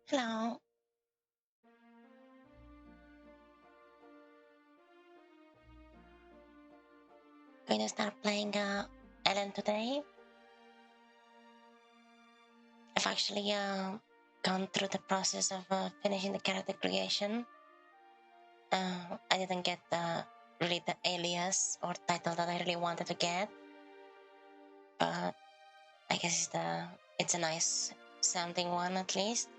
Hello. Going to start playing Elin today. I've actually gone through the process of finishing the character creation. I didn't get really the alias or title that I really wanted to get, but I guess it's a nice sounding one at least.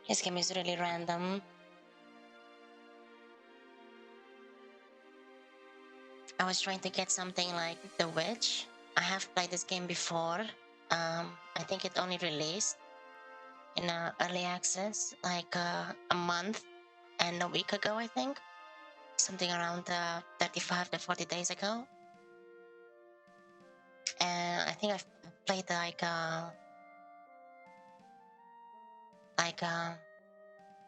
This game is really random. I was trying to get something like The Witch. I have played this game before. I think it only released in early access like a month and a week ago, I think. Something around 35 to 40 days ago. And I think I've played like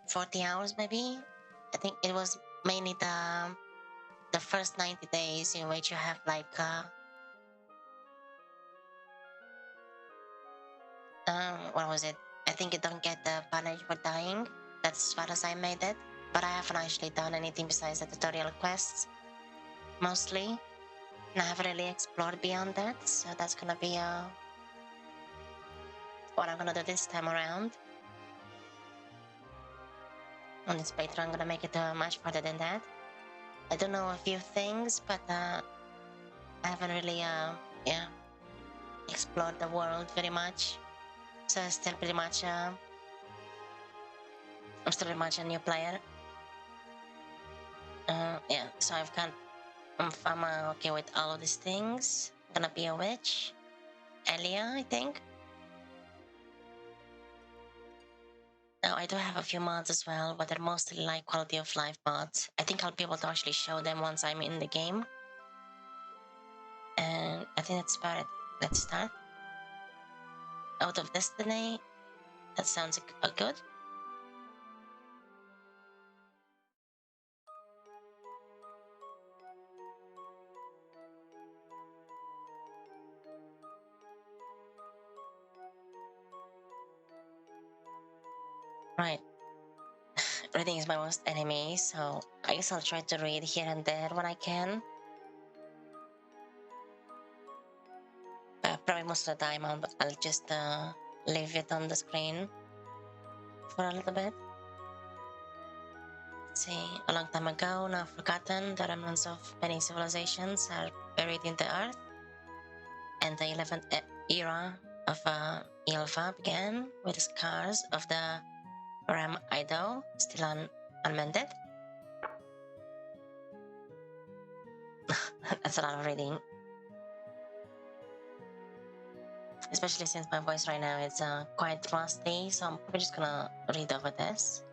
40 hours maybe. I think it was mainly the first 90 days in which you have like what was it? I think you don't get the punishment for dying. That's as far as I made it. But I haven't actually done anything besides the tutorial quests. Mostly. And I haven't really explored beyond that. So that's gonna be what I'm gonna do this time around. On this playthrough, I'm gonna make it much farther than that. I don't know a few things, but I haven't really explored the world very much. So I'm still pretty much I'm still pretty much a new player. Yeah, so I'm okay with all of these things. Gonna be a witch. Elia, I think. Now I do have a few mods as well, but they're mostly like quality of life mods. I think I'll be able to actually show them once I'm in the game. And I think that's about it. Let's start. Out of Destiny. That sounds good. Right. Reading is my most enemy, so I guess I'll try to read here and there when I can. Probably most of the time I'll just leave it on the screen for a little bit. Let's see, a long time ago, now forgotten, the remnants of many civilizations are buried in the earth, and the 11th era of Ilva began with the scars of the Ram idol still unmended. That's a lot of reading. Especially since my voice right now is quite rusty, so I'm probably just gonna read over this.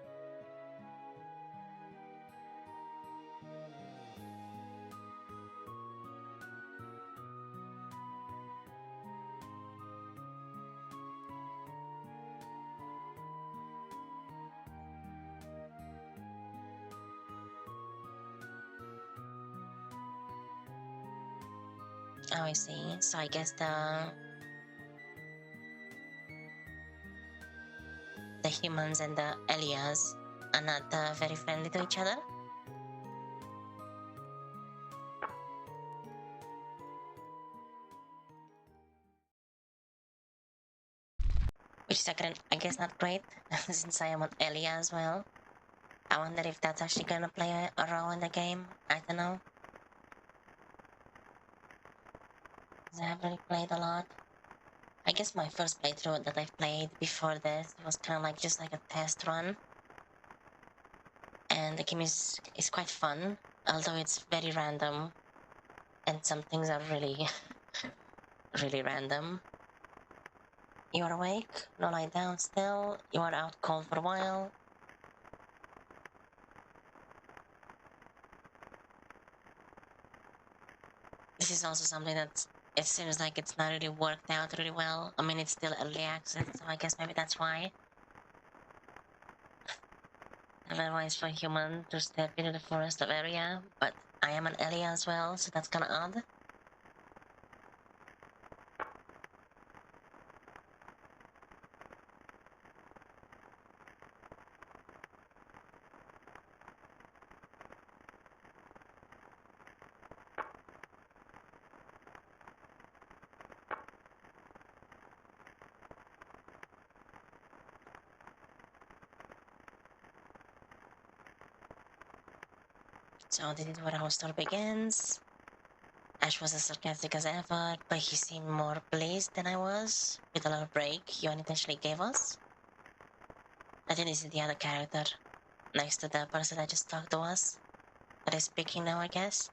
Oh, I see. So I guess the humans and the Elias are not very friendly to each other. Which is I guess not great, since I am an Elia as well. I wonder if that's actually gonna play a role in the game. I don't know. 'Cause I haven't really played a lot. I guess my first playthrough that I've played before this was kind of like just like a test run. And the game is quite fun, although it's very random. And some things are really, really random. You are awake, no lie down still, you are out cold for a while. This is also something that it seems like it's not really worked out really well. I mean, it's still early access, so I guess maybe that's why. Otherwise, for human to step into the forest of area, but I am an Elia as well, so that's kind of odd. So this is where our story begins. Ash was as sarcastic as ever, but he seemed more pleased than I was with the little break he unintentionally gave us. I think this is the other character, next to the person that just talked to us, that is speaking now, I guess.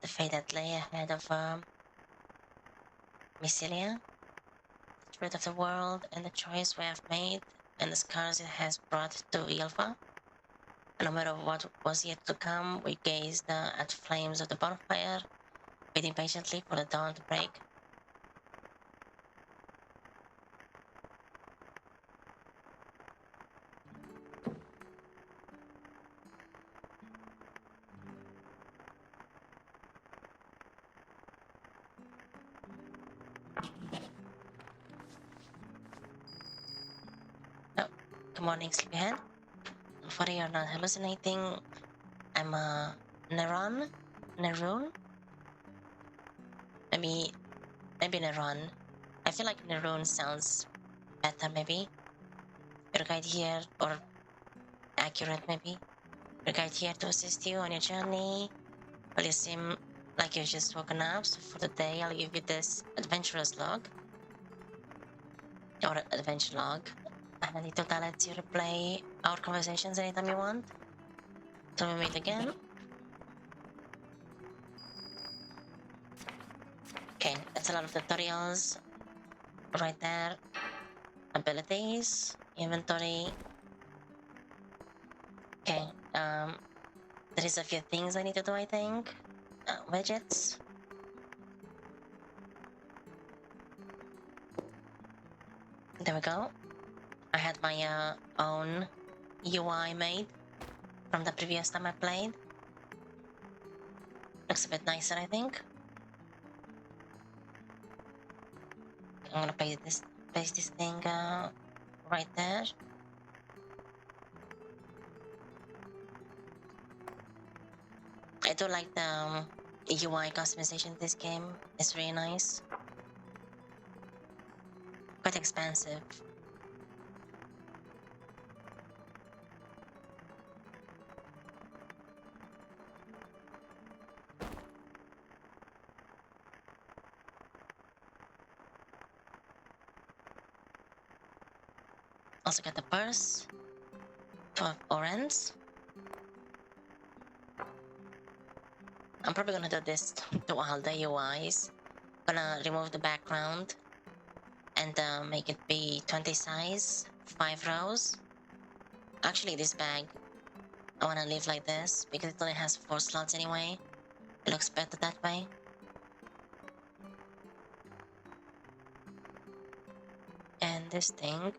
The fate that lay ahead of Mycelia, the truth of the world, and the choice we have made, and the scars it has brought to Ilva. And no matter what was yet to come, we gazed at flames of the bonfire, waiting patiently for the dawn to break. Oh, good morning, sleepyhead. Hopefully you're not hallucinating. I'm a Neron? Neroon? Maybe Neron. I feel like Neroon sounds better, maybe. Your guide here, or accurate, maybe. Your guide here to assist you on your journey. Well, you seem like you've just woken up, so for the day I'll give you this adventurer's log. Or adventure log. And it will lets you replay our conversations anytime you want. Till we meet again. Okay, that's a lot of tutorials right there. Abilities, inventory. Okay, there is a few things I need to do, I think. Widgets. There we go. I had my own UI made from the previous time I played. Looks a bit nicer, I think. I'm gonna place this thing right there. I do like the UI customization in this game. It's really nice. Quite expensive. Also got the purse. 12 orange. I'm probably gonna do this to all the UIs. Gonna remove the background and make it be 20 size, 5 rows. Actually, this bag, I wanna leave like this because it only has 4 slots anyway. It looks better that way. And this thing,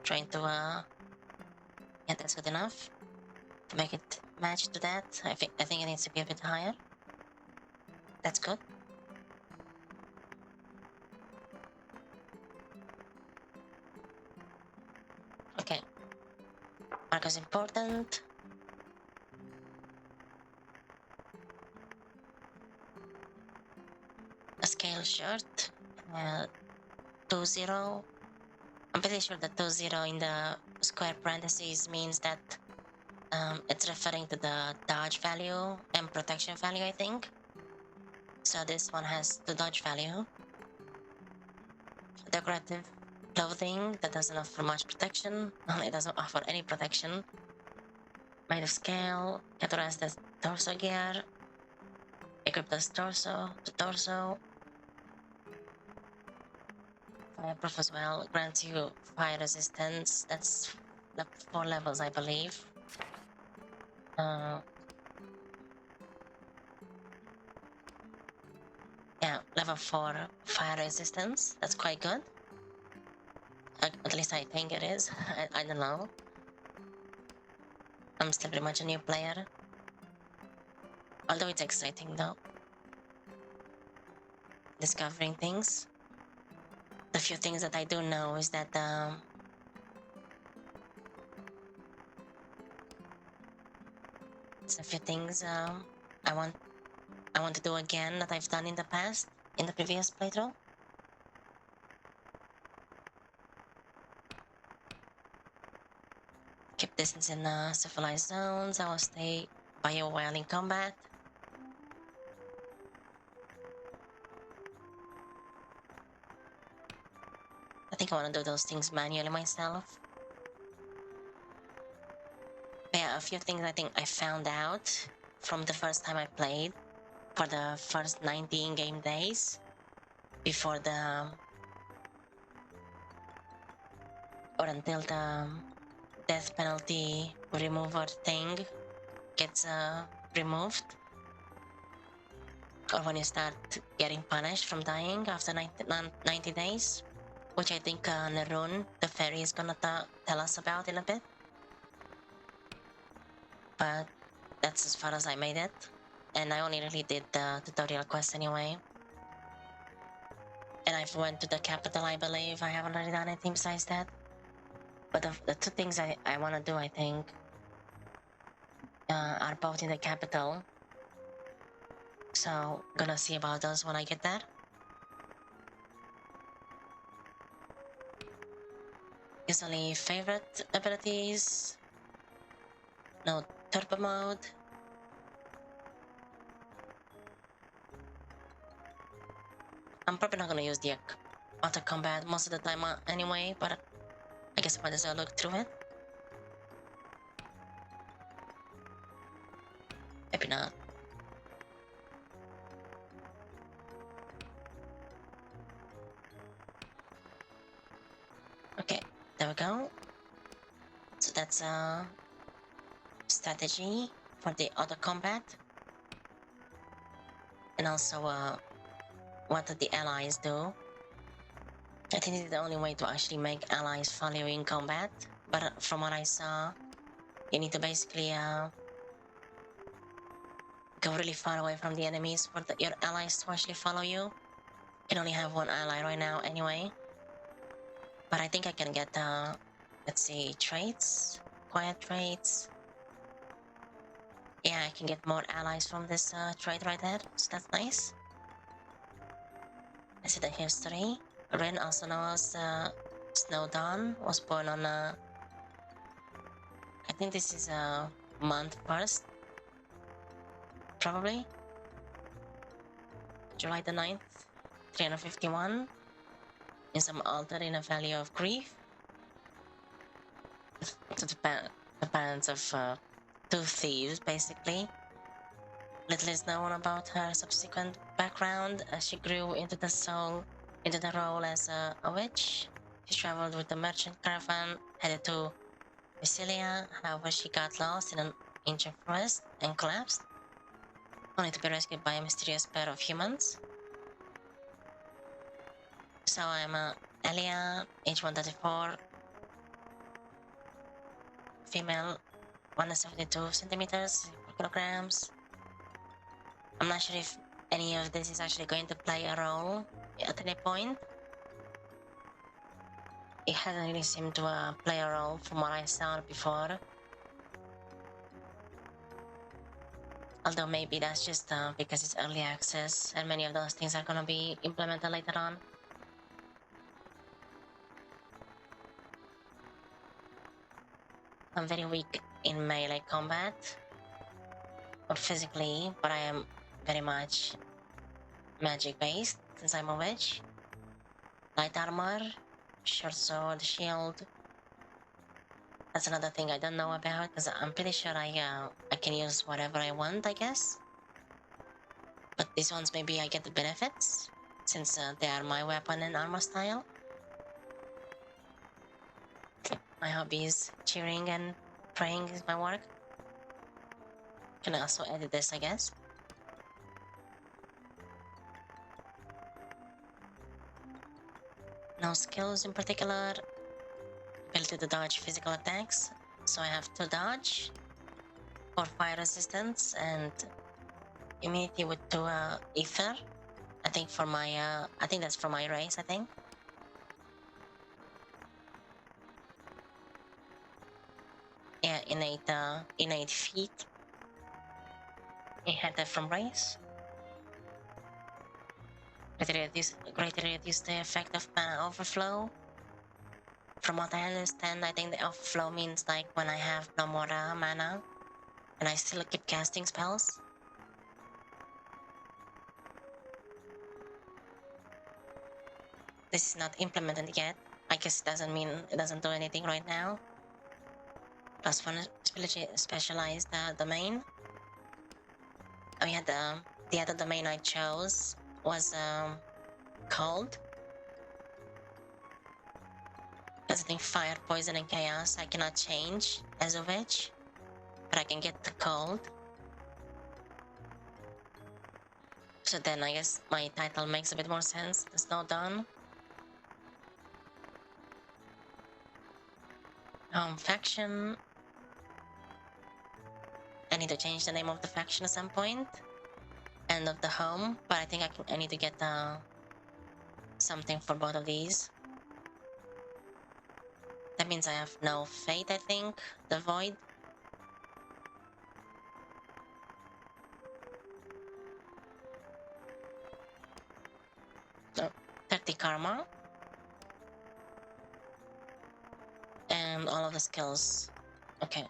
trying to yeah, that's good enough to make it match to that. I think it needs to be a bit higher. That's good. Okay. Marker's important. A scale shirt. 20. I'm pretty sure that 20 in the square parentheses means that it's referring to the dodge value and protection value, I think. So this one has the dodge value. Decorative clothing that doesn't offer much protection. It doesn't offer any protection. Made of scale. Categorized as torso gear. Equipped as torso. The torso. Fireproof as well. Grants you fire resistance. That's the 4 levels, I believe. Yeah, level 4 fire resistance. That's quite good. At least I think it is. I don't know. I'm still pretty much a new player. Although it's exciting though. Discovering things. The few things that I do know is that it's a few things I want to do again that I've done in the past, in the previous playthrough. Keep distance in civilized zones. I will stay by you while in combat. I think I want to do those things manually myself. But yeah, a few things I think I found out from the first time I played for the first 19 game days before the or until the death penalty remover thing gets removed, or when you start getting punished from dying after 90 days, which I think Narun, the fairy, is gonna tell us about in a bit. But that's as far as I made it, and I only really did the tutorial quest anyway. And I've went to the capital, I believe. I haven't really done anything besides that. But the two things I want to do, I think, are both in the capital. So, gonna see about those when I get there. Usually favorite abilities. No turbo mode. I'm probably not gonna use the auto combat most of the time anyway, but I guess I might as well look through it. Maybe not. Okay, there we go. So that's strategy for the auto combat, and also what the allies do. I think it's the only way to actually make allies follow you in combat, but from what I saw, you need to basically go really far away from the enemies for your allies to actually follow you. You can only have one ally right now anyway, but I think I can get let's see, traits, quiet traits. Yeah, I can get more allies from this trait right there, so that's nice. I see the history. Rin, also known as Snow Dawn, was born on I think this is month first, probably July the 9th, 351, in some altar in a valley of grief. To the parents of two thieves, basically. Little is known about her subsequent background as she grew into the role as a witch. She traveled with the merchant caravan headed to Vicilia. However, she got lost in an ancient forest and collapsed, only to be rescued by a mysterious pair of humans. So I'm Elia, age 134, female, 172 centimeters, kilograms. I'm not sure if any of this is actually going to play a role at any point. It hasn't really seemed to play a role from what I saw before. Although maybe that's just because it's early access and many of those things are gonna be implemented later on. I'm very weak in melee combat, or physically, but I am very much magic based since I'm a witch. Light armor, short sword, shield. That's another thing I don't know about because I'm pretty sure I can use whatever I want, I guess. But these ones maybe I get the benefits since they are my weapon and armor style. My hobby is cheering and praying is my work. Can also edit this, I guess. No skills in particular. Ability to dodge physical attacks, so I have to dodge for fire resistance and immunity with 2 ether. I think for my I think that's for my race, I think. Yeah, innate feat. I had that from race. Greatly reduce the effect of mana overflow. from what I understand, I think the overflow means like when I have no more mana and I still keep casting spells. This is not implemented yet. I guess it doesn't mean it doesn't do anything right now. Plus one specialized domain. Oh yeah, the other domain I chose was cold. Because I think fire, poison, and chaos I cannot change as a witch, but I can get the cold. So then I guess my title makes a bit more sense. The Snow Dawn. Home faction. I need to change the name of the faction at some point. End of the home, but I think I need to get something for both of these. That means I have no fate, I think. The void. No, 30 karma. And all of the skills. Okay.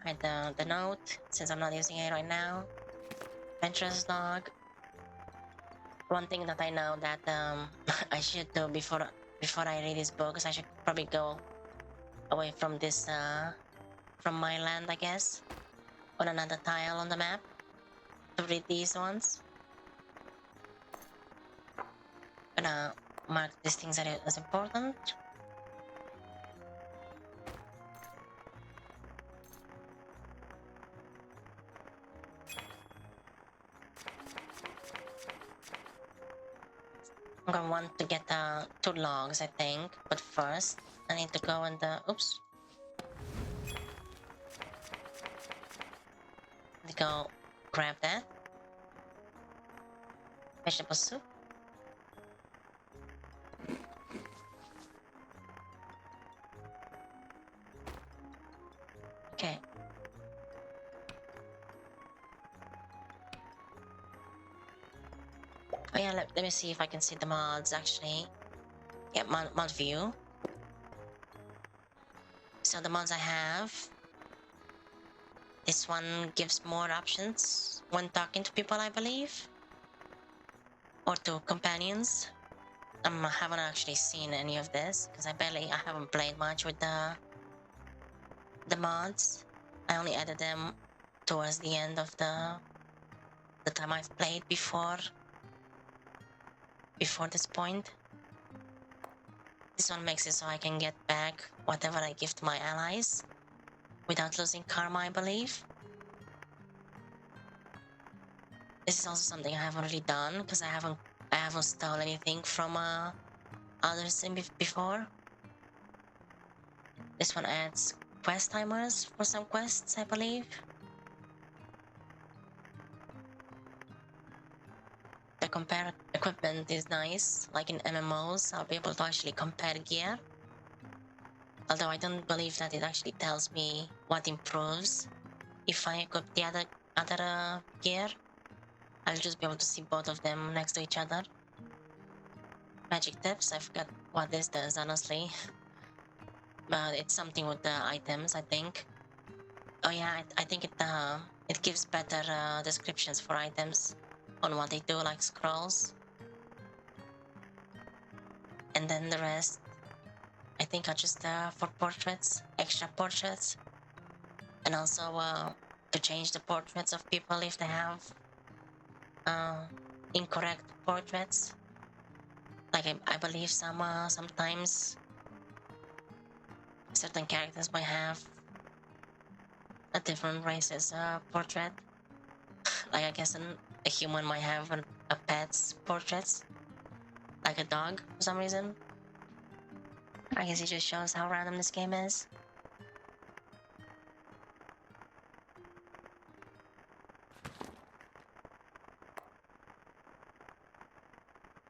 Hide the note, since I'm not using it right now. Adventurer's log. One thing that I know that I should do before I read this book is I should probably go away from this from my land, I guess, on another tile on the map to read these ones. Gonna mark these things as important. I'm gonna want to get 2 logs, I think, but first I need to go and oops. Need to go grab that. Vegetable soup. Okay. Oh yeah, let me see if I can see the mods actually. Yeah, mod view. So the mods I have. This one gives more options when talking to people, I believe. Or to companions. I haven't actually seen any of this because I haven't played much with the mods. I only added them towards the end of the time I've played before this point. This one makes it so I can get back whatever I give to my allies without losing karma, I believe. This is also something I haven't really done because I haven't stolen anything from others before. This one adds quest timers for some quests, I believe. The compare equipment is nice, like in MMOs, I'll be able to actually compare gear. Although I don't believe that it actually tells me what improves if I equip the other gear. I'll just be able to see both of them next to each other. Magic tips, I forgot what this does, honestly. But it's something with the items, I think. Oh yeah, I think it gives better descriptions for items on what they do, like scrolls. And then the rest, I think are just for portraits, extra portraits. And also to change the portraits of people if they have incorrect portraits. Like I believe sometimes certain characters might have a different race's portrait. Like I guess a human might have a pet's portraits, like a dog for some reason. I guess it just shows how random this game is.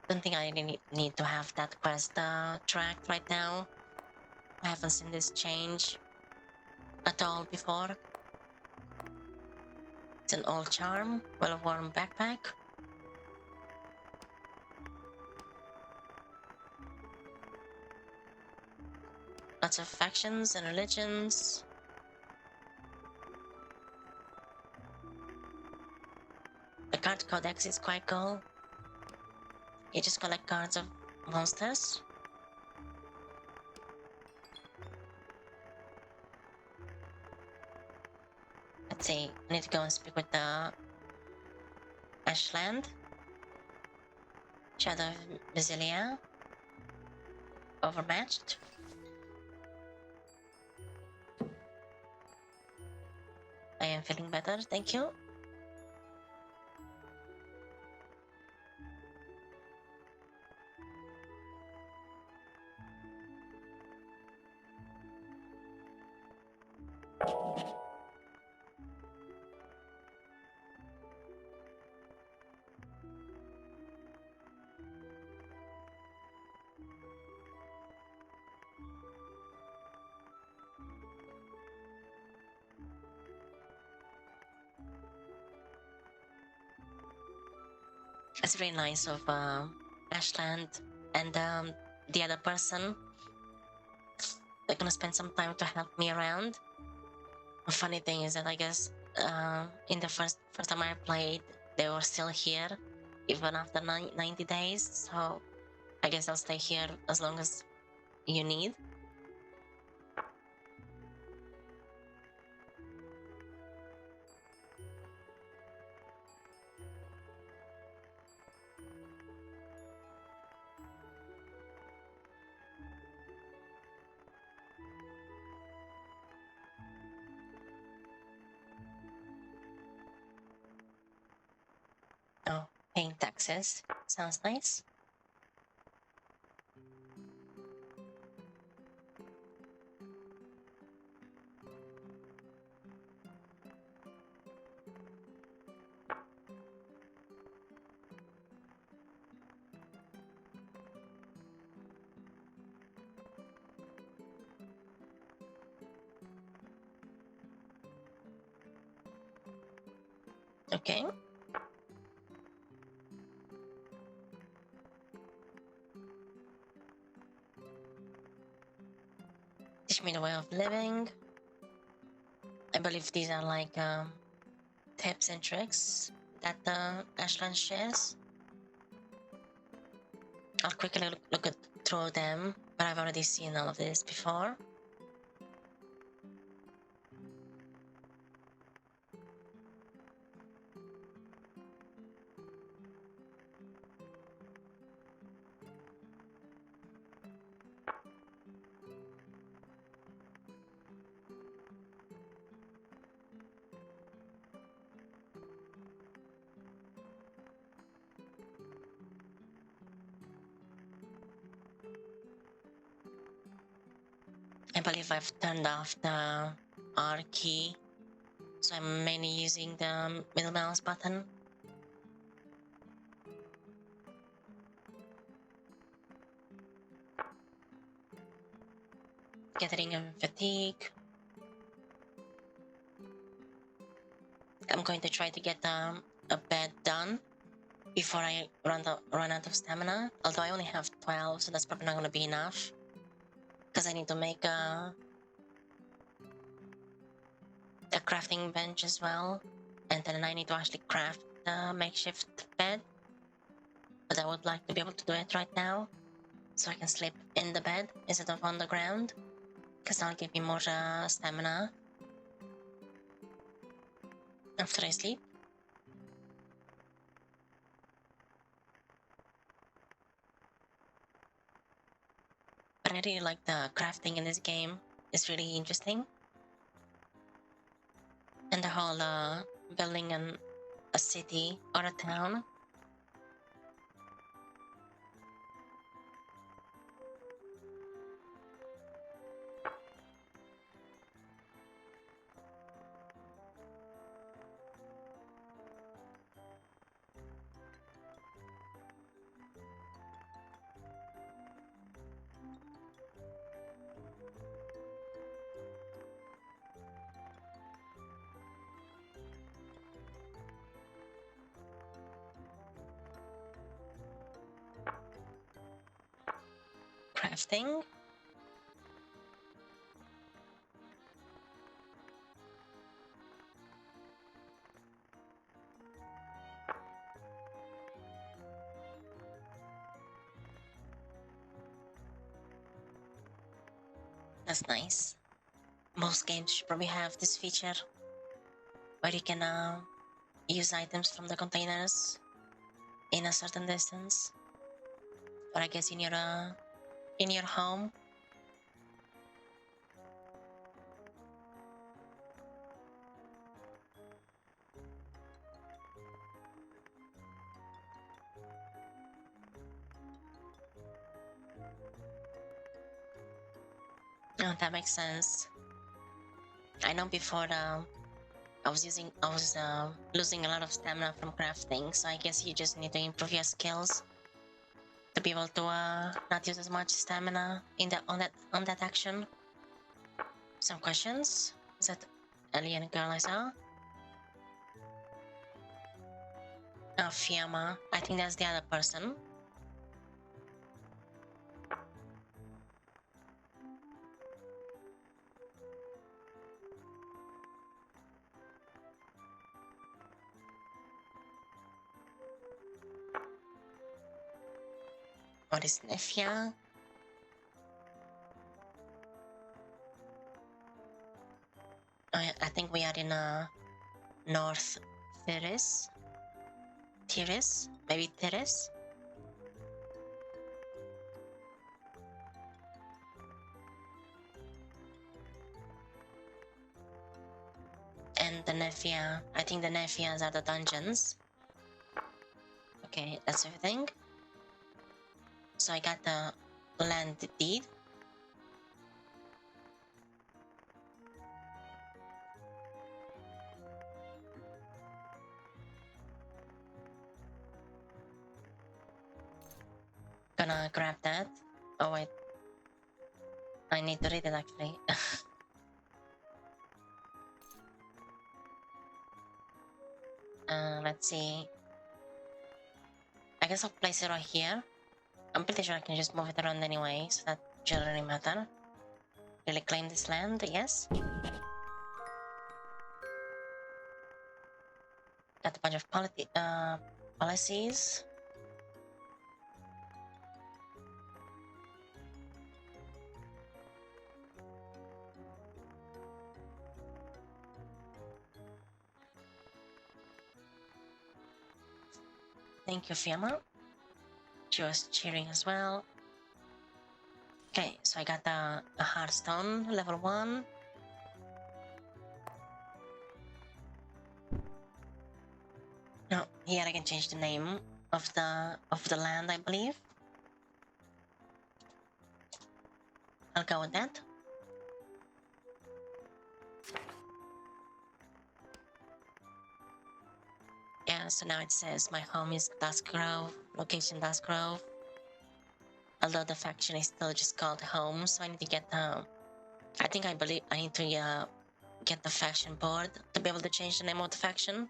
Don't think I really need to have that quest tracked right now. I haven't seen this change at all before. It's an old charm, well-worn backpack. Lots of factions and religions. The card codex is quite cool. You just collect cards of monsters. Let's see, I need to go and speak with the Ashland. Shadow of Basilia. Overmatched. I am feeling better, thank you. It's really nice of Ashland and the other person. They're gonna spend some time to help me around. A funny thing is that I guess in the first time I played, they were still here, even after 90 days. So I guess I'll stay here as long as you need. Oh, paying taxes. Sounds nice. Okay. Teach me the way of living. I believe these are like tips and tricks that Ashland shares. I'll quickly look through them, but I've already seen all of this before. I believe I've turned off the R key, so I'm mainly using the middle mouse button. Gathering and fatigue. I'm going to try to get a bed done before I run out of stamina. Although I only have 12, so that's probably not going to be enough. Because I need to make a crafting bench as well, and then I need to actually craft the makeshift bed. But I would like to be able to do it right now, so I can sleep in the bed instead of on the ground, because that'll give me more stamina after I sleep. But I really like the crafting in this game. It's really interesting. And the whole building a city or a town. Crafting. That's nice. Most games should probably have this feature where you can use items from the containers in a certain distance, or I guess in your home. Oh, that makes sense. I know before I was losing a lot of stamina from crafting, so I guess you just need to improve your skills to be able to not use as much stamina in that on that action. Some questions? Is that alien girl I saw? Oh, Fiamma. I think that's the other person. What is Nefia? I think we are in North Tiris. Tiris? Maybe Tiris? And the Nefia. I think the Nefias are the dungeons. Okay, that's everything. So I got the land deed. Gonna grab that. Oh wait. I need to read it actually. Let's see. I guess I'll place it right here. I'm pretty sure I can just move it around anyway, so that shouldn't really matter. Really claim this land, yes. Got a bunch of policies. Thank you, Fiamma. She was cheering as well. Okay, so I got a Hearthstone level 1. No, here I can change the name of the land, I believe. I'll go with that. Yeah, so now it says my home is Dusk Grove, location Dusk Grove. Although the faction is still just called home, so I need to get I believe I need to get the faction board to be able to change the name of the faction.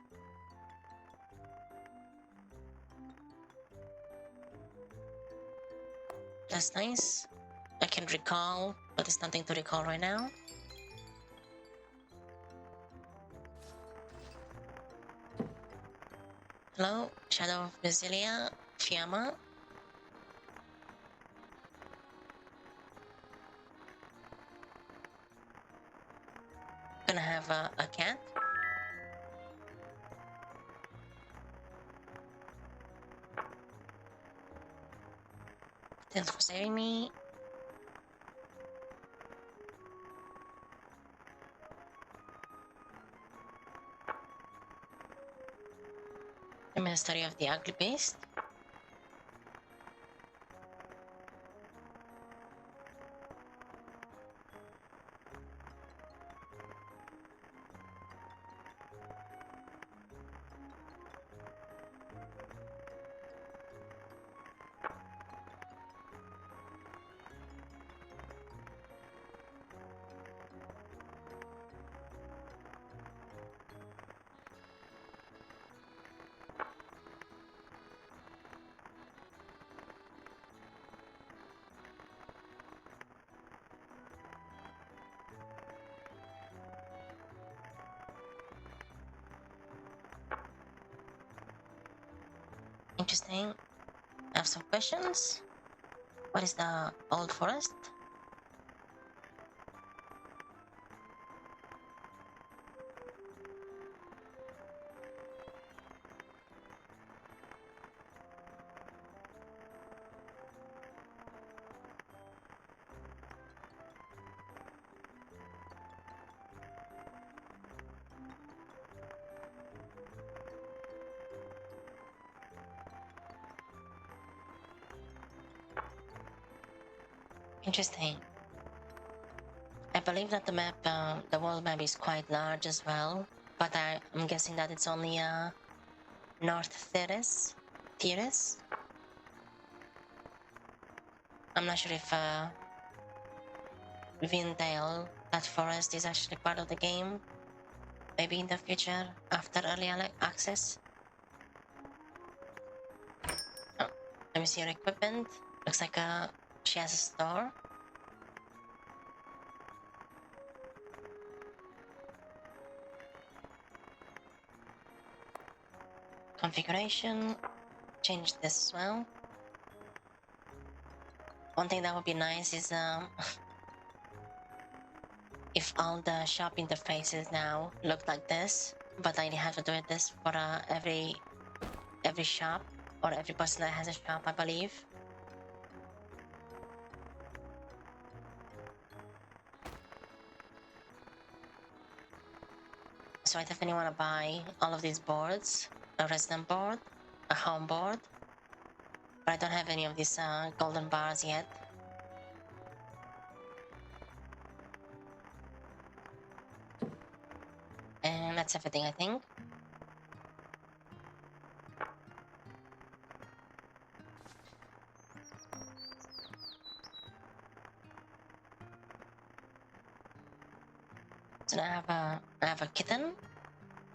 That's nice. I can recall, but there's nothing to recall right now. Hello, Shadow of Brasilia, Fiamma. Gonna have a cat. Thanks for saving me. The Mystery of the Ugly Beast. Interesting. I have some questions. What is the Old Forest? Interesting. I believe that the map, the world map is quite large as well, but I'm guessing that it's only North Terrace. I'm not sure if Vindale, that forest, is actually part of the game. Maybe in the future, after early access. Oh, let me see her equipment. Looks like she has a store. Configuration. Change this as well. One thing that would be nice is if all the shop interfaces now look like this, but I have to do it this for every shop or every person that has a shop, I believe. So I definitely want to buy all of these boards, a resident board, a home board, but I don't have any of these golden bars yet. And that's everything, I think. So now I have a kitten,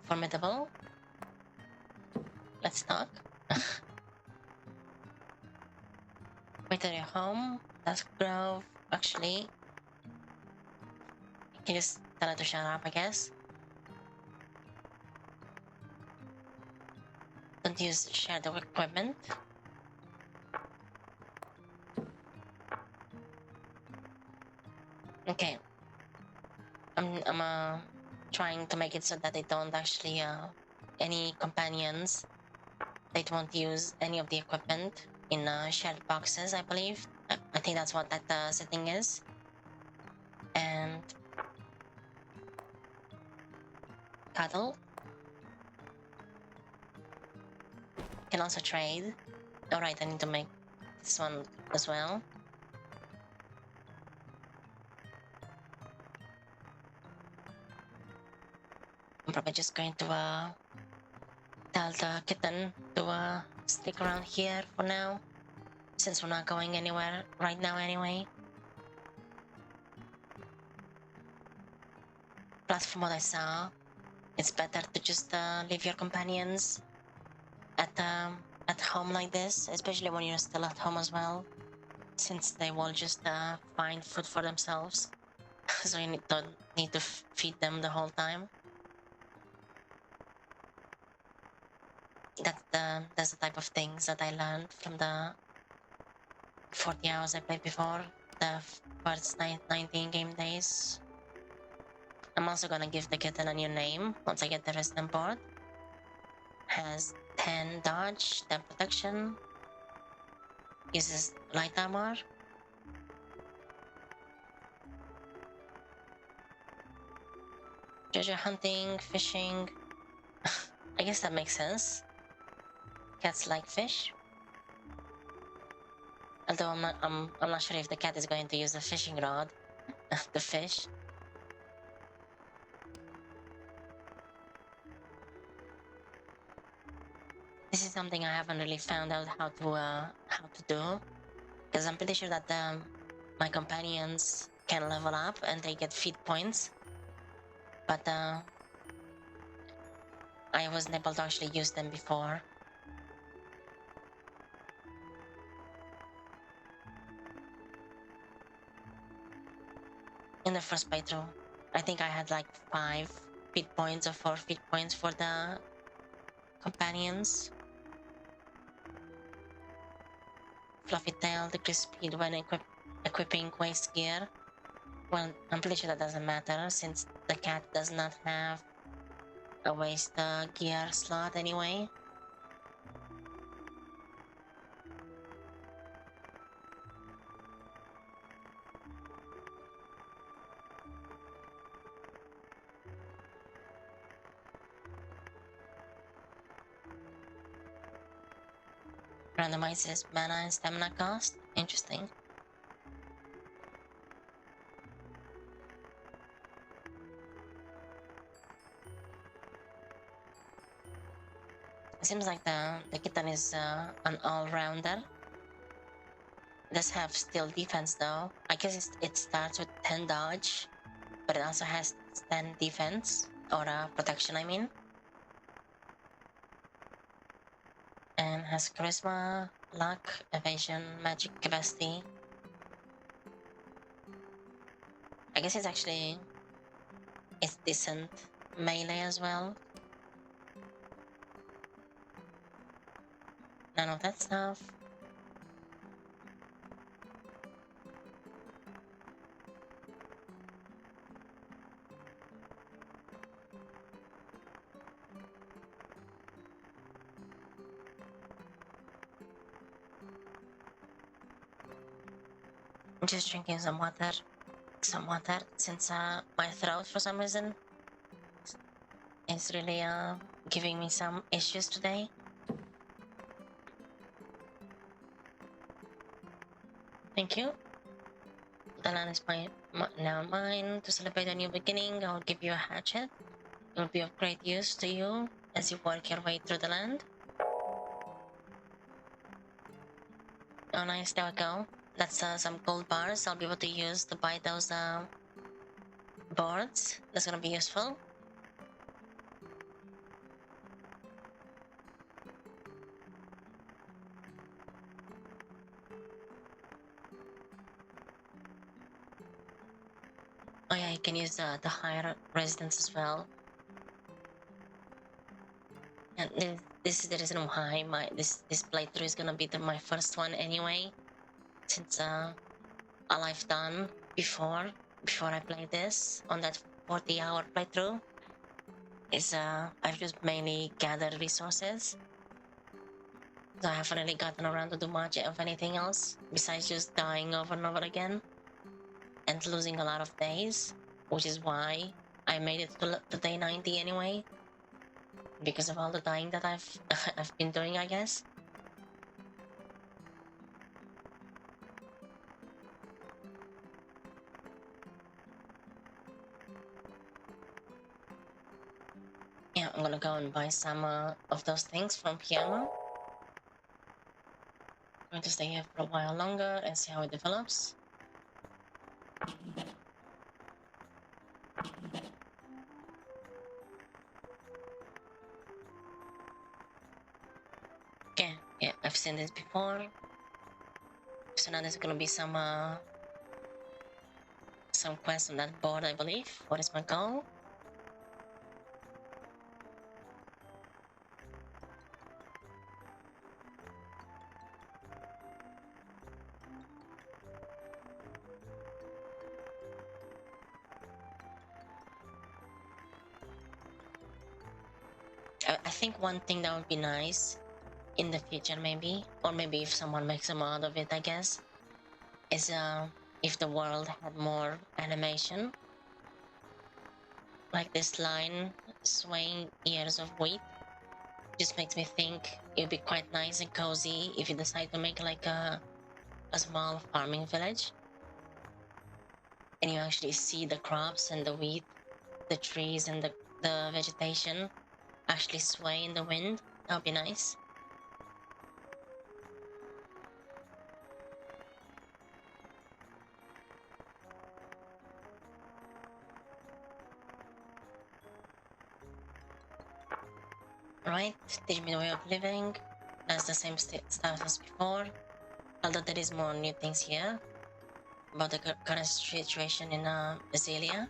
formidable. Let's talk. Wait till you're home. Dusk Grove. Actually, you can just tell her to shut up, I guess. Don't use shadow equipment. Okay. I'm trying to make it so that they don't actually any companions. They won't use any of the equipment in shared boxes, I believe. I think that's what that setting is. And cuddle. Can also trade. Alright, I need to make this one as well. I'm probably just going to tell the kitten to stick around here for now, since we're not going anywhere right now anyway. Plus, from what I saw, it's better to just leave your companions at home like this, especially when you're still at home as well, since they will just find food for themselves. So you don't need to feed them the whole time. That's the type of things that I learned from the 40 hours I played before, the first 19 game days. I'm also gonna give the kitten a new name once I get the resident board. Has 10 dodge, 10 protection, uses light armor. Treasure hunting, fishing. I guess that makes sense. Cats like fish. Although I'm not sure if the cat is going to use a fishing rod to fish. This is something I haven't really found out how to do, because I'm pretty sure that my companions can level up and they get feat points, but I wasn't able to actually use them before. In the first playthrough, I think I had like 5 feat points or 4 feat points for the companions. Fluffy tail, decrease speed when equipping waist gear. Well, I'm pretty sure that doesn't matter since the cat does not have a waist gear slot anyway. Randomizes mana and stamina cost. Interesting. It seems like the kitten is an all-rounder. Does have still defense though. I guess it starts with 10 dodge, but it also has 10 defense or protection. I mean, and has charisma, luck, evasion, magic capacity. I guess it's decent melee as well. None of that stuff. I'm just drinking some water. Since my throat for some reason is really giving me some issues today. Thank you. The land is now mine. To celebrate a new beginning, I'll give you a hatchet. It will be of great use to you as you work your way through the land. Oh nice, there we go. That's some gold bars I'll be able to use to buy those boards. That's gonna be useful. Oh yeah, you can use the higher residence as well. And this is the reason why this playthrough is gonna be my first one anyway, since all I've done before I play this on that 40-hour playthrough is I've just mainly gathered resources. So I haven't really gotten around to do much of anything else besides just dying over and over again and losing a lot of days, which is why I made it to day 90 anyway, because of all the dying that I've been doing, I guess. Yeah, I'm gonna go and buy some of those things from Piano. I'm going to stay here for a while longer and see how it develops. Okay, yeah, I've seen this before. So now there's gonna be some quests on that board, I believe. What is my goal? I think one thing that would be nice in the future, maybe, or maybe if someone makes a mod of it, I guess, is if the world had more animation, like this line swaying ears of wheat. Just makes me think it would be quite nice and cozy if you decide to make like a small farming village, and you actually see the crops and the wheat, the trees and the vegetation actually sway in the wind. That would be nice. Right, teach me the way of living. That's the same stuff as before, although there is more new things here about the current situation in Brasilia.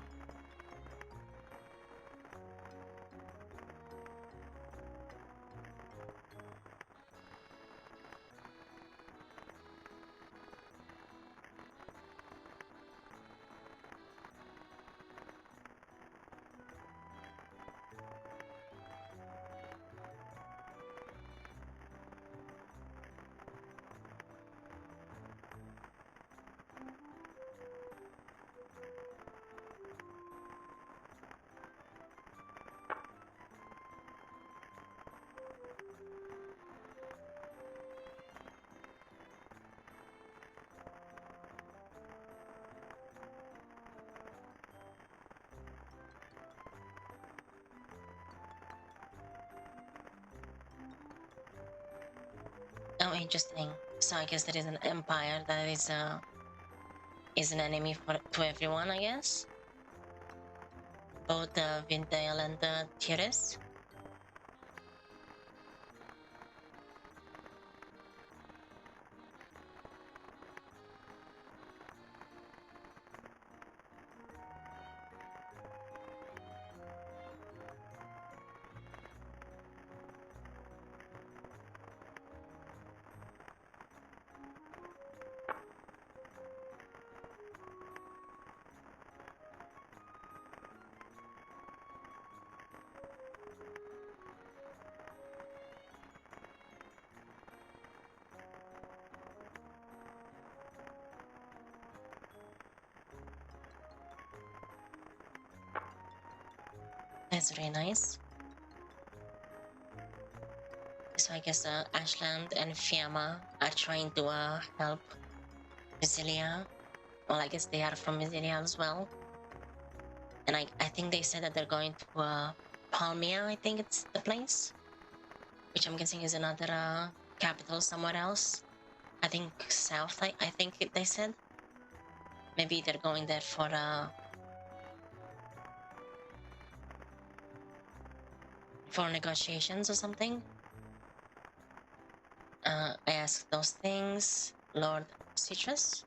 Oh, interesting. So I guess there is an empire that is an enemy for to everyone, I guess. Both the Vindale and the Tiris. That's really nice. So I guess Ashland and Fiamma are trying to help Vizilia. Well, I guess they are from Vizilia as well. And I think they said that they're going to Palmia, I think it's the place. Which I'm guessing is another capital somewhere else. I think south, I think they said. Maybe they're going there for negotiations or something. I asked those things, Lord Citrus.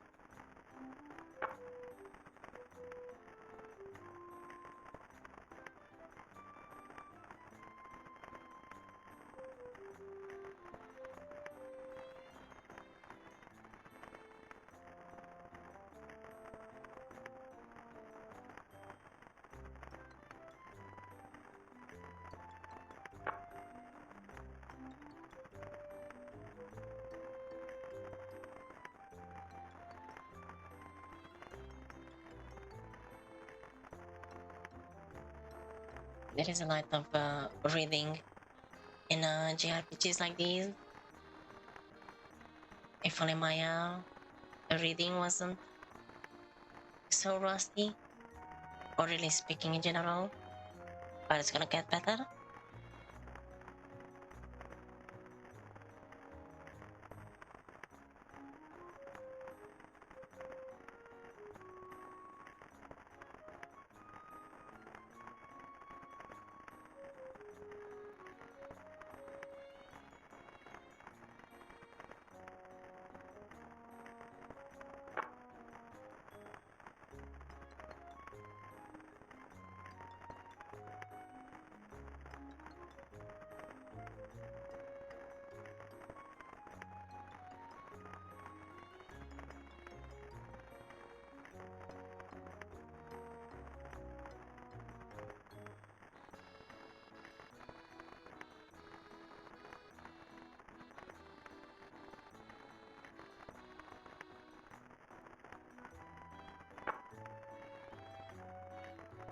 There is a lot of reading in JRPGs like these. If only my reading wasn't so rusty, or really speaking in general, but it's gonna get better.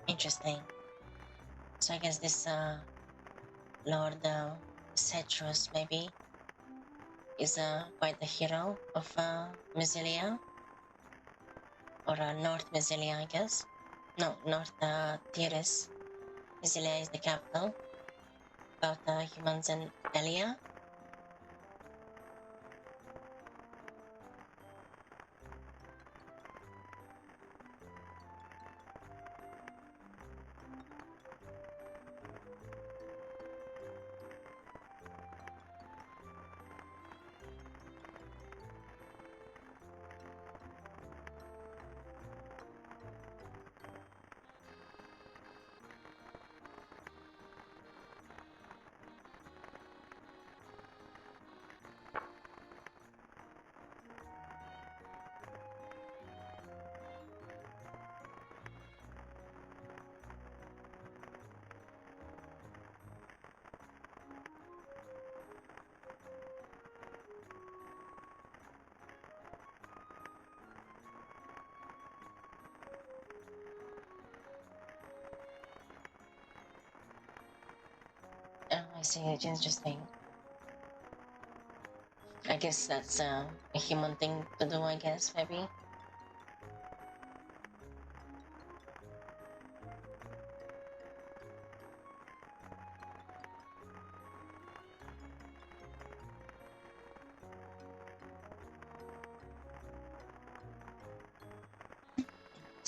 Interesting. So I guess this Lord Cetrus maybe is quite the hero of Mysilia, or North Mysilia, I guess. No, North Tiris. Mysilia is the capital. About humans and Elia. Oh, I see. It's interesting. I guess that's a human thing to do, I guess, maybe.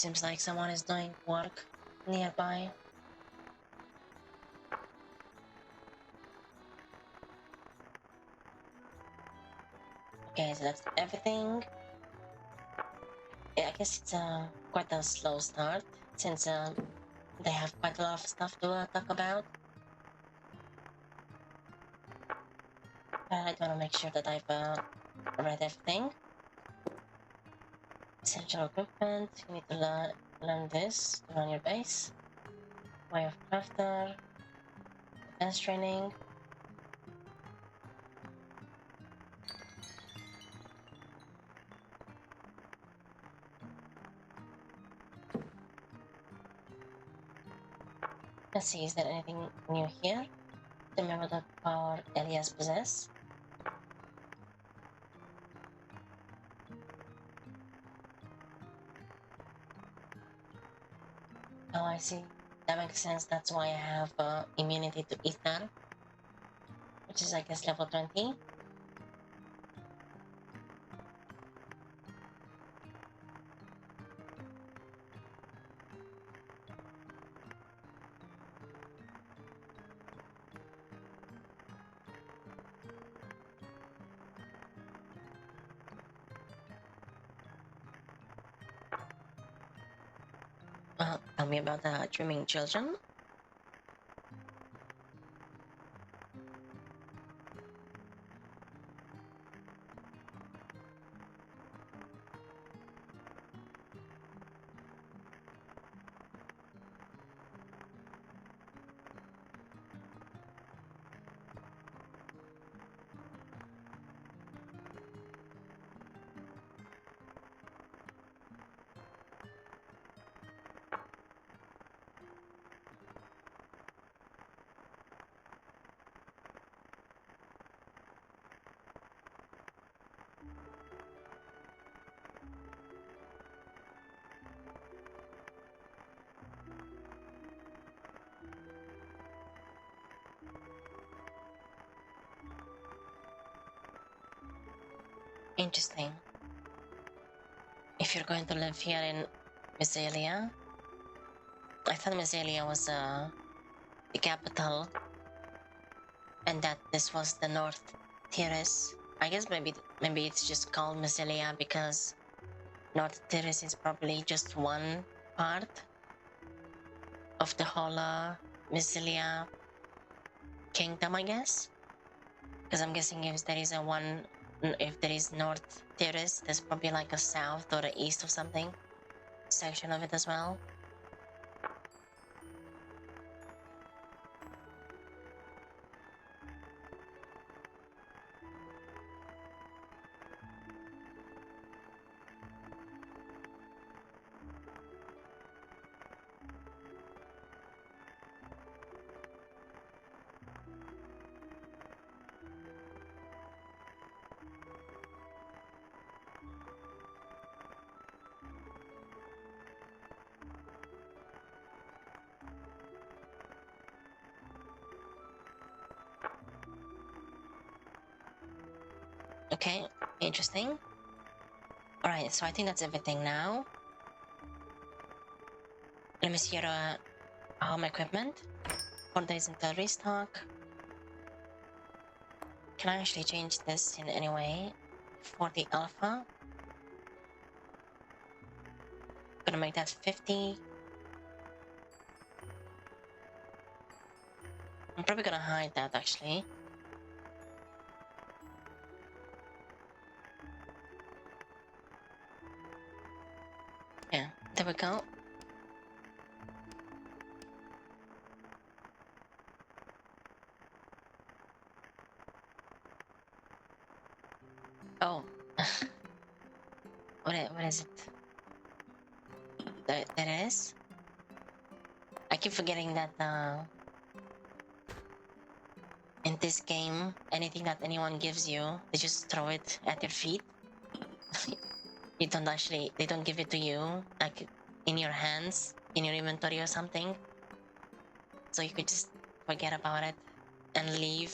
Seems like someone is doing work nearby. Okay, so that's everything. Yeah, I guess it's quite a slow start since they have quite a lot of stuff to talk about. I want to make sure that I've read everything. Essential equipment. You need to learn this to run your base. Way of crafter. Defense training. Let's see, is there anything new here? Remember the power Elias possess? Oh, I see. That makes sense. That's why I have immunity to ether, which is, I guess, level 20. Tell me about the dreaming children. Interesting. If you're going to live here in Mycelia, I thought Mycelia was the capital, and that this was the North Terrace. I guess maybe it's just called Mycelia because North Terrace is probably just one part of the whole Mycelia kingdom, I guess. Because I'm guessing if there is North Terrace, there's probably like a south or a east or something section of it as well. Okay, interesting. Alright, so I think that's everything now. Let me see your home equipment. 4 days until restock. Can I actually change this in any way for the alpha? Gonna make that 50. I'm probably gonna hide that actually. Yeah, there we go. Oh, what is it? There it is. I keep forgetting that in this game, anything that anyone gives you, they just throw it at your feet. They don't give it to you, like in your hands, in your inventory or something. So you could just forget about it and leave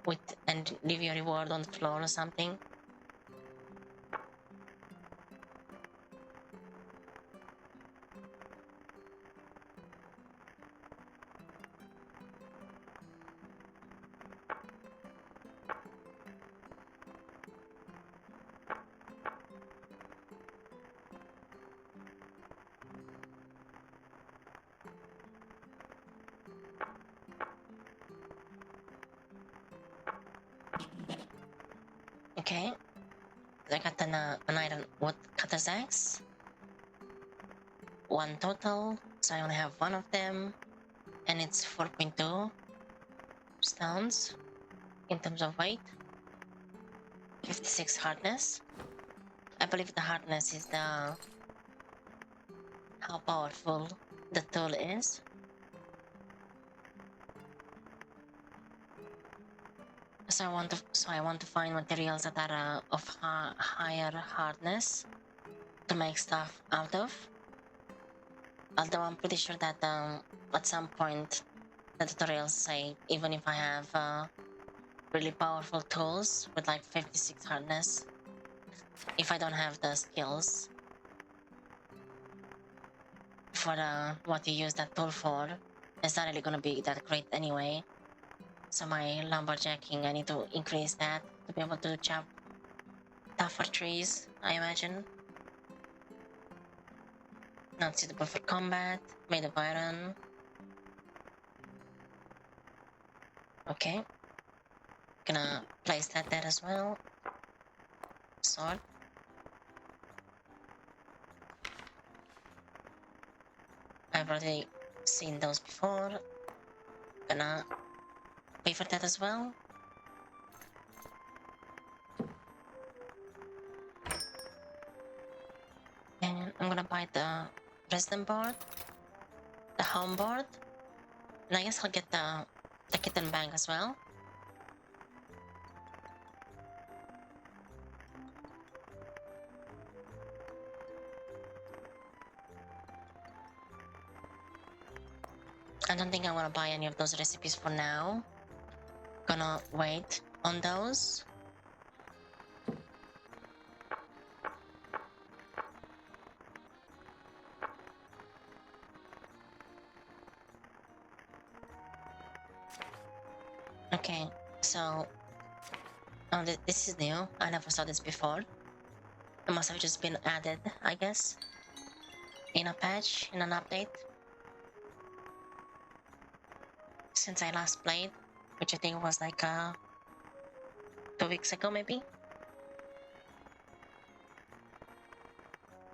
your reward on the floor or something. Okay. I got an iron wood cutter's axe. One total, so I only have one of them. And it's 4.2 stones in terms of weight. 56 hardness. I believe the hardness is how powerful the tool is. So I want to find materials that are of higher hardness to make stuff out of. Although I'm pretty sure that at some point the tutorials say even if I have really powerful tools with like 56 hardness, if I don't have the skills for what you use that tool for, it's not really gonna be that great anyway. So my lumberjacking, I need to increase that to be able to chop tougher trees, I imagine. Not suitable for combat, made of iron. Okay. Gonna place that there as well. Sword. I've already seen those before. Gonna pay for that as well. And I'm gonna buy the resident board, the home board, and I guess I'll get the kitten bag as well. I don't think I want to buy any of those recipes for now. Gonna wait on those. Okay, so this is new. I never saw this before. It must have just been added, I guess, in a patch, in an update. Since I last played, which I think was like 2 weeks ago, maybe.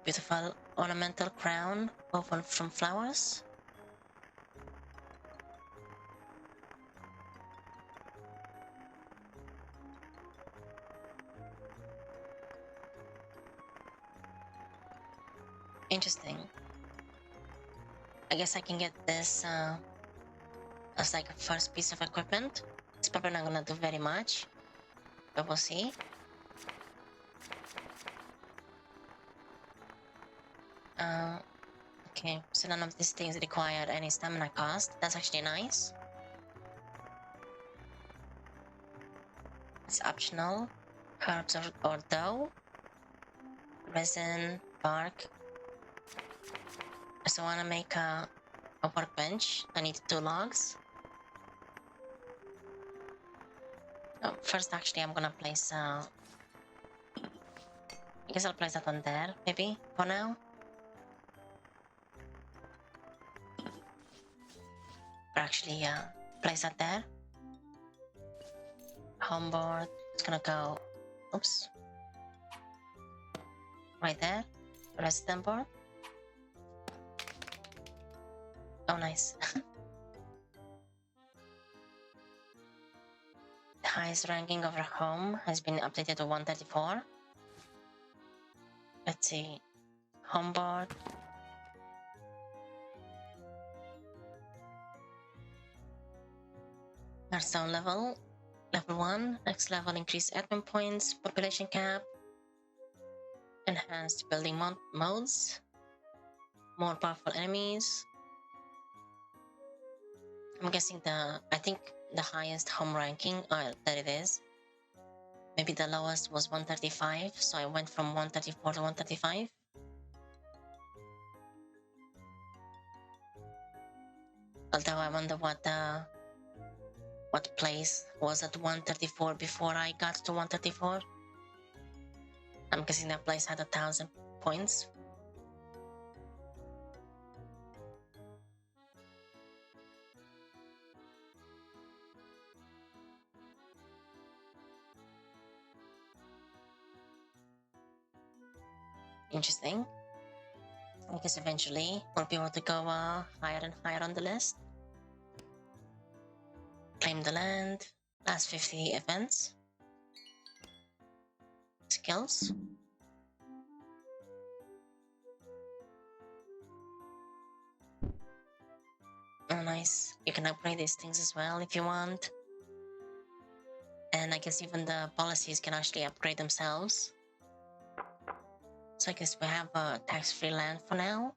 Beautiful ornamental crown woven from flowers. Interesting. I guess I can get this as like a first piece of equipment. It's probably not gonna do very much, but we'll see. Okay, so none of these things require any stamina cost. That's actually nice. It's optional. Herbs or dough. Resin, bark. So I wanna make a workbench. I need 2 logs. Oh, first, actually, I'm gonna place. I guess I'll place that one there, maybe for now. Or actually, place that there. Homeboard. It's gonna go. Oops. Right there. Resident board. Oh, nice. The highest ranking of our home has been updated to 134. Let's see. Homeboard. Hearthstone level. Level 1. Next level increase admin points. Population cap. Enhanced building modes. More powerful enemies. I'm guessing I think the highest home ranking, that it is. Maybe the lowest was 135, so I went from 134 to 135. Although I wonder what place was at 134 before I got to 134. I'm guessing that place had 1,000 points. interesting. I guess eventually we'll be able to go higher and higher on the list. Claim the land. Last 50 events. Skills. Oh, nice. You can upgrade these things as well if you want. And I guess even the policies can actually upgrade themselves. So I guess we have a tax-free land for now.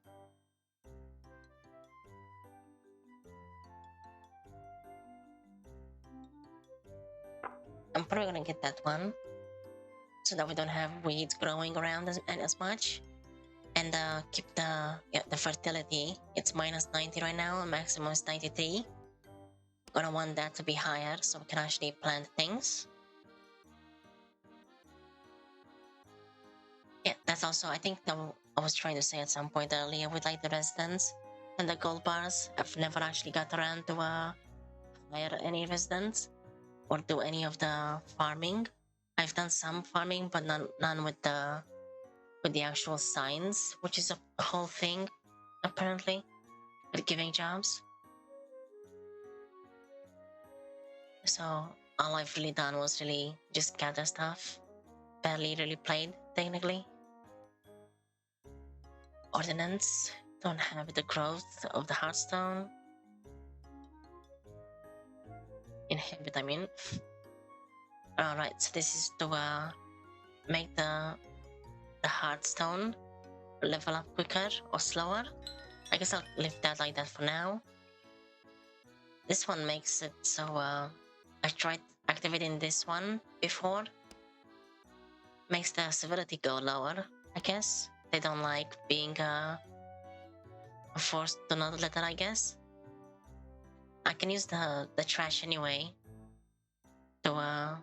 I'm probably gonna get that one so that we don't have weeds growing around as much. And keep the fertility. It's minus 90 right now, and maximum is 93. Gonna want that to be higher so we can actually plant things. Yeah, that's also, I think that I was trying to say at some point earlier with like the residents and the gold bars. I've never actually got around to hire any residents or do any of the farming. I've done some farming, but none with the actual signs, which is a whole thing apparently with giving jobs. So all I've really done was really just gather stuff. Barely really played technically. Ordinance, don't have the growth of the Hearthstone. Inhibit, I mean. Alright, so this is to make the Hearthstone level up quicker or slower. I guess I'll leave that like that for now. This one makes it so I tried activating this one before. Makes the civility go lower, I guess. They don't like being forced to not litter, I guess. I can use the trash anyway to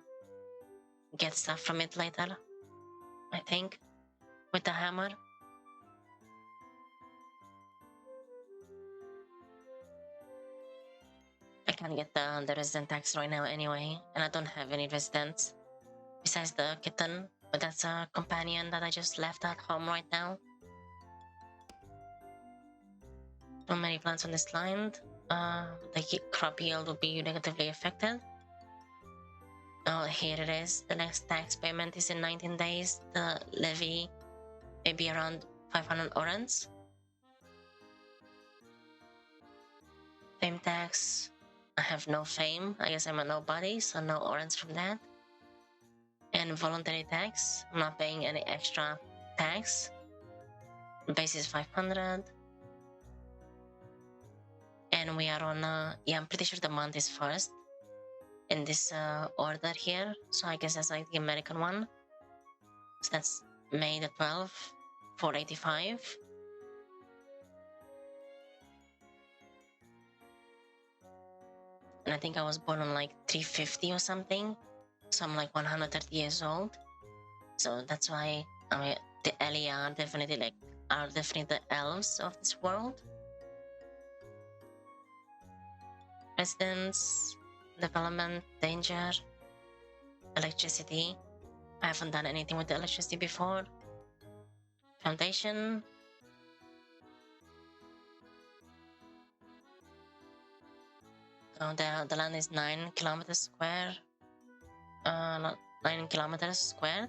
get stuff from it later, I think, with the hammer. I can't get the resident tax right now anyway, and I don't have any residents besides the kitten, but that's a companion that I just left at home right now. Too many plants on this land. The crop yield will be negatively affected. Oh, here it is. The next tax payment is in 19 days. The levy may be around 500 orans. Fame tax. I have no fame. I guess I'm a nobody, so no orans from that. And voluntary tax. I'm not paying any extra tax. Base is 500. And we are on, yeah, I'm pretty sure the month is first in this order here. So I guess that's like the American one. So that's May the 12th, 485. And I think I was born on like 350 or something. So I'm like 130 years old. So that's why I mean, the Ellie are definitely the elves of this world. Residence, development, danger, electricity. I haven't done anything with the electricity before. Foundation. Oh, the land is 9 kilometers square. 9 kilometers squared.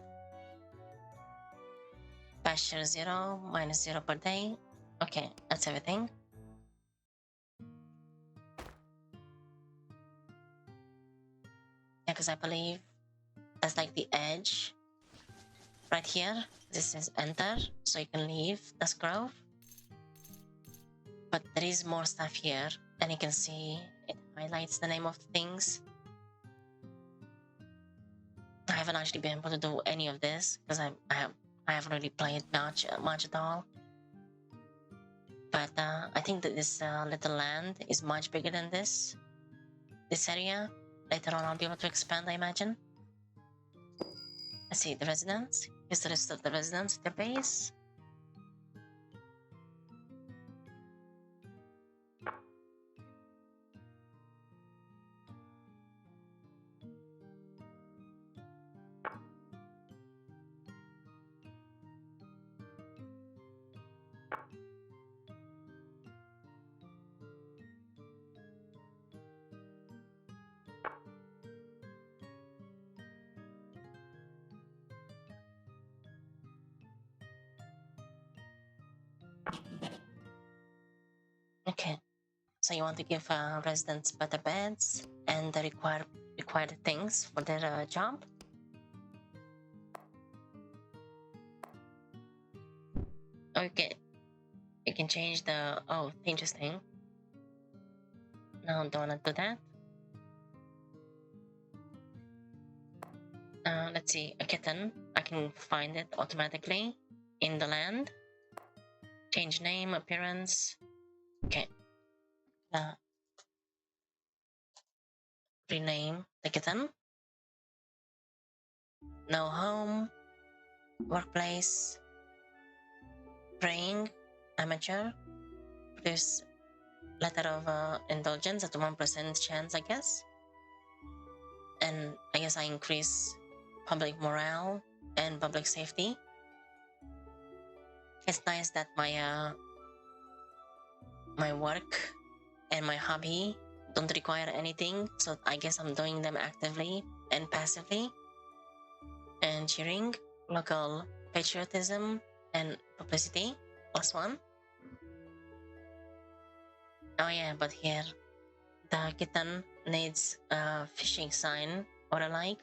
Pasture 0, -0 per day. Okay, that's everything. Yeah, because I believe that's like the edge right here. This is enter, so you can leave this grove. But there is more stuff here, and you can see it highlights the name of things. I haven't actually been able to do any of this because I haven't really played much at all. But I think that this little land is much bigger than this area. Later on, I'll be able to expand, I imagine. Let's see, the residents. Here's the rest of the residents, their base. Okay, so you want to give residents better beds and the required things for their job. Okay, you can change the interesting. No, don't want to do that. Let's see, a kitten. I can find it automatically in the land. Change name, appearance. Okay. Rename the kitten. No home, workplace, praying, amateur. Produce letter of indulgence at 1% chance, I guess. And I guess I increase public morale and public safety. It's nice that my work and my hobby don't require anything, so I guess I'm doing them actively and passively. And cheering, local patriotism and publicity, +1. Oh yeah, but here the kitten needs a fishing sign or a like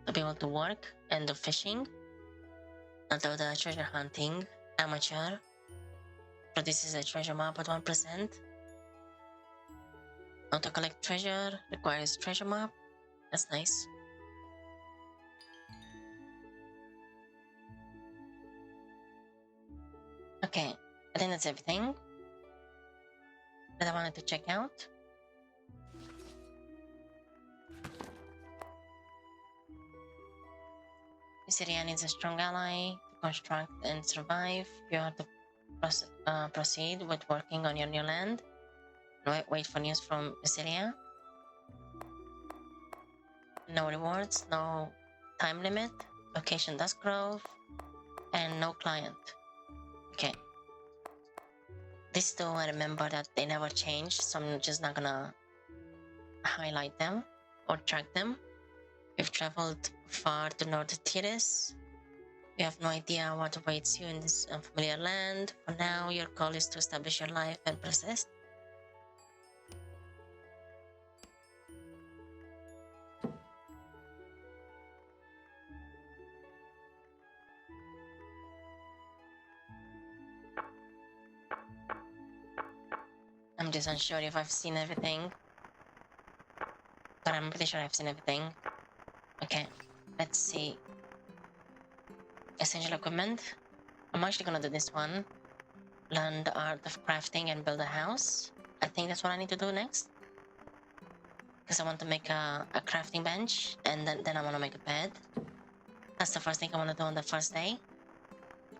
to be able to work and do fishing. Although the treasure hunting, amateur, produces a treasure map at 1%. Auto collect treasure requires treasure map. That's nice. Okay, I think that's everything that I wanted to check out. Syria needs a strong ally to construct and survive. You have to proceed with working on your new land. Wait for news from Syria. No rewards, no time limit, location Dusk Grove, and no client. Okay. These two, I remember that they never changed, so I'm just not gonna highlight them or track them. We've traveled far to North Tiris. We have no idea what awaits you in this unfamiliar land. For now, your goal is to establish your life and persist. I'm just unsure if I've seen everything, but I'm pretty sure I've seen everything. Okay, let's see. Essential equipment. I'm actually gonna do this one. Learn the art of crafting and build a house. I think that's what I need to do next. Because I want to make a crafting bench, and then I want to make a bed. That's the first thing I want to do on the first day.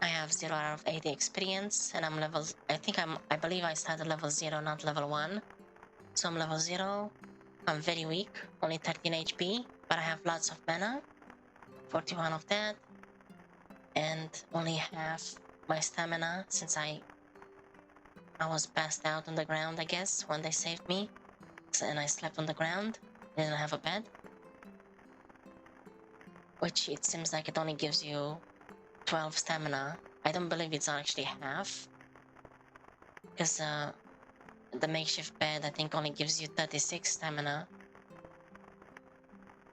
I have 0 out of 80 experience, and I'm level. I believe I started level 0, not level 1. So I'm level 0. I'm very weak, only 13 HP, but I have lots of mana, 41 of that, and only half my stamina since I was passed out on the ground, I guess, when they saved me. And I slept on the ground, didn't have a bed. Which it seems like it only gives you 12 stamina. I don't believe it's actually half. Because the makeshift bed, I think, only gives you 36 stamina.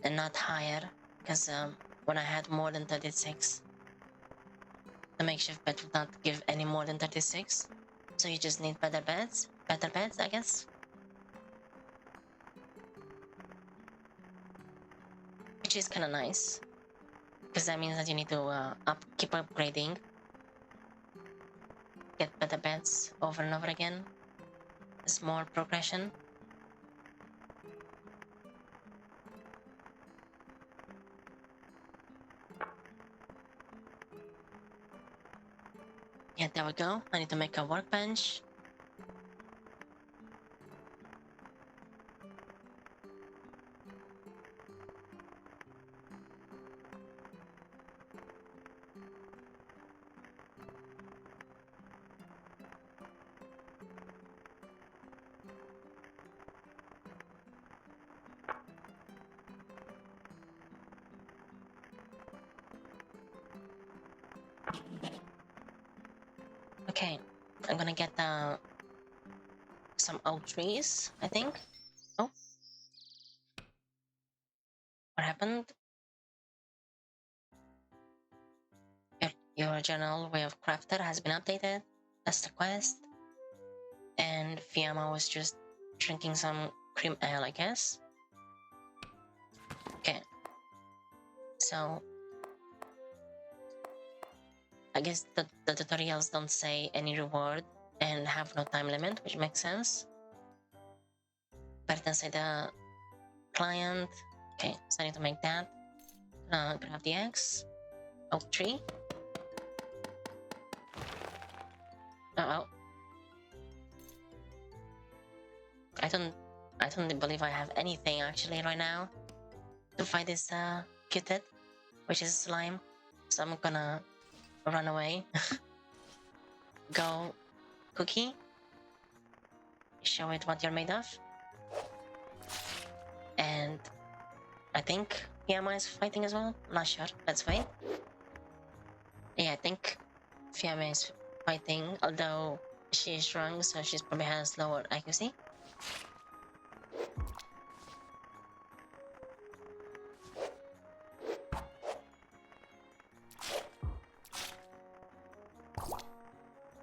And not higher. Because when I had more than 36, the makeshift bed would not give any more than 36. So you just need better beds. Better beds, I guess. Which is kind of nice. Because that means that you need to keep upgrading. Get better beds over and over again. There's more progression. Yeah, there we go. I need to make a workbench. Okay, gonna get some oak trees, I think. Oh, what happened? Your general way of crafter has been updated. That's the quest. And Fiamma was just drinking some cream ale, I guess. Okay. So I guess the tutorials don't say any reward and have no time limit, which makes sense. But it does say the client. Okay, so I need to make that. Grab the axe. Oak tree. Uh oh. I don't believe I have anything actually right now to fight this cuted, which is slime. So I'm gonna run away. Go, Cookie. Show it what you're made of. And I think Fiamma is fighting as well. Not sure. Let's wait. Yeah, I think Fiamma is fighting, although she is strong, so she probably has lower accuracy.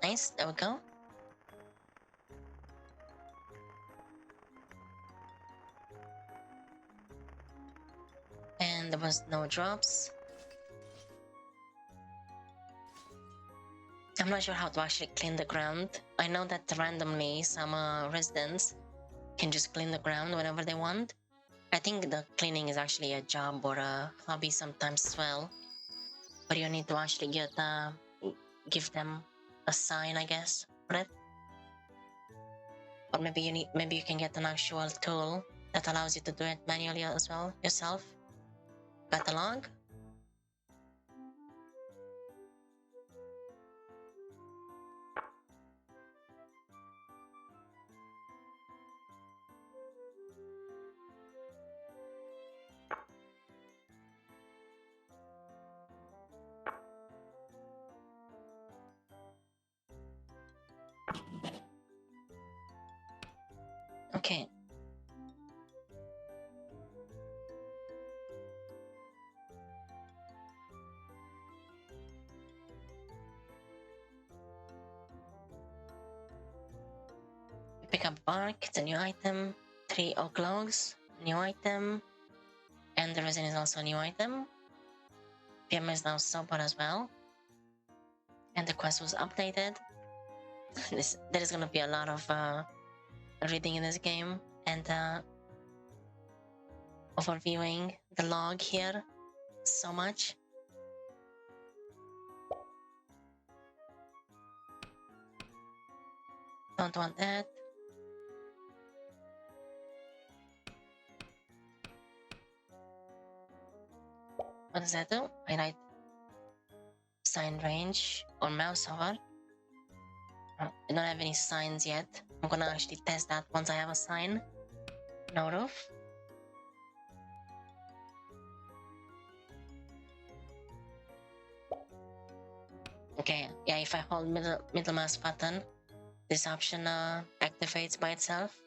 Nice, there we go. And there was no drops. I'm not sure how to actually clean the ground. I know that randomly some residents can just clean the ground whenever they want. I think the cleaning is actually a job or a hobby sometimes as well. But you need to actually give them a sign, I guess, for it. Or maybe you can get an actual tool that allows you to do it manually as well yourself. Catalog. Okay. Pick up bark, it's a new item. 3 oak logs, new item. And the resin is also a new item. PM is now sober as well. And the quest was updated. There is gonna be a lot of reading in this game and overviewing the log here so much. Don't want that. What does that do? Highlight sign range or mouse hover. I don't have any signs yet. I'm gonna actually test that once I have a sign. No roof. Okay, yeah, if I hold middle mouse button, this option activates by itself.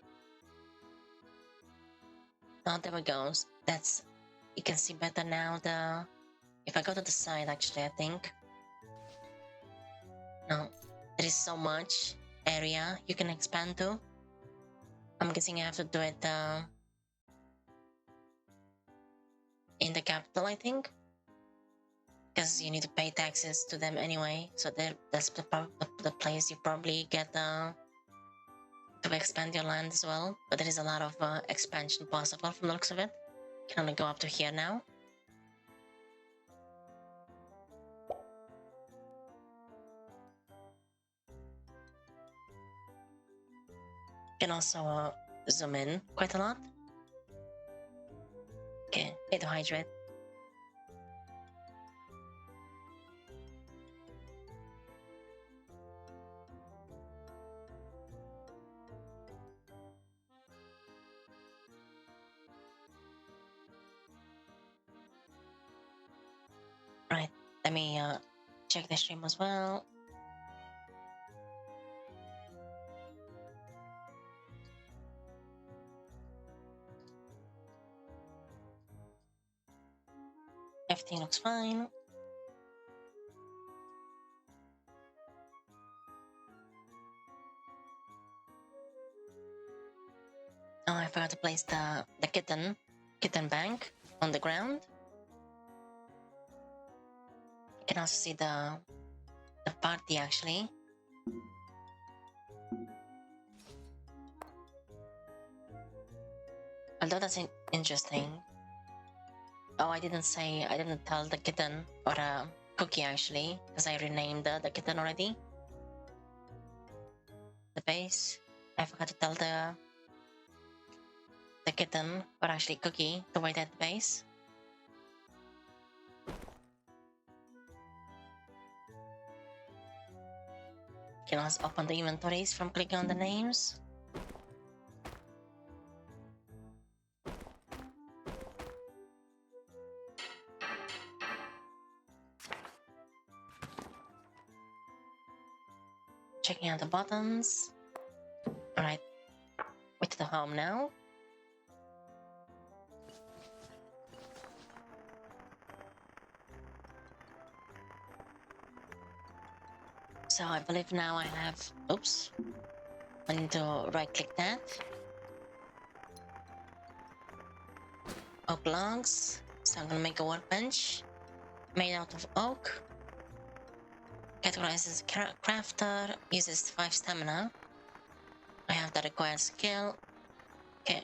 Oh, there we go. That's, you can see better now. If I go to the side, actually, I think. No, there is so much area you can expand to. I'm guessing I have to do it in the capital, I think, because you need to pay taxes to them anyway. So that's the place you probably get to expand your land as well. But there is a lot of expansion possible from the looks of it. You can only go up to here now. You can also zoom in quite a lot. Okay, need to hydrate. Right, let me check the stream as well. Everything looks fine. Oh, I forgot to place the kitten bank on the ground. You can also see the party actually. Although that's interesting. Oh, I didn't tell the kitten or Cookie actually, because I renamed the kitten already. The base. I forgot to tell the kitten, or actually Cookie, to wait at the base. You can also open the inventories from clicking on the names. Checking out the buttons. Alright, we're to the home now. So I believe now I have, oops, I need to right click that. Oak logs, so I'm gonna make a workbench made out of oak. Categorizes crafter, uses 5 stamina. I have the required skill. Okay.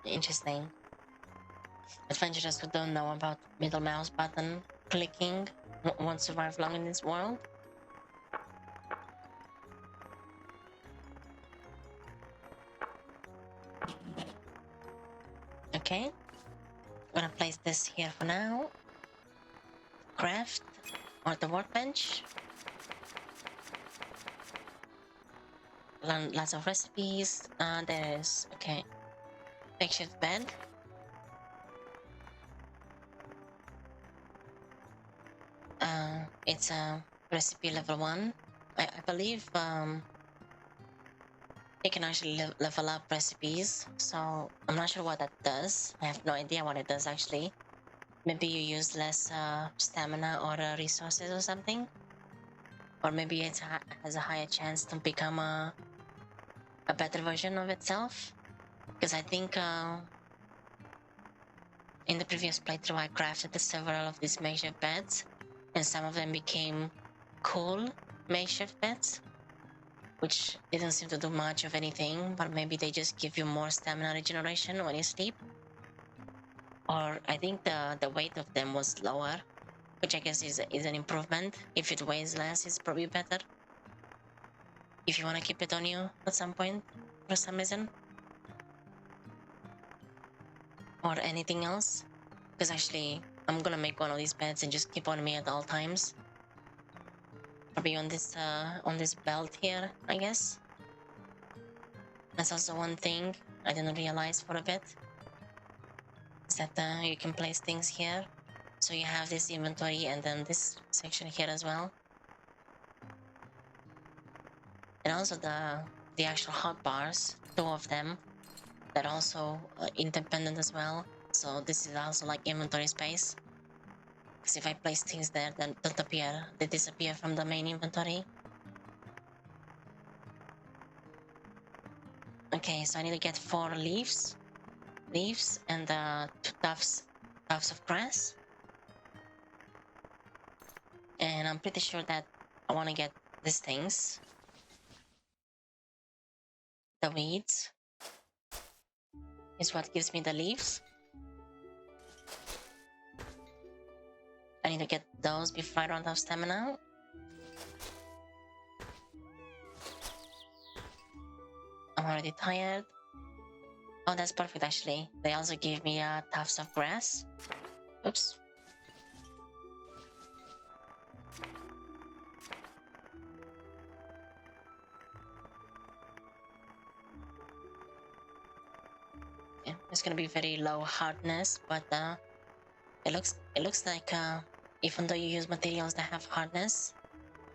Interesting. Adventurers who don't know about middle mouse button clicking won't survive long in this world. Okay. I'm gonna place this here for now. Craft or the workbench. Learn lots of recipes. There's okay. Makeshift bed. It's a recipe level 1. I believe you can actually level up recipes, so I'm not sure what that does. I have no idea what it does actually. Maybe you use less stamina or resources or something, or maybe it has a higher chance to become a better version of itself. Because I think in the previous playthrough I crafted several of these makeshift beds, and some of them became cool makeshift beds, which didn't seem to do much of anything, but maybe they just give you more stamina regeneration when you sleep. Or I think the weight of them was lower, which I guess is an improvement. If it weighs less, it's probably better. If you want to keep it on you at some point, for some reason. Or anything else. Because actually, I'm gonna make one of these beds and just keep on me at all times. Probably on this belt here, I guess. That's also one thing I didn't realize for a bit. Is that you can place things here. So you have this inventory and then this section here as well. And also the actual hotbars, 2 of them, they're also independent as well. So this is also like inventory space. Because if I place things there, then they disappear from the main inventory. Okay, so I need to get 4 leaves and 2 tufts of grass. And I'm pretty sure that I want to get these things. The weeds is what gives me the leaves. I need to get those before I run out of stamina. I'm already tired. Oh, that's perfect actually. They also gave me tufts of grass. Oops. Yeah, it's gonna be very low hardness, but it looks like even though you use materials that have hardness,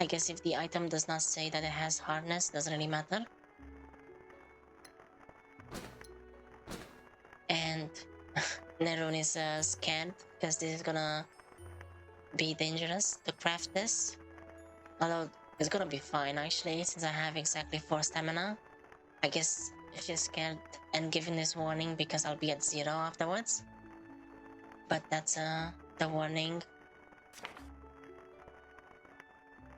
I guess if the item does not say that it has hardness, doesn't really matter. And Nerun is scared because this is gonna be dangerous to craft this. Although it's gonna be fine actually, since I have exactly 4 stamina. I guess she's scared and giving this warning because I'll be at 0 afterwards. But that's the warning.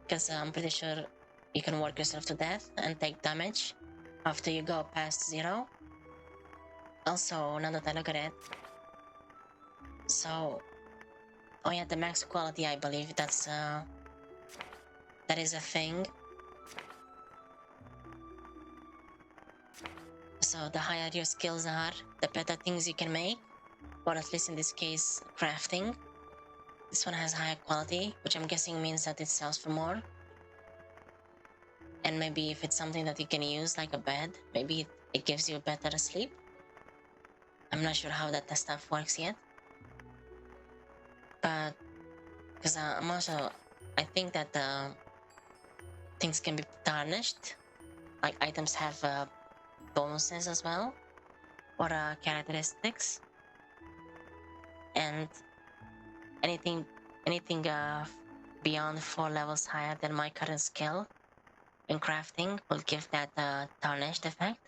Because I'm pretty sure you can work yourself to death and take damage after you go past 0. Also, now that I look at it, so oh yeah, the max quality, I believe that is a thing. So the higher your skills are, the better things you can make, or at least in this case, crafting. This one has higher quality, which I'm guessing means that it sells for more. And maybe if it's something that you can use, like a bed, maybe it gives you better sleep. I'm not sure how that stuff works yet. But because I think that things can be tarnished. Like items have bonuses as well, or characteristics, and anything beyond 4 levels higher than my current skill in crafting will give that tarnished effect,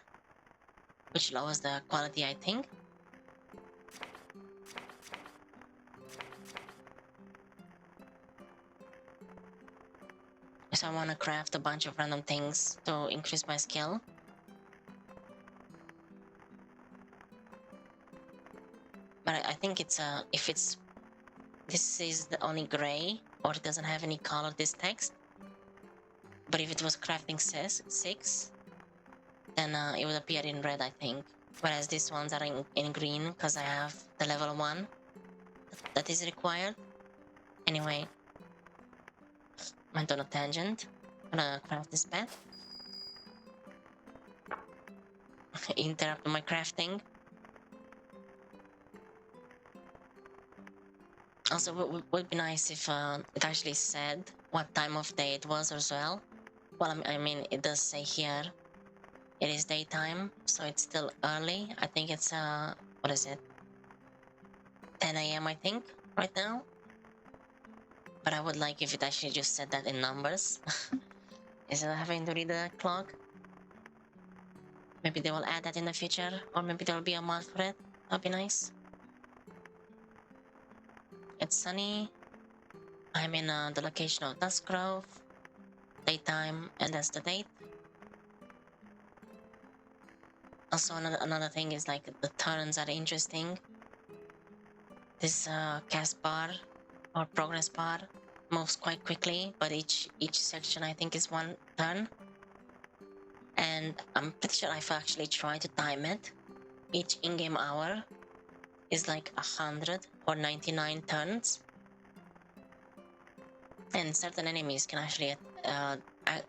which lowers the quality, I think. So I want to craft a bunch of random things to increase my skill. But I think it's if it's this is the only gray or it doesn't have any color, this text. But if it was crafting 6, then it would appear in red, I think. Whereas these ones are in green because I have the level 1 that is required. Anyway, went on a tangent. I'm gonna craft this bed. Interrupt my crafting. Also, would be nice if it actually said what time of day it was as well. Well, I mean, it does say here it is daytime, so it's still early. I think it's what is it? 10 a.m. I think right now. But I would like if it actually just said that in numbers instead of having to read the clock. Maybe they will add that in the future, or maybe there will be a mod for it. That'd be nice. It's sunny. I'm in the location of Dusk Grove. Daytime, and that's the date. Also, another thing is like the turns are interesting. This cast bar or progress bar moves quite quickly, but each section I think is 1 turn. And I'm pretty sure I've actually tried to time it. Each in-game hour is like 100 or 99 turns. And certain enemies can actually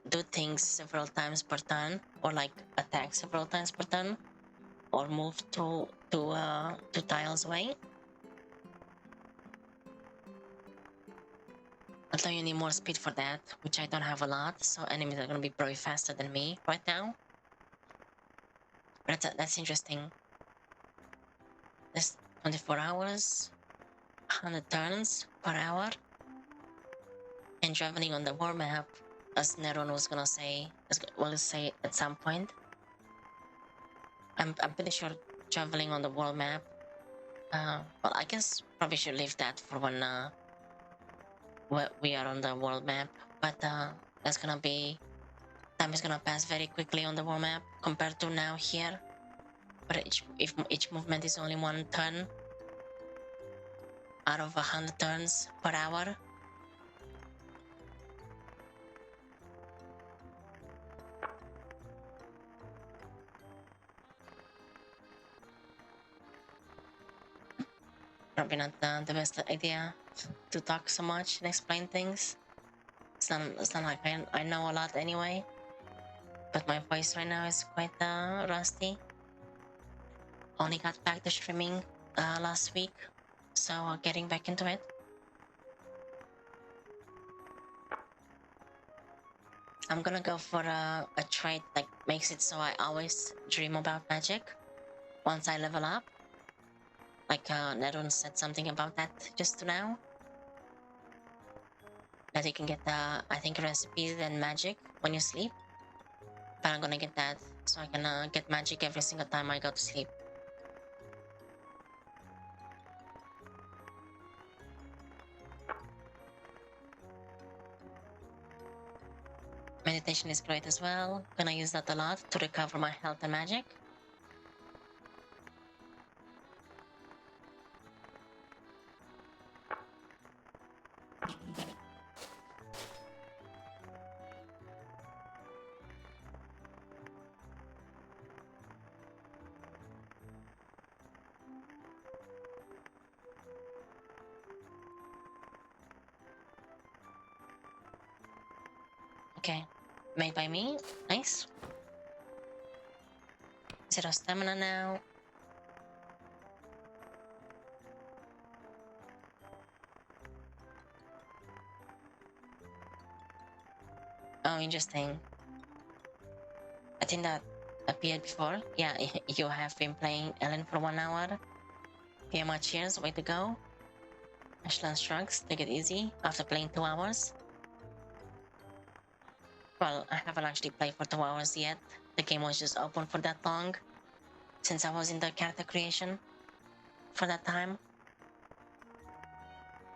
do things several times per turn, or like attack several times per turn, or move two tiles away. Although you need more speed for that, which I don't have a lot, so enemies are gonna be probably faster than me right now. But that's interesting. There's 24 hours, 100 turns per hour, and traveling on the world map, as Neron was gonna say, will say at some point. I'm pretty sure traveling on the world map. Well, I guess probably should leave that for when we are on the world map. But that's gonna be time is gonna pass very quickly on the world map compared to now here. But each movement is only 1 turn out of 100 turns per hour. Probably not the best idea to talk so much and explain things. It's not like I know a lot anyway. But my voice right now is quite rusty. Only got back to streaming last week, so getting back into it. I'm gonna go for a trait that makes it so I always dream about magic once I level up. Like Nerun said something about that just now. That you can get I think recipes and magic when you sleep. But I'm gonna get that so I can get magic every single time I go to sleep. Meditation is great as well. Gonna use that a lot to recover my health and magic. Okay, made by me. Nice. 0 stamina now. Oh, interesting. I think that appeared before. Yeah, you have been playing Elin for 1 hour. Yeah, my cheers. Way to go. Ashland shrugs. Take it easy after playing 2 hours. Well, I haven't actually played for 2 hours yet. The game was just open for that long. Since I was in the character creation for that time.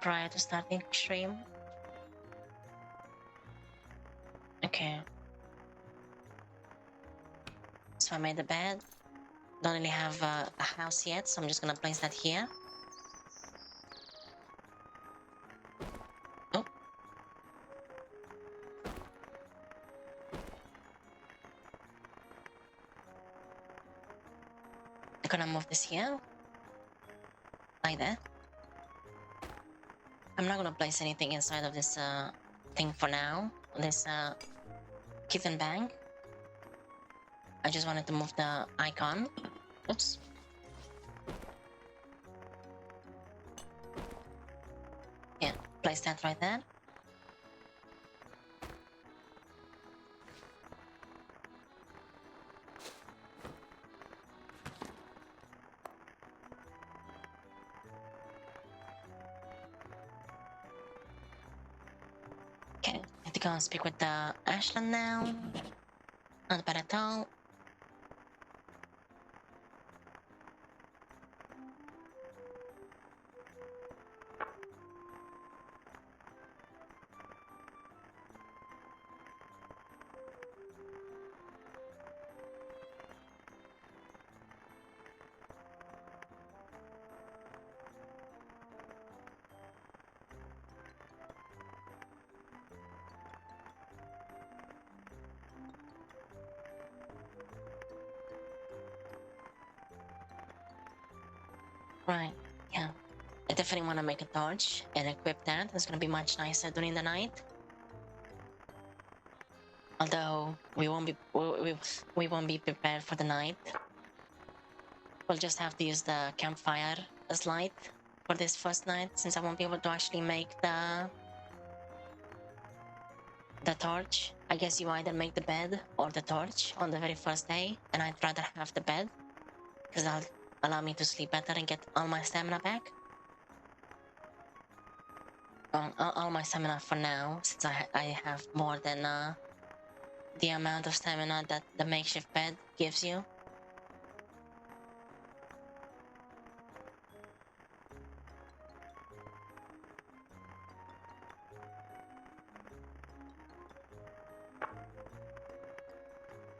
Prior to starting stream. Okay. So I made the bed. Don't really have a house yet, so I'm just gonna place that here. Oh. I'm gonna move this here. Like that. I'm not gonna place anything inside of this thing for now. This kitten bank. I just wanted to move the icon. Oops. Yeah, place that right there. Okay, I have to go and speak with the Ashland now. Not bad at all. Right, yeah. I definitely want to make a torch and equip that. It's gonna be much nicer during the night. Although we won't be prepared for the night. We'll just have to use the campfire as light for this first night, since I won't be able to actually make the torch. I guess you either make the bed or the torch on the very first day, and I'd rather have the bed because that'll allow me to sleep better and get all my stamina back. All my stamina for now, since I have more than the amount of stamina that the makeshift bed gives you.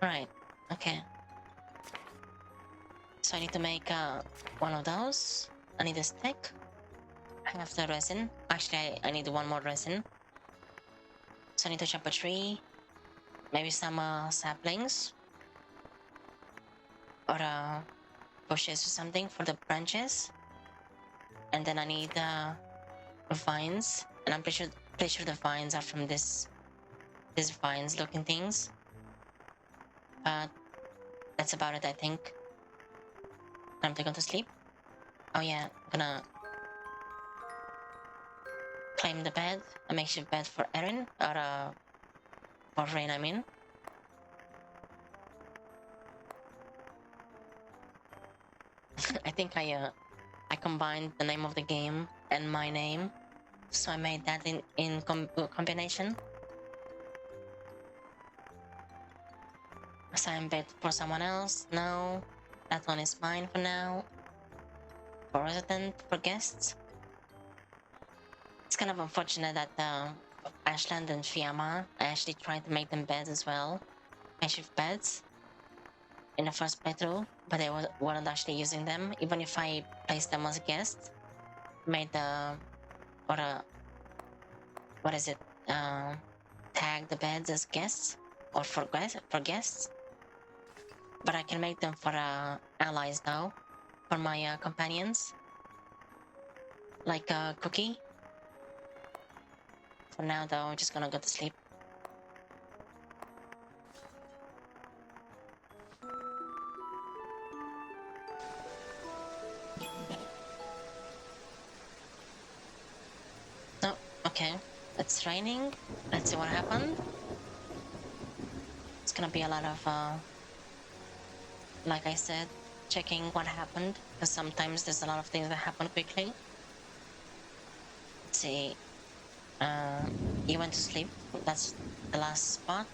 Right, okay. So I need to make one of those. I need a stick. I have the resin. Actually, I need one more resin. So I need to chop a tree. Maybe some saplings. Or bushes or something for the branches. and then I need vines, and I'm pretty sure the vines are from these vines looking things. But that's about it, I think. Time to go to sleep. Oh yeah, I'm gonna claim the bed, a makeshift bed for Erin, or for Rain, I mean. I think I combined the name of the game and my name, so I made that in combination. Assign bed for someone else? No, that one is mine for now. For resident, for guests. It's kind of unfortunate that Ashland and Fiamma, I actually tried to make them beds as well, makeshift beds, in the first playthrough, but they weren't actually using them, even if I placed them as guests. Made the what is it? Tag the beds as guests or for guests. But I can make them for allies now, for my companions, like Cookie. For now, though, I'm just gonna go to sleep. Oh, okay. It's raining. Let's see what happened. It's gonna be a lot of, like I said, checking what happened, because sometimes there's a lot of things that happen quickly. Let's see. You went to sleep. That's the last spot.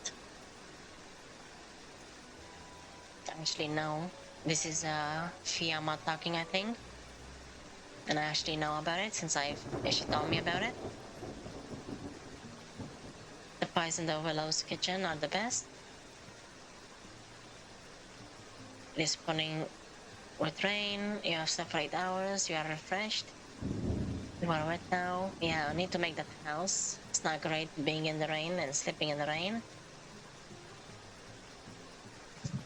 Actually, no. This is Fiamma talking, I think. And I actually know about it since she told me about it. The pies in the Willow's kitchen are the best. Responding with rain, you have slept for 8 hours, you are refreshed. You are wet now. Yeah, I need to make that house. It's not great being in the rain and sleeping in the rain.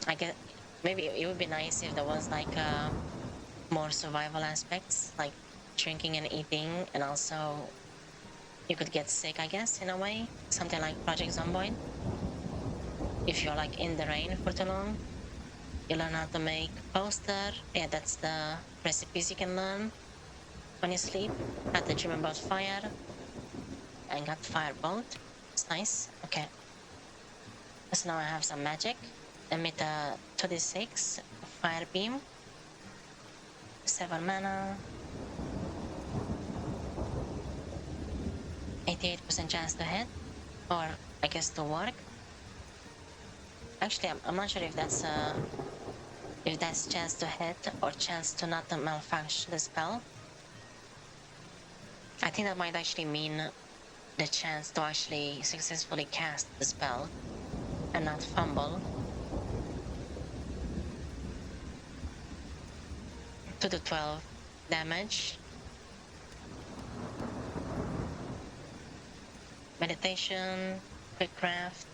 I guess maybe it would be nice if there was like more survival aspects, like drinking and eating, and also you could get sick, I guess, in a way. Something like Project Zomboid. If you're like in the rain for too long, you learn how to make poster. Yeah, that's the recipes you can learn when you sleep. Had to dream about fire and got firebolt. It's nice. Okay. So now I have some magic. Emit a 2d6 fire beam. 7 mana. 88% chance to hit, or I guess to work. Actually, I'm not sure if that's chance to hit or chance to not malfunction the spell. I think that might actually mean the chance to actually successfully cast the spell and not fumble. 2 to 12 damage. Meditation, quick craft,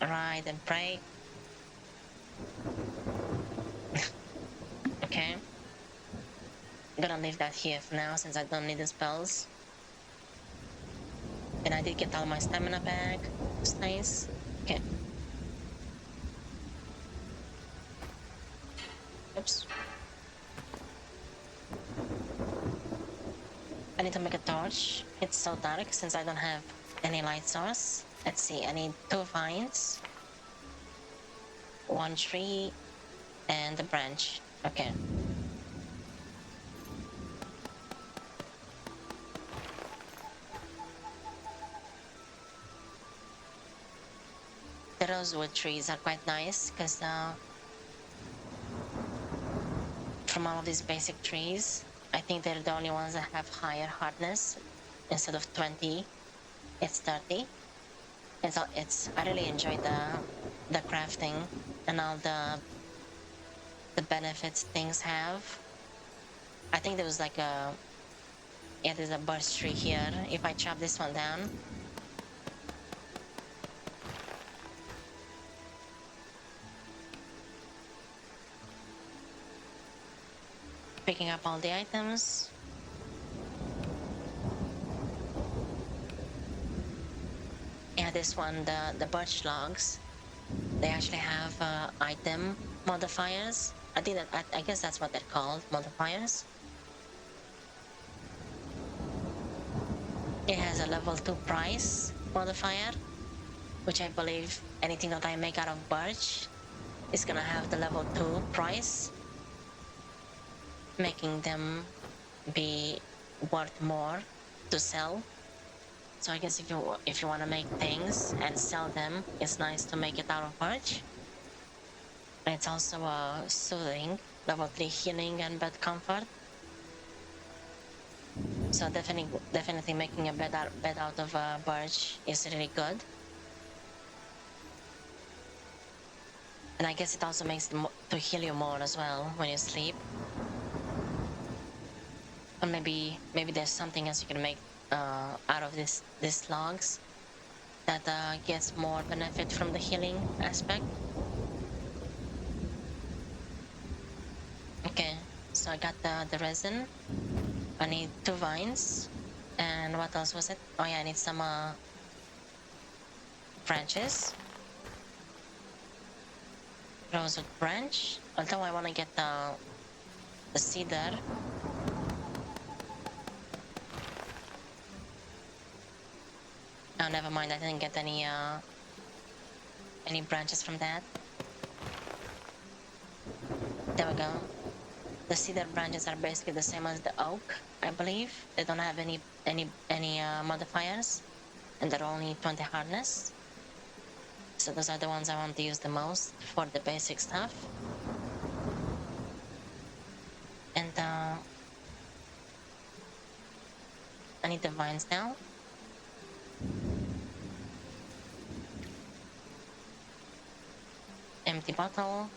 ride and pray. Okay. I'm gonna leave that here for now since I don't need the spells. And I did get all my stamina back. It's nice. Okay. Oops. I need to make a torch. It's so dark since I don't have any light source. Let's see, I need 2 vines, 1 tree, and a branch. Okay. The rosewood trees are quite nice because from all of these basic trees, I think they're the only ones that have higher hardness. Instead of 20, it's 30. And so I really enjoy the crafting and all the benefits things have. I think there was like there's a burst tree here. If I chop this one down, Picking up all the items. Yeah, this one, the birch logs, they actually have item modifiers. I guess that's what they're called, modifiers. It has a level 2 price modifier, which I believe anything that I make out of birch is gonna have the level 2 price, making them be worth more to sell. So I guess if you want to make things and sell them, it's nice to make it out of birch. And it's also soothing, level 3 healing and bed comfort. So definitely making a bed out of birch is really good. And I guess it also makes it to heal you more as well when you sleep. Or maybe there's something else you can make out of these logs that gets more benefit from the healing aspect. Okay, so I got the resin. I need 2 vines. And what else was it? Oh yeah, I need some branches. Rosewood branch. Although I want to get the cedar. Oh, never mind. I didn't get any branches from that. There we go. The cedar branches are basically the same as the oak, I believe. They don't have any modifiers, and they're only 20 hardness. So those are the ones I want to use the most for the basic stuff. And I need the vines now. Empty bottle.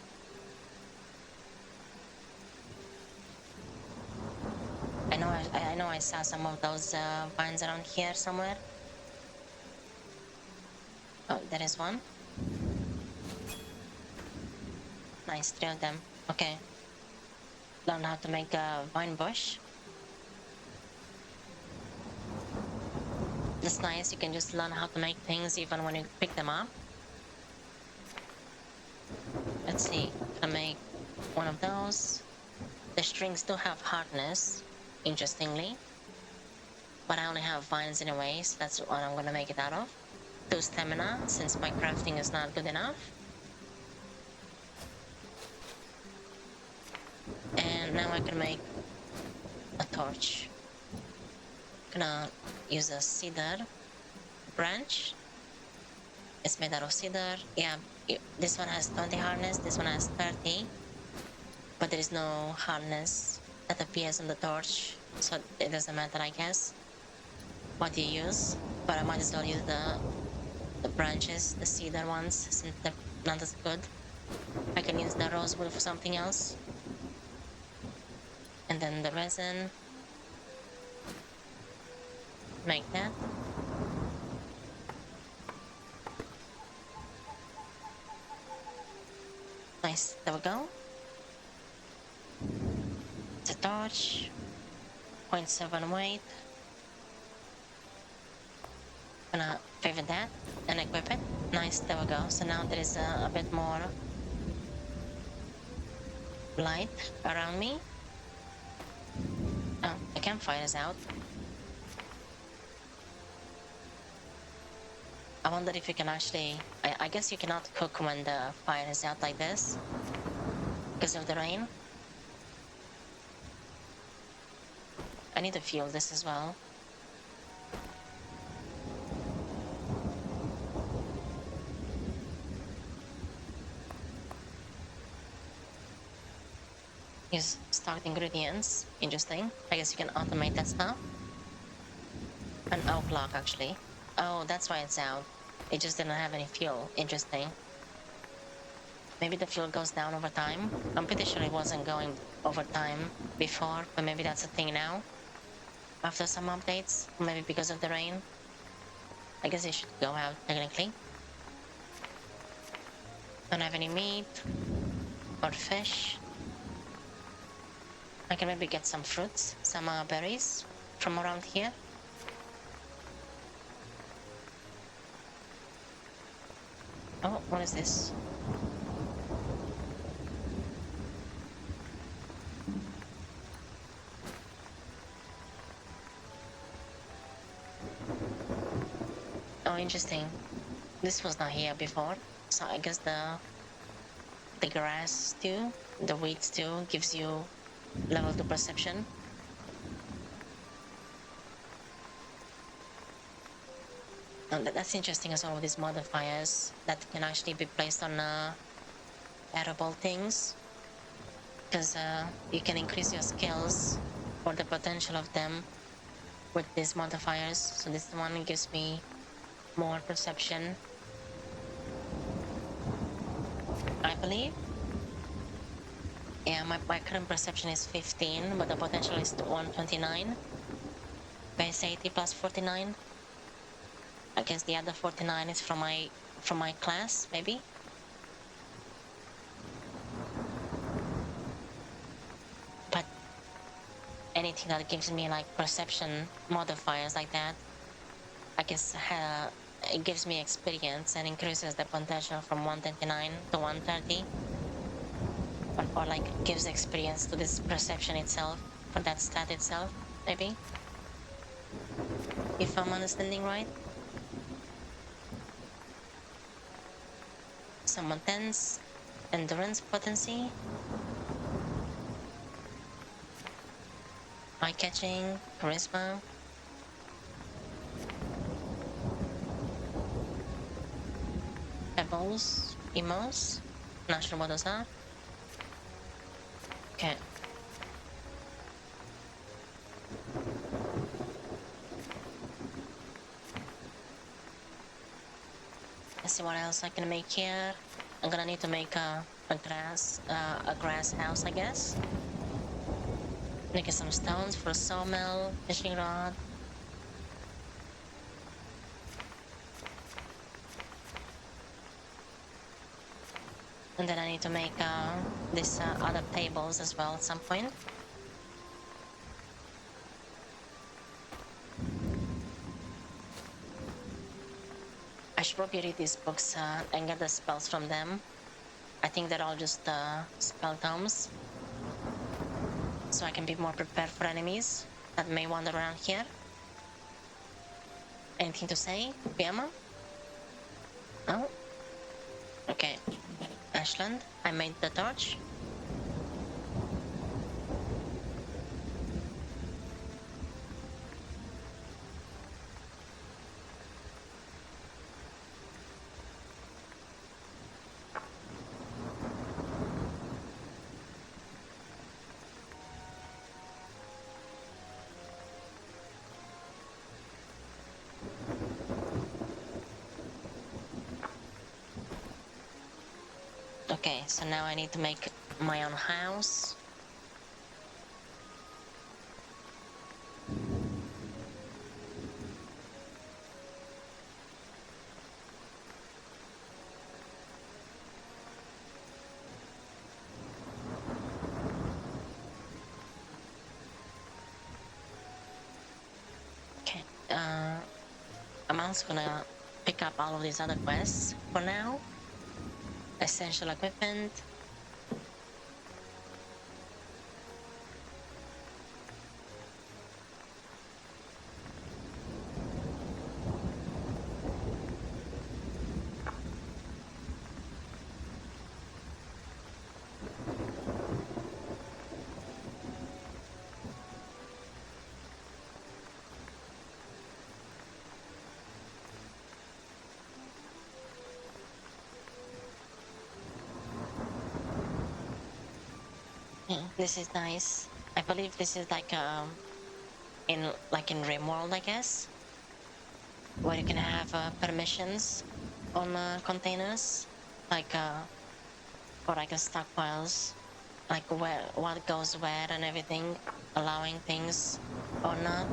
I know I saw some of those vines around here somewhere. Oh, there is one. Nice, 3 of them. Okay. Learn how to make a vine bush. That's nice, you can just learn how to make things even when you pick them up. Let's see, I make one of those. The strings do have hardness, interestingly. But I only have vines anyway, so that's what I'm gonna make it out of. 2 stamina, since my crafting is not good enough. And now I can make a torch. Gonna use a cedar branch. It's made out of cedar. Yeah, this one has 20 hardness, this one has 30. But there is no hardness that appears on the torch, so it doesn't matter, I guess, what you use. But I might as well use the branches, the cedar ones, since they're not as good. I can use the rosewood for something else. And then the resin. Make that. Nice, there we go. It's a torch. 0.7 weight. Gonna favorite that and equip it. Nice, there we go. So now there is a bit more light around me. Oh, the campfire is out. I wonder if you can actually... I guess you cannot cook when the fire is out like this because of the rain. I need to fuel this as well. Use stocked ingredients. Interesting. I guess you can automate that stuff. An oak log, actually. Oh, that's why it's out. It just didn't have any fuel. Interesting. Maybe the fuel goes down over time. I'm pretty sure it wasn't going over time before, but maybe that's a thing now. After some updates, maybe because of the rain. I guess it should go out, technically. Don't have any meat or fish. I can maybe get some fruits, some berries from around here. Oh, what is this? Oh, interesting. This was not here before, so I guess the grass too, the weeds too, gives you level 2 perception. And that's interesting as well with these modifiers that can actually be placed on edible things, because you can increase your skills or the potential of them with these modifiers. So this one gives me more perception, I believe. Yeah, my current perception is 15, but the potential is 129. Base 80 plus 49. I guess the other 49 is from my class, maybe. But anything that gives me like perception modifiers like that, I guess it gives me experience and increases the potential from 129 to 130. Or like gives experience to this perception itself, for that stat itself, maybe. If I'm understanding right. Some intense endurance potency. Eye catching, charisma. Pebbles, emos. Not sure what those are. Okay. Let's see what else I can make here. I'm gonna need to make a grass house, I guess. Make some stones for a sawmill, fishing rod. And then I need to make these other tables as well at some point. I should probably read these books and get the spells from them. I think they're all just spell tomes, so I can be more prepared for enemies that may wander around here. Anything to say, Biama? Oh? Okay. Ashland, I made the torch. Okay, so now I need to make my own house. Okay, I'm also gonna pick up all of these other quests for now. Essential equipment. This is nice. I believe this is like in RimWorld, I guess, where you can have permissions on containers, like for like stockpiles, like where what goes where and everything, allowing things or not.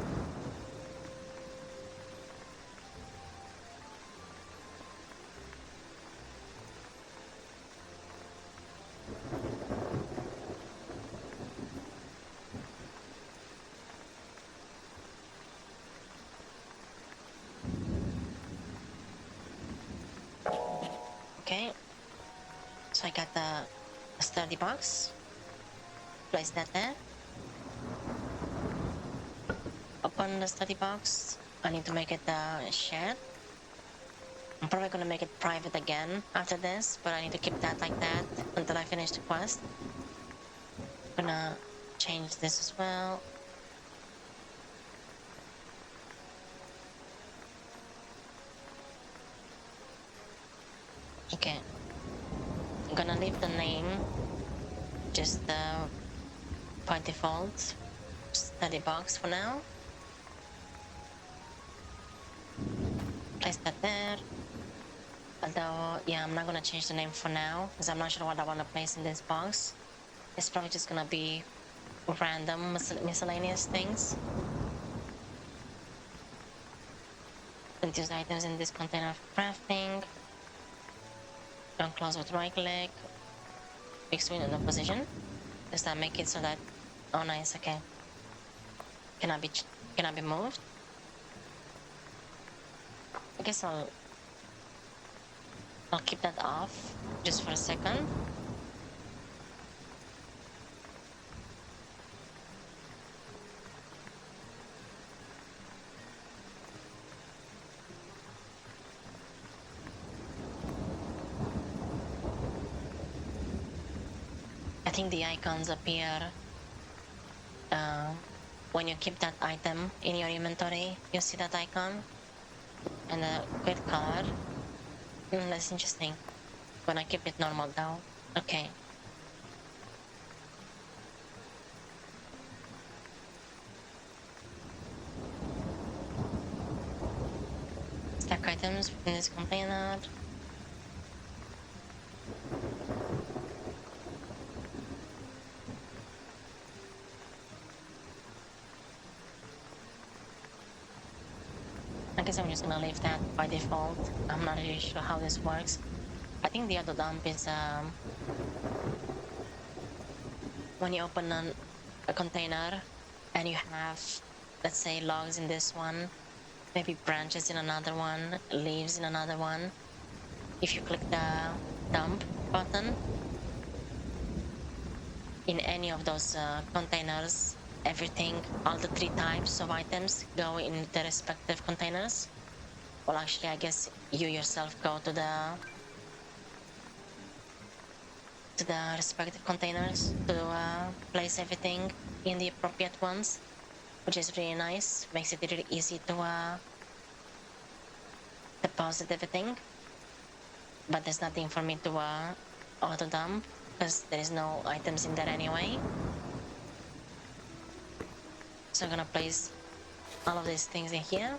study box. Place that there. Open the study box. I need to make it shared. I'm probably gonna make it private again after this, but I need to keep that like that until I finish the quest. Gonna change this as well. Okay. I'm gonna leave the name just by default study box for now. Place that there. Although, yeah, I'm not gonna change the name for now because I'm not sure what I want to place in this box. It's probably just gonna be random miscellaneous things. Don't use items in this container for crafting. Don't close with right click. Fix win in the position. Does that make it so that? Oh, nice. Okay. Cannot be moved. I guess I'll keep that off just for a second. I think the icons appear when you keep that item in your inventory. You see that icon and a red color. That's interesting. When I keep it normal though. Okay. Stack items in this container. I guess I'm just gonna leave that by default. I'm not really sure how this works. I think the auto dump is when you open a container and you have, let's say, logs in this one, maybe branches in another one, leaves in another one. If you click the dump button in any of those containers, everything, all the 3 types of items go in the respective containers. Well, actually, I guess you yourself go to the respective containers to place everything in the appropriate ones, which is really nice. Makes it really easy to deposit everything. But there's nothing for me to auto dump because there is no items in there anyway. So I'm gonna place all of these things in here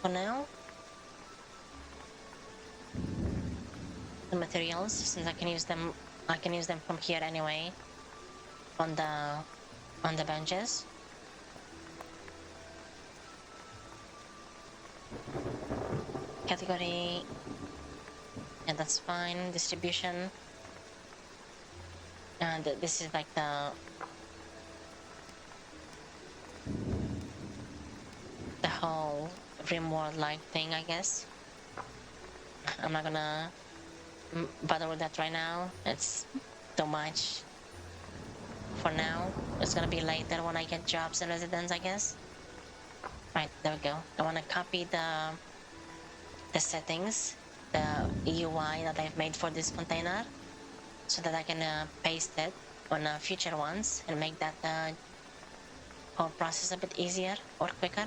for now. The materials, since I can use them from here anyway on the benches. Category, yeah, that's fine. Distribution, and this is like the whole RimWorld like thing, I guess. I'm not gonna bother with that right now. It's too much for now. It's gonna be later when I get jobs and residence, I guess. Right, there we go. I wanna copy the settings, the UI that I've made for this container, so that I can paste it on future ones and make that whole process a bit easier or quicker.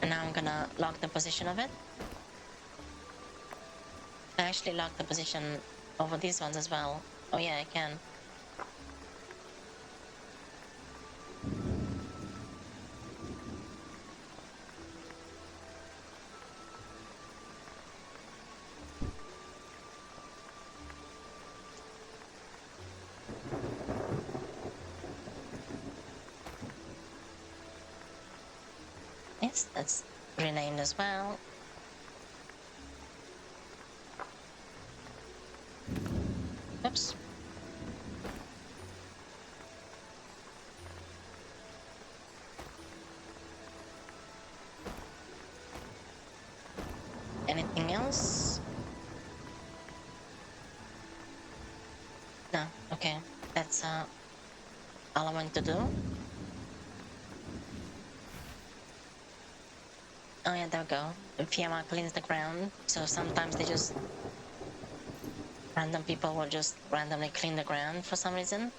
And now I'm gonna lock the position of it. I actually lock the position over these ones as well. Oh yeah, I can. Yes, that's renamed as well. Oops. Anything else? No, okay. That's all I want to do. Oh yeah, there we go. Fiamma cleans the ground, so sometimes they just random people will just randomly clean the ground for some reason,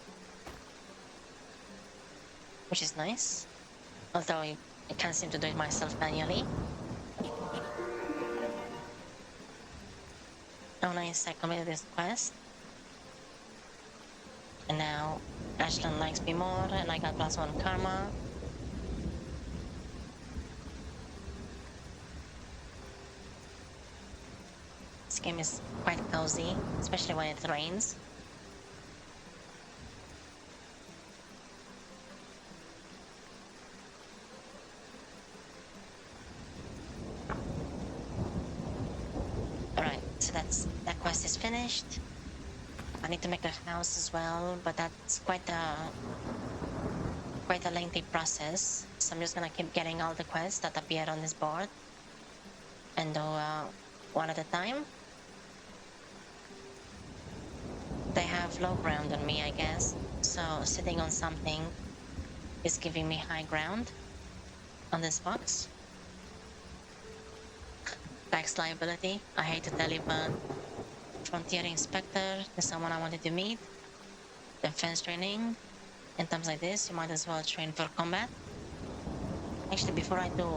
which is nice. Although I can't seem to do it myself manually. Oh nice, I completed this quest. And now Ashland likes me more, and I got +1 karma. This game is quite cozy, especially when it rains. Alright, so that quest is finished. I need to make a house as well, but that's quite a lengthy process. So I'm just gonna keep getting all the quests that appear on this board and do one at a time. They have low ground on me, I guess. So sitting on something is giving me high ground on this box. Tax liability, I hate to tell you, but Frontier Inspector is someone I wanted to meet. Defense training, in times like this, you might as well train for combat. Actually, before I do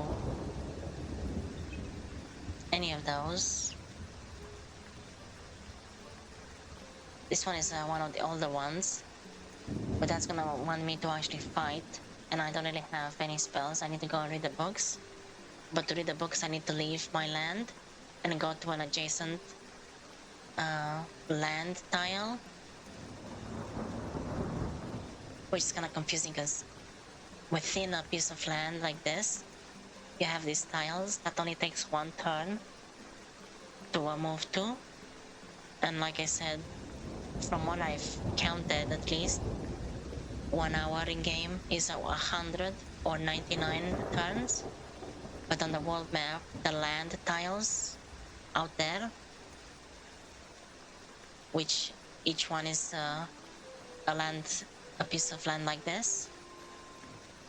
any of those, this one is one of the older ones, but that's gonna want me to actually fight, and I don't really have any spells. I need to go and read the books, but to read the books I need to leave my land and go to an adjacent land tile, which is kind of confusing because within a piece of land like this you have these tiles that only takes one turn to move to, and like I said, from what I've counted, at least 1 hour in game is 100 or 99 turns, but on the world map the land tiles out there, which each one is a piece of land like this,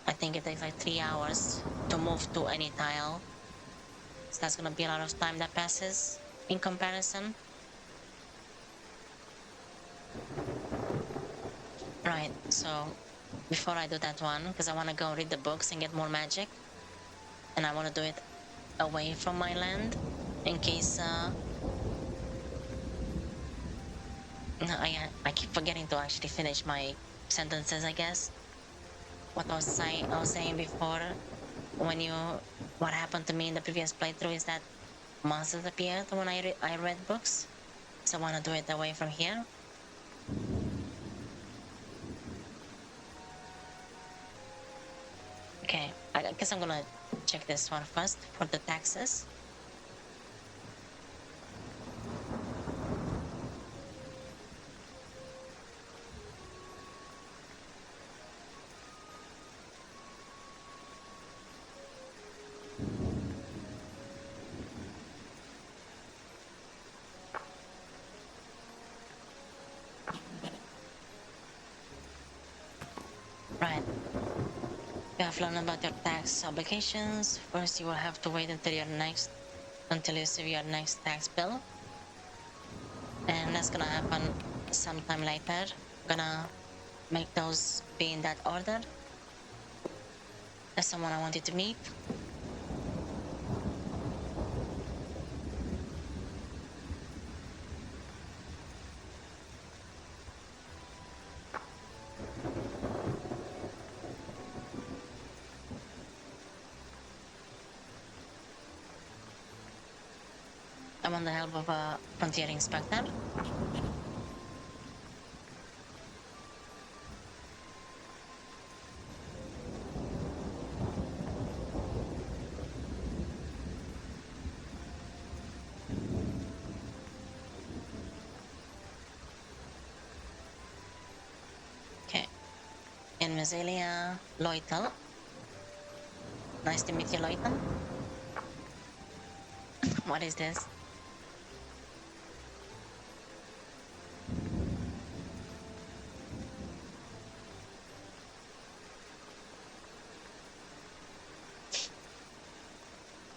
I think it takes like 3 hours to move to any tile, so that's gonna be a lot of time that passes in comparison. Right, so before I do that one, because I want to go read the books and get more magic, and I want to do it away from my land in case I keep forgetting to actually finish my sentences, I guess. What I was saying before, what happened to me in the previous playthrough is that monsters appeared when I read books, so I want to do it away from here. Okay, I guess I'm gonna check this one first for the taxes. Right. You have learned about your tax obligations. First, you will have to wait until you receive your next tax bill, and that's gonna happen sometime later. I'm gonna make those be in that order. There's someone I wanted to meet. I want the help of a frontier inspector. Okay. In Mazelia, Loital. Nice to meet you, Loital. What is this?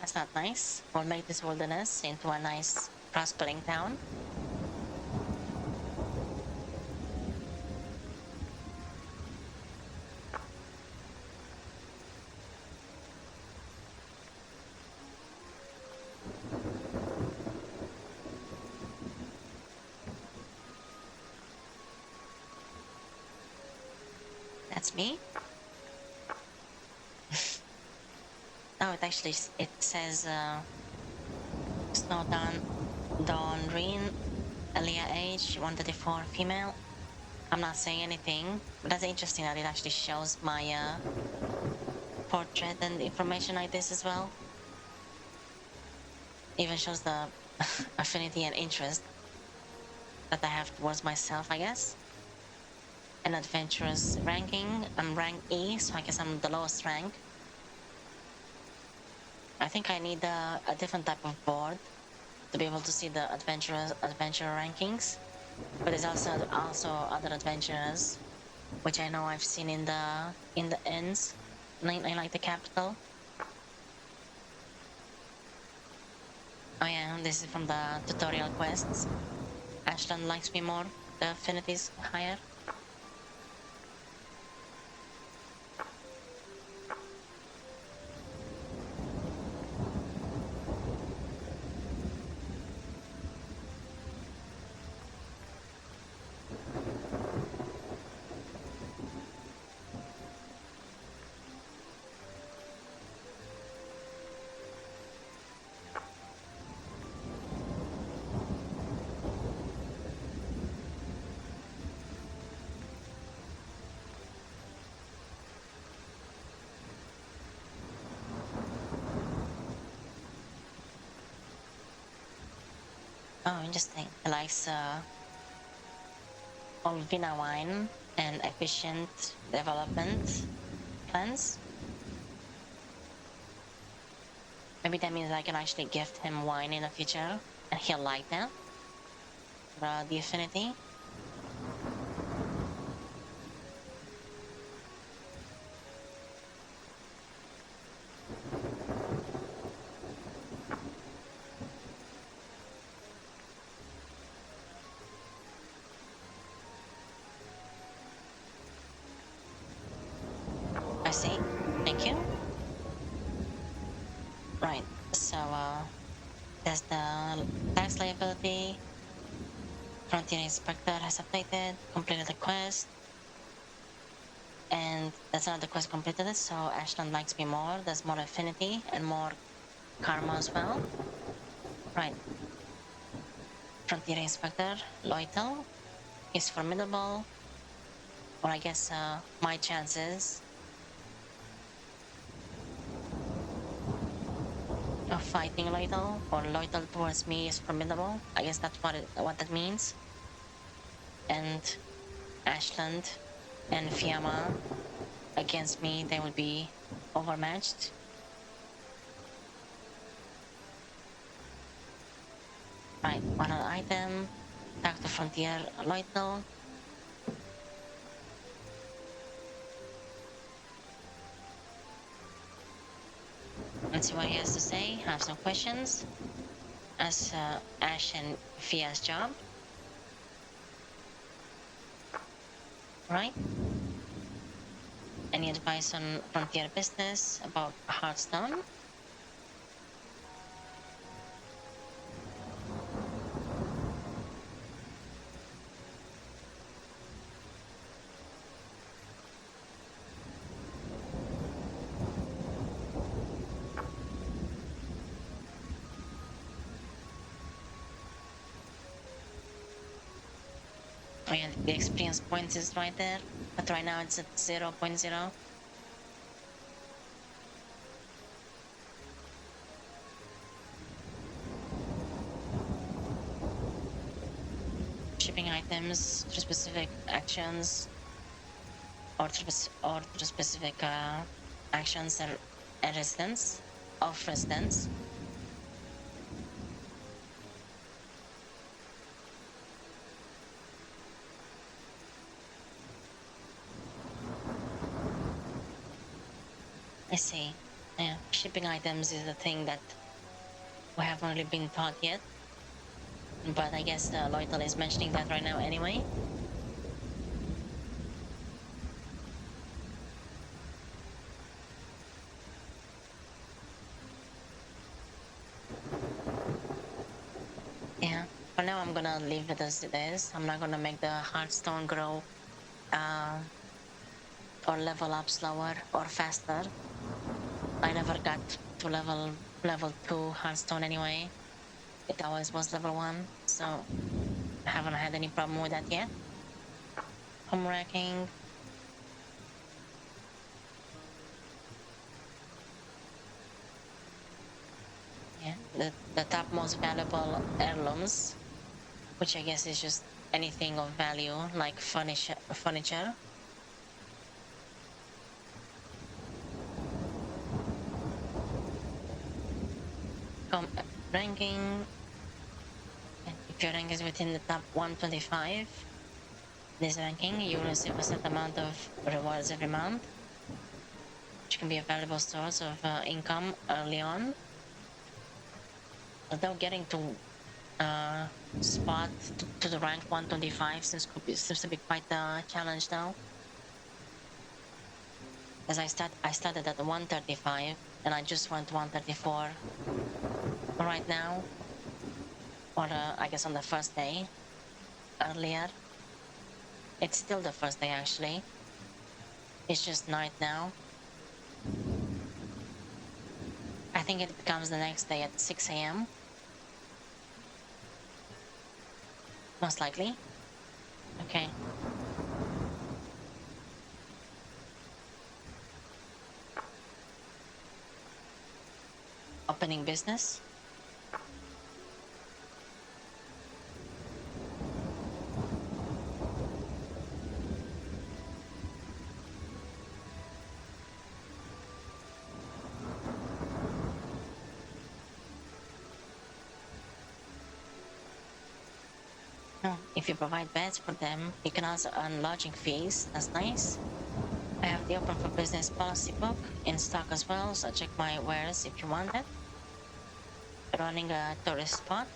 That's not nice. We'll make this wilderness into a nice prospering town. That's me. Oh, it says Snow Dawn Reen, Elia age 134 female. I'm not saying anything, but that's interesting that it actually shows my portrait and information like this as well. Even shows the affinity and interest that I have towards myself, I guess. An adventurous ranking. I'm rank E, so I guess I'm the lowest rank. I think I need a different type of board to be able to see the adventure rankings. But there's also other adventurers, which I know I've seen in the ends, like the capital. Oh yeah, this is from the tutorial quests. Ashland likes me more. The affinity's higher. Oh, interesting. He likes Olvina wine and efficient development plans. Maybe that means I can actually gift him wine in the future and he'll like that. The affinity. I see. Thank you. Right. So there's the tax liability. Frontier Inspector has updated, completed the quest. And that's another quest completed, so Ashland likes me more. There's more affinity and more karma as well. Right. Frontier Inspector, Loitel, is formidable. Or I guess my chances of fighting Loitel or Loitel towards me is formidable. I guess that's what that means. And Ashland and Fiamma against me, they will be overmatched. Right, one other item. Back to Frontier Loitel. Let's see what he has to say. I have some questions. As Ash and Fia's job. Right? Any advice on Frontier business about Hearthstone? Oh yeah, the experience points is right there, but right now it's at 0.0. Shipping items to specific actions or to specific actions and residents of residents. I see. Yeah, shipping items is a thing that we haven't really been taught yet. But I guess Loital is mentioning that right now anyway. Yeah, for now I'm gonna leave it as it is. I'm not gonna make the Hearthstone grow uh, or level up slower or faster. I never got to level 2 Hearthstone anyway. It always was level 1, so I haven't had any problem with that yet. Home ranking. Yeah, the top most valuable heirlooms, which I guess is just anything of value like furniture. Ranking. If your rank is within the top 125, this ranking, you will receive a set amount of rewards every month, which can be a valuable source of income early on. Although getting to spot to the rank 125 seems to be quite a challenge now. As I started at 135 and I just went 134 right now, or I guess on the first day earlier. It's still the first day actually. It's just night now. I think it becomes the next day at 6 a.m. Most likely. Okay. Opening business. If you provide beds for them, you can also earn lodging fees. That's nice. I have the Open for Business policy book in stock as well, so check my wares if you want it. Running a tourist spot.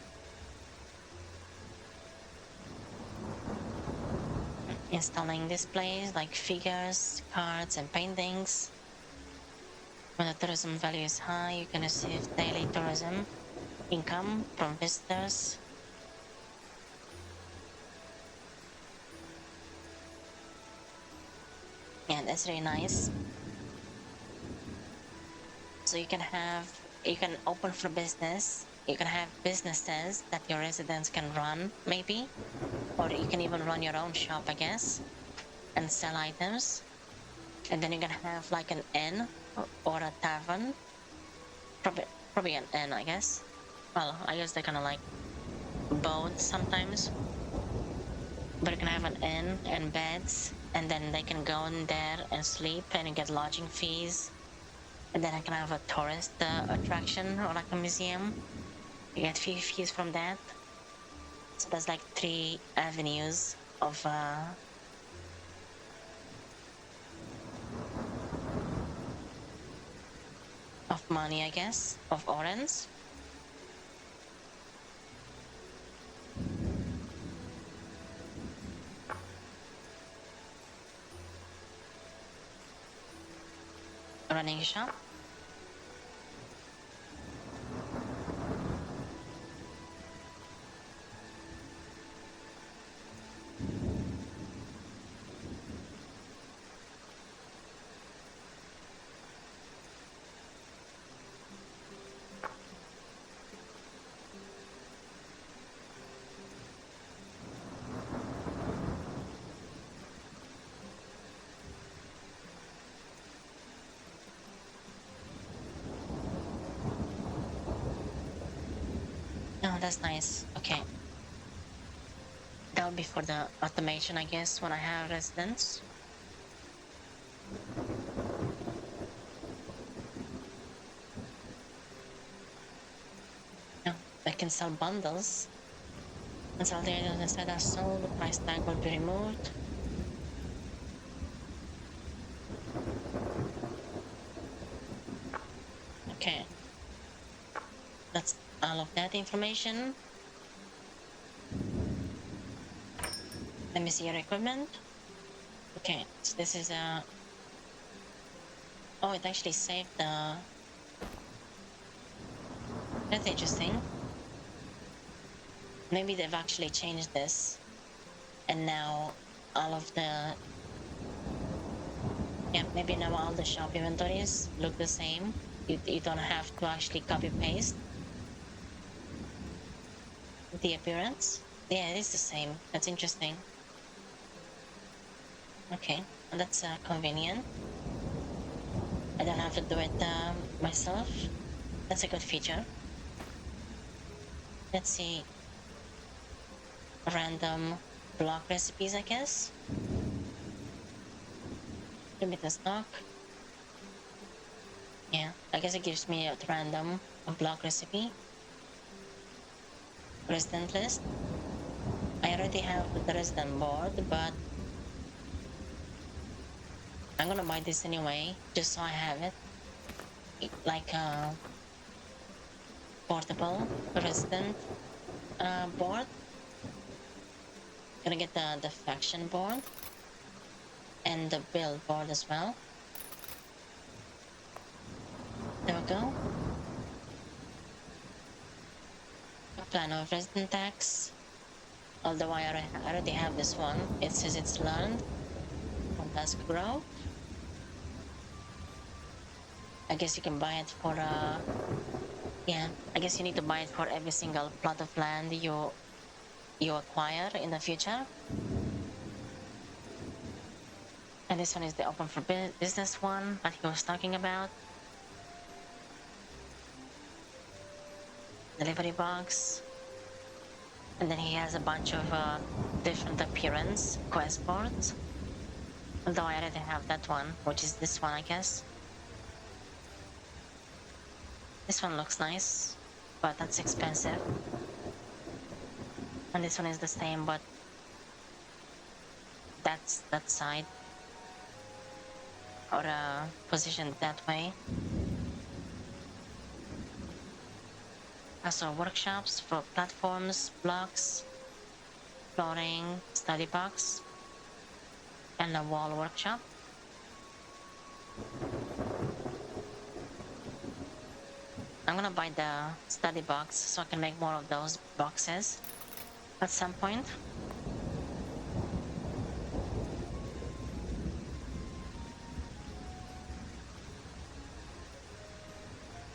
Installing displays like figures, cards, and paintings. When the tourism value is high, you can receive daily tourism income from visitors. Yeah, that's really nice. So you can open for business. You can have businesses that your residents can run, maybe, or you can even run your own shop, I guess, and sell items. And then you can have like an inn or a tavern. Probably an inn, I guess. Well, I guess they're kind of like both sometimes. But you can have an inn and beds, and then they can go in there and sleep, and you get lodging fees. And then I can have a tourist attraction or like a museum. You get fees from that. So there's like 3 avenues of money, I guess, of orange. Running a shop. Oh, that's nice. Okay. That'll be for the automation, I guess, when I have residents. Yeah, I can sell bundles. Once all the items inside are sold, the price tag will be removed. Okay. That's all of that information. Let me see your equipment. Okay, so this is a... Oh, it actually saved the... That's interesting. Maybe they've actually changed this. And now all of the... Yeah, maybe now all the shop inventories look the same. You don't have to actually copy paste the appearance. Yeah, it is the same. That's interesting. Okay, that's convenient. I don't have to do it myself. That's a good feature. Let's see. Random block recipes, I guess. Limit the stock. Yeah, I guess it gives me a random block recipe. Resident list. I already have the resident board, but I'm gonna buy this anyway, just so I have it. Like a portable resident board. Gonna get the faction board and the build board as well. There we go. A plan of resident tax. Although I already have this one. It says it's learned from Dusk Grove. I guess you can buy it for yeah, I guess you need to buy it for every single plot of land you acquire in the future. And this one is the open for business one that he was talking about. Delivery box. And then he has a bunch of different appearance quest boards. Although I already have that one, which is this one, I guess. This one looks nice, but that's expensive. And this one is the same, but that's that side. Or positioned that way. Also workshops for platforms, blocks, flooring, study box, and a wall workshop. I'm gonna buy the study box so I can make more of those boxes at some point.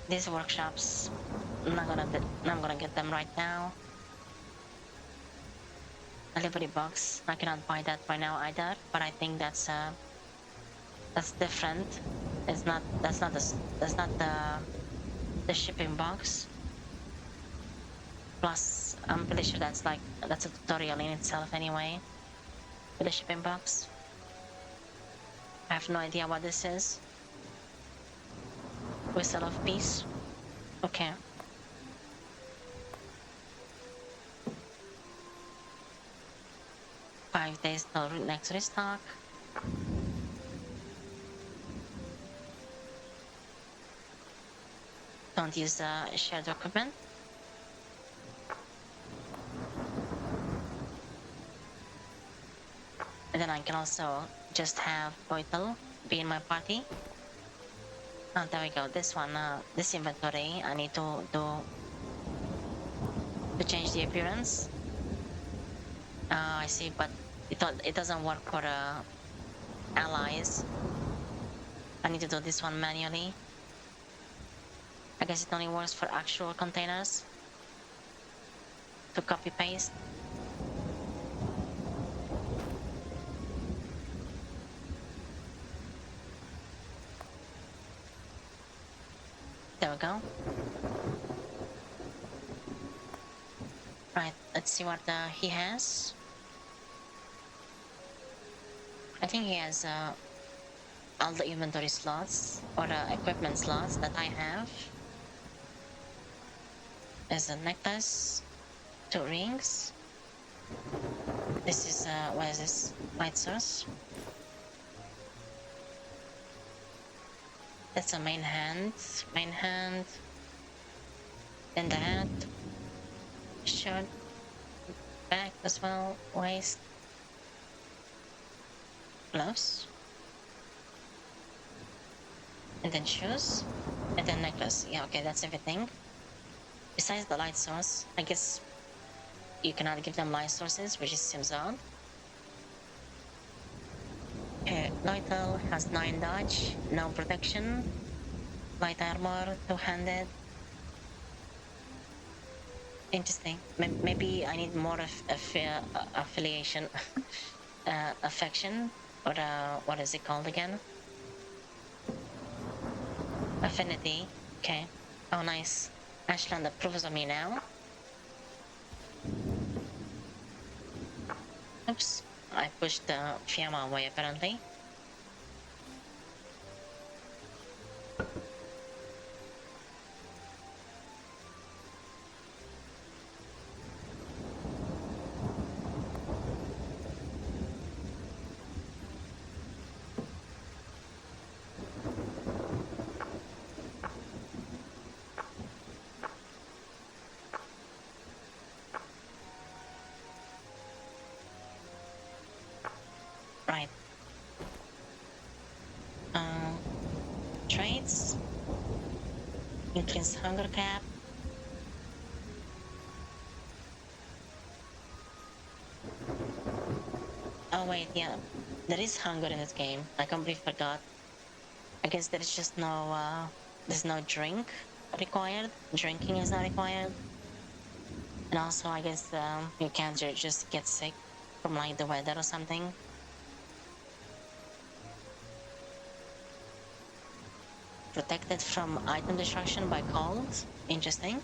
These workshops, I'm gonna get them right now. Delivery box, I cannot buy that right now either, but I think that's different. That's not the shipping box. Plus, I'm pretty sure that's a tutorial in itself anyway. For the shipping box. I have no idea what this is. Whistle of peace. Okay. Five days till next restock. Don't use the shared document. And then I can also just have Boitel be in my party. Oh, there we go. This one, this inventory, I need to change the appearance. I see, but it doesn't work for allies. I need to do this one manually. I guess it only works for actual containers. To copy paste. There we go. Right, let's see what he has. I think he has all the inventory slots or equipment slots that I have. There's a necklace, 2 rings. This is what is this? Light source. That's a main hand. Main hand. Then the hat. Shirt. Back as well. Waist. Gloves. And then shoes. And then necklace. Yeah, okay, that's everything. Besides the light source, I guess you cannot give them light sources, which seems odd. Okay, Lethal has 9 dodge, no protection. Light armor, 2-handed. Interesting. Maybe I need more affiliation, affection, or what is it called again? Affinity. Okay. Oh, nice. Ashland approves of me now. Oops. I pushed the Fiamma away, apparently. Right. Traits. Increase hunger cap. Oh wait, yeah. There is hunger in this game. I completely forgot. I guess there is just there's no drink required. Drinking is not required. And also, I guess you can't just get sick from like the weather or something. Protected from item destruction by cold. Interesting.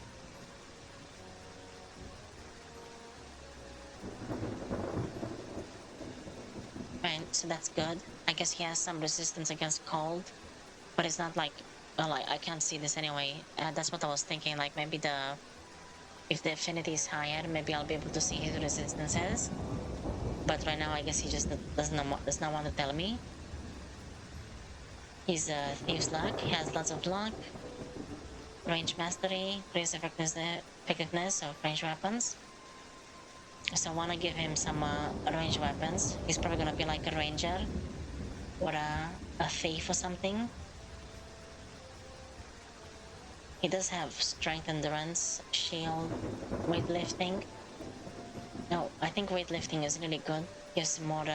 Right, so that's good. I guess he has some resistance against cold, but it's not like, well, I can't see this anyway. That's what I was thinking. Like maybe if the affinity is higher, maybe I'll be able to see his resistances. But right now, I guess he just does not want to tell me. He's a Thieves Luck. He has lots of luck. Range Mastery, increase effectiveness of range weapons. So I want to give him some range weapons. He's probably gonna be like a ranger or a thief or something. He does have strength, endurance, shield, weightlifting. No, I think weightlifting is really good. Gives more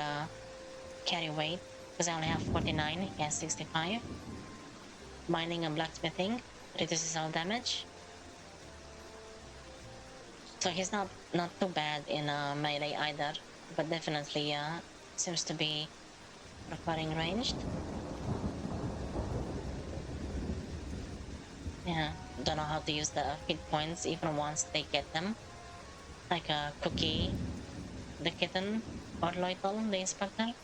carry weight, because I only have 49, he has 65. Mining and blacksmithing reduces all damage. So he's not too bad in melee either, but definitely seems to be preferring ranged. Yeah, don't know how to use the hit points even once they get them. Like a Cookie, the kitten, or Loital, the inspector.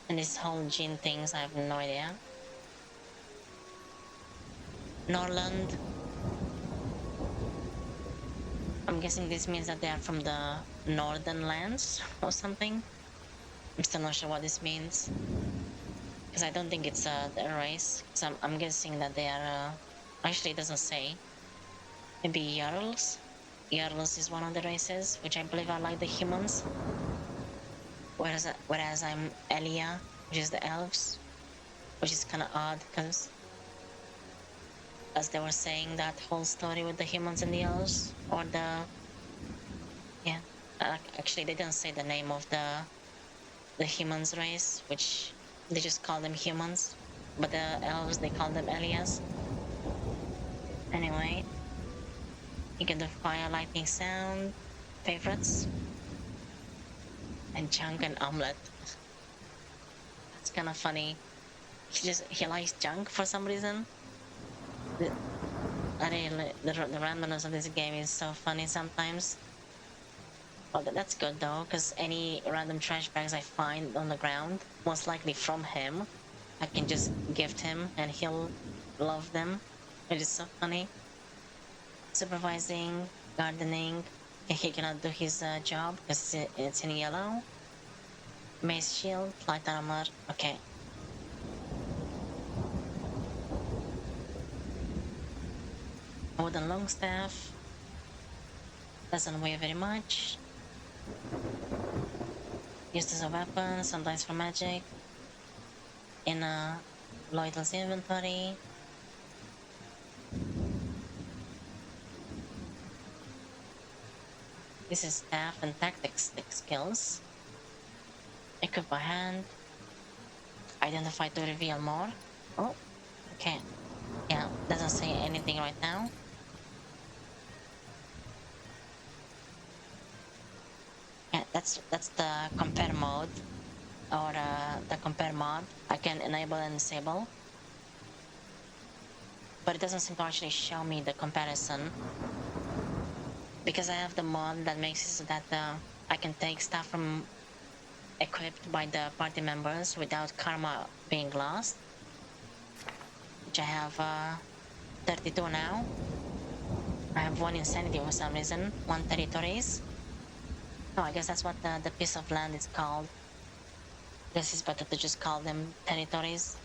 And this whole gene things, I have no idea. Norland. I'm guessing this means that they are from the northern lands or something. I'm still not sure what this means. Because I don't think it's a race. So I'm guessing that they are... actually, it doesn't say. Maybe Jarls? Jarls is one of the races, which I believe are like the humans. Whereas I'm Elia, which is the elves. Which is kind of odd, because... as they were saying, that whole story with the humans and the elves, or the... yeah, actually they didn't say the name of the humans race, which they just call them humans, but the elves, they call them Elias. Anyway, you get the fire, lightning, sound, favorites, and junk and omelet. That's kind of funny. He likes junk for some reason. The randomness of this game is so funny sometimes. Well, that's good though, because any random trash bags I find on the ground, most likely from him, I can just gift him and he'll love them. It is so funny. Supervising, gardening, he cannot do his job because it's in yellow. Mace shield, light armor, okay. Wooden long staff. Doesn't weigh very much. Used as a weapon, sometimes for magic. In Lloyd's inventory. This is staff and tactics skills. Equip by hand. Identify to reveal more. Oh, okay. Yeah, doesn't say anything right now. Yeah, that's the compare mode, or the compare mod. I can enable and disable, but it doesn't seem to actually show me the comparison, because I have the mod that makes it so that I can take stuff from equipped by the party members without karma being lost, which I have 32 now. I have 1 insanity for some reason, 1 territories. Oh, I guess that's what the piece of land is called. I guess it's better to just call them territories,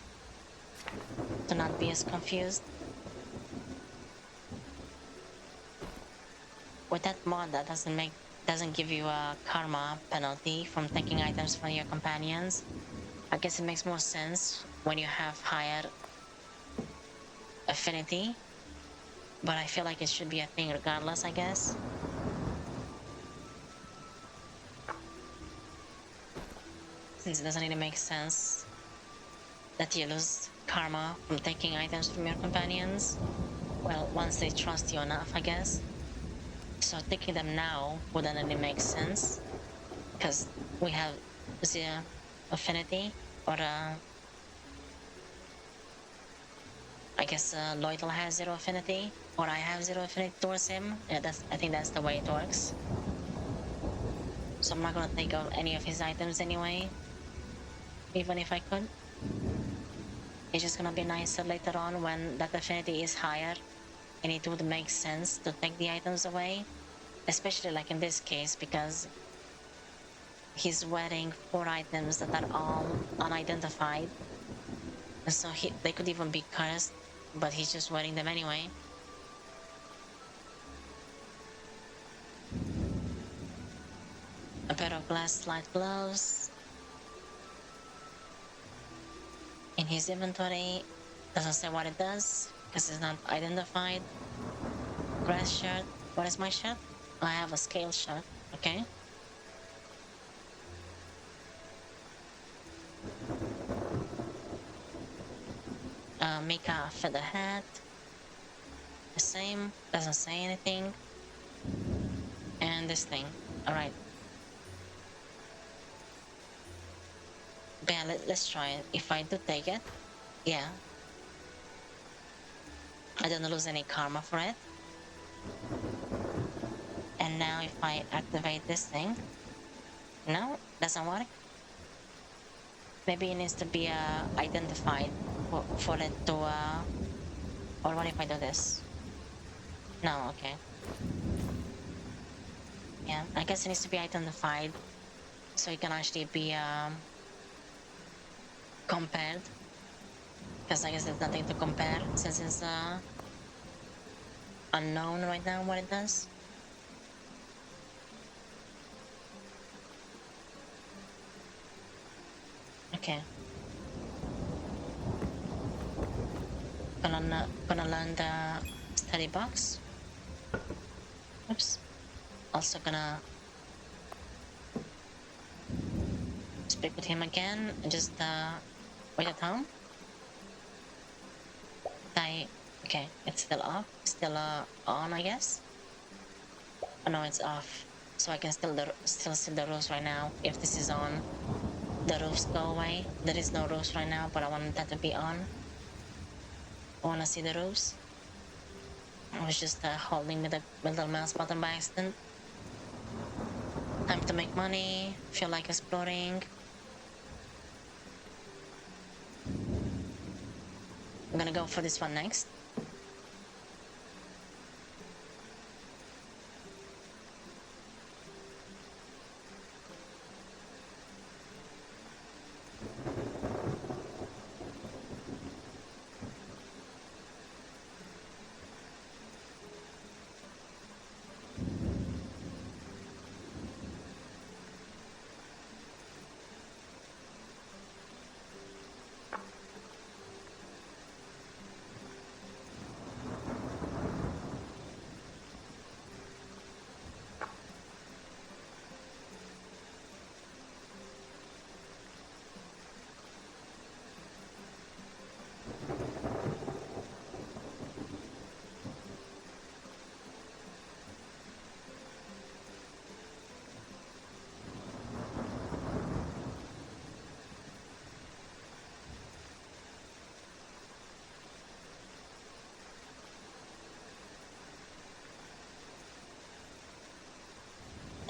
to not be as confused. With that mod, that doesn't give you a karma penalty from taking items from your companions. I guess it makes more sense when you have higher affinity, but I feel like it should be a thing regardless, I guess. Since it doesn't really make sense that you lose karma from taking items from your companions. Well, once they trust you enough, I guess. So taking them now wouldn't really make sense, because we have zero affinity, or I guess Lloydel has zero affinity, or I have zero affinity towards him. Yeah, I think that's the way it works. So I'm not gonna take out any of his items anyway, even if I could. It's just gonna be nicer later on when that affinity is higher, and it would make sense to take the items away, especially like in this case, because he's wearing 4 items that are all unidentified, and so they could even be cursed, but he's just wearing them anyway. A pair of glass slide gloves. In his inventory, doesn't say what it does, because it's not identified. Grass shirt. What is my shirt? I have a scale shirt. Okay. Mika feather hat. The same. Doesn't say anything. And this thing. Alright. Yeah, let's try it. If I do take it, yeah, I don't lose any karma for it. And now if I activate this thing, no, doesn't work. Maybe it needs to be identified for it to, or what if I do this? No, okay. Yeah, I guess it needs to be identified so it can actually be compared, because I guess there's nothing to compare since it's unknown right now what it does. Okay. Gonna learn the study box. Oops. Also gonna speak with him again and just wait at home. Okay, it's still off. Still on, I guess. Oh no, it's off. So I can still see the roofs right now. If this is on, the roofs go away. There is no roofs right now, but I want that to be on. I wanna see the roofs. I was just holding the middle mouse button by accident. Time to make money. Feel like exploring. I'm gonna go for this one next.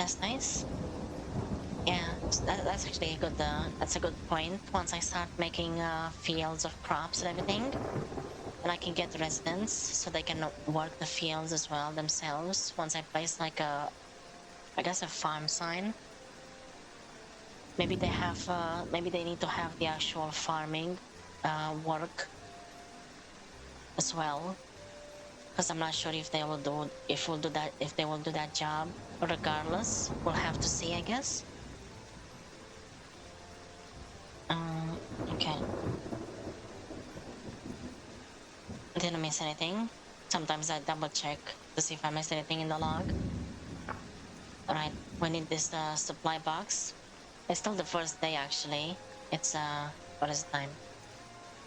That's nice. Yeah, that's actually a good. That's a good point. Once I start making fields of crops and everything, then I can get residents so they can work the fields as well themselves. Once I place like I guess a farm sign. Maybe they have. Maybe they need to have the actual farming work as well, because I'm not sure if they will do if they will do that job. Regardless, we'll have to see, I guess. Okay. Didn't miss anything. Sometimes I double check to see if I missed anything in the log. Alright, we need this supply box. It's still the first day actually. It's what is the time?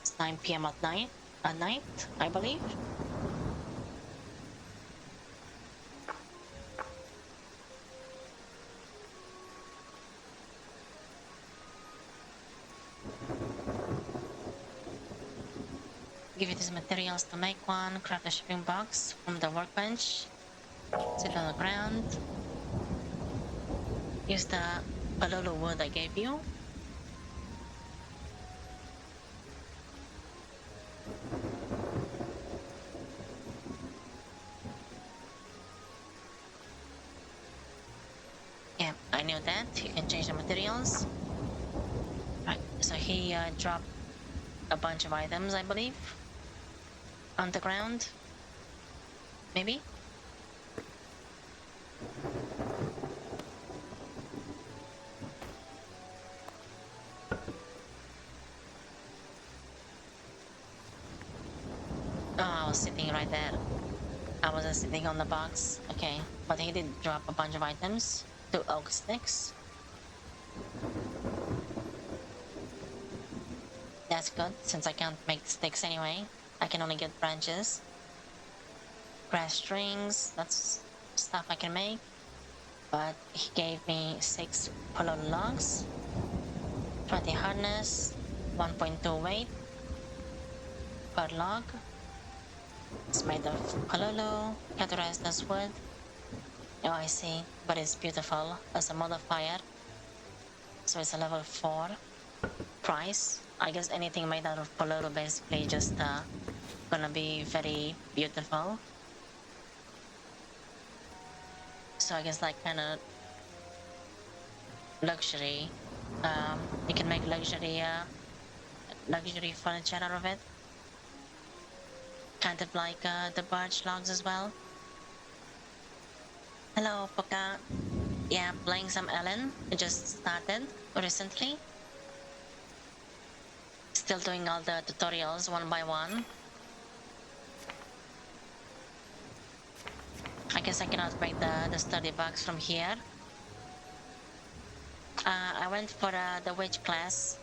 It's 9 p.m. at night. At night, I believe. Give you these materials to make one. Craft a shipping box from the workbench. Sit on the ground. Use the palolo wood I gave you. Yeah, I knew that. You can change the materials. Right, so he dropped a bunch of items, I believe, on the ground. Maybe? Oh, I was sitting right there. I wasn't sitting on the box. Okay, but he did drop a bunch of items. 2 oak sticks. That's good, since I can't make sticks anyway. I can only get branches. Grass strings, that's stuff I can make. But he gave me 6 pololo logs. 20 hardness, 1.2 weight per log. It's made of pololo, categorized as wood. Oh, I see, but it's beautiful as a modifier. So it's a level 4 price. I guess anything made out of pololo basically just gonna be very beautiful. So I guess like kind of luxury. You can make luxury furniture out of it. Kind of like the birch logs as well. Hello, Poka. Yeah, playing some Elin. I just started recently. Still doing all the tutorials one by one. I guess I cannot make the study box from here. I went for the witch class.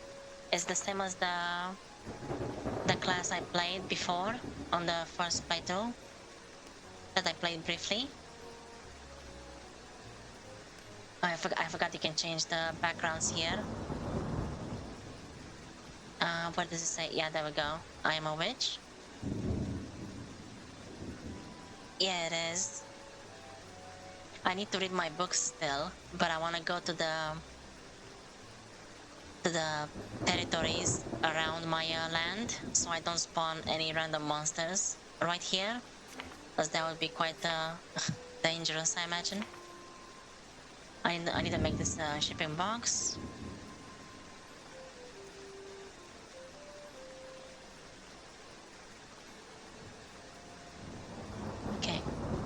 It's the same as the class I played before on the first playthrough that I played briefly. Oh, I forgot you can change the backgrounds here. What does it say? Yeah, there we go. I am a witch. Yeah, it is. I need to read my books still, but I want to go to the territories around my land, so I don't spawn any random monsters right here, because that would be quite dangerous, I imagine. I need to make this shipping box. Okay,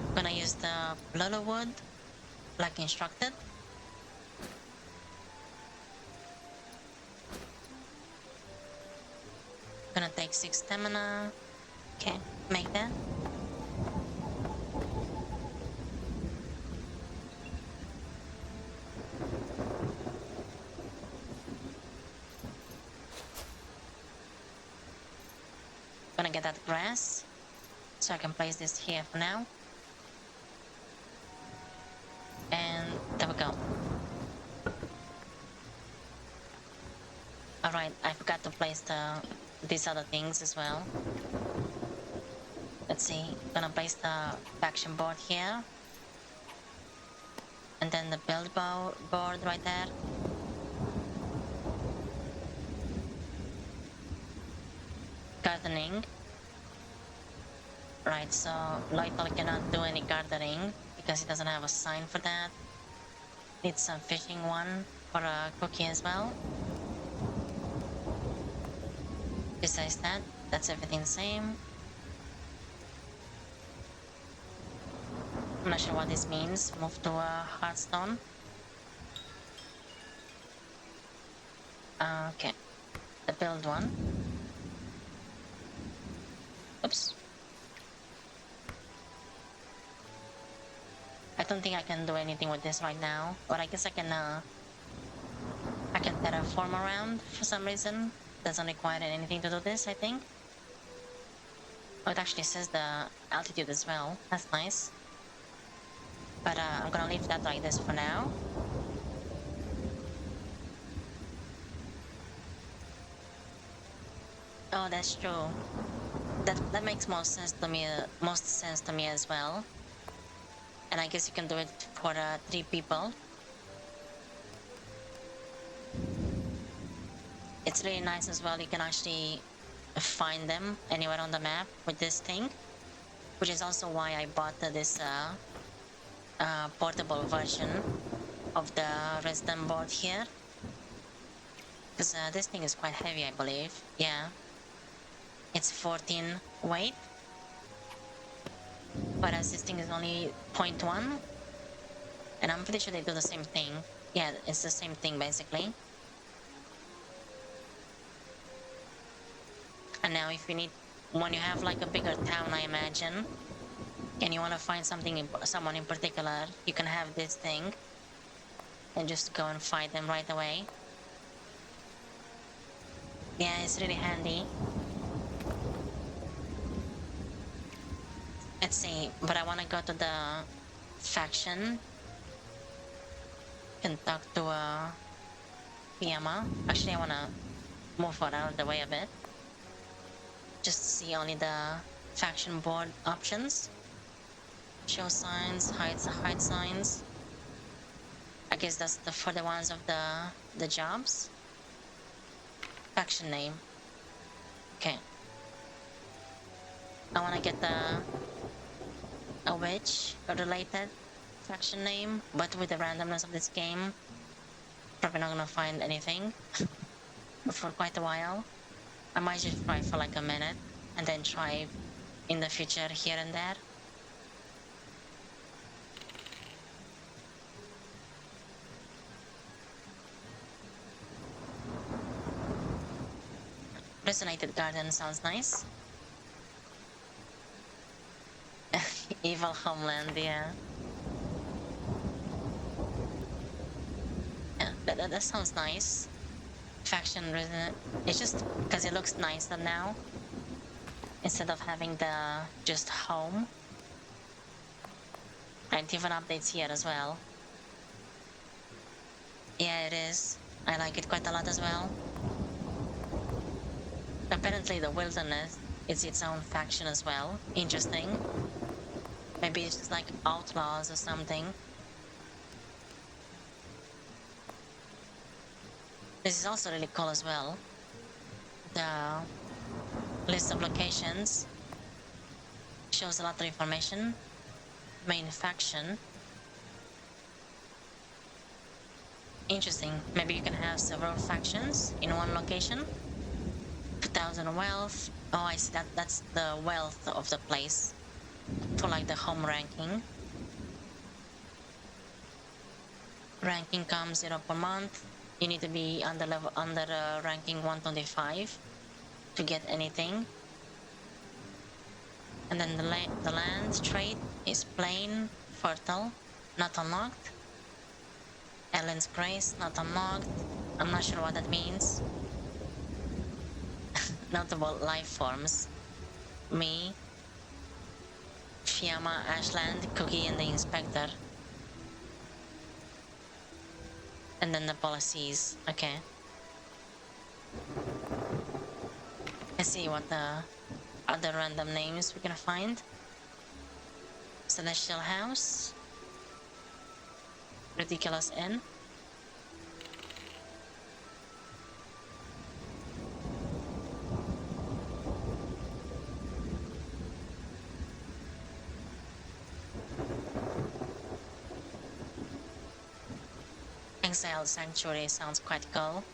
I'm gonna use the lolo wood like instructed. Gonna take 6 stamina. Okay, make that. Gonna get that grass, so I can place this here for now. And there we go. Alright, I forgot to place these other things as well. Let's see, gonna place the faction board here. And then the board right there. Gardening. Right, so Loital cannot do any gardening because he doesn't have a sign for that. Needs some fishing one for a cookie as well. Besides that, that's everything the same. I'm not sure what this means. Move to a Hearthstone. Okay. The build one. Oops. I don't think I can do anything with this right now, but I guess I can terraform around for some reason. Doesn't require anything to do this, I think. Oh, it actually says the altitude as well. That's nice. But I'm gonna leave that like this for now. Oh, that's true. That makes most sense to me as well. And I guess you can do it for 3 people. It's really nice as well. You can actually find them anywhere on the map with this thing, which is also why I bought this portable version of the resident board here, because this thing is quite heavy, I believe. Yeah, it's 14 weight, whereas this thing is only 0.1, and I'm pretty sure they do the same thing. Yeah, it's the same thing basically. And now if you need, when you have like a bigger town, I imagine, and you want to find someone in particular, you can have this thing and just go and fight them right away. Yeah, it's really handy. Let's see, but I want to go to the faction. Can talk to Piyama. Actually, I want to move her out of the way a bit, just to see only the faction board options. Show signs, hide signs. I guess that's for the ones of the jobs. Faction name. Okay. I want to get a witch related faction name, but with the randomness of this game, probably not gonna find anything for quite a while. I might just try for like a minute and then try in the future here and there. Resonated garden sounds nice. Evil homeland, yeah. Yeah, that sounds nice. Faction resident. It's just because it looks nicer now, instead of having the just home. And different updates here as well. Yeah, it is. I like it quite a lot as well. Apparently the wilderness is its own faction as well. Interesting. Maybe it's just like outlaws or something. This is also really cool as well. The list of locations shows a lot of information. Main faction. Interesting. Maybe you can have several factions in one location. 2,000 wealth. Oh, I see. That's the wealth of the place for like the home ranking. Ranking comes 0 per month. You need to be under ranking 125 to get anything. And then the land trait is plain, fertile, not unlocked. Elin's grace, not unlocked. I'm not sure what that means. Notable life forms. Me, Fiamma, Ashland, Cookie, and the Inspector. And then the policies. Okay. Let's see what the other random names we're gonna find. Celestial House. ridiculous inn. Exile Sanctuary sounds quite cool.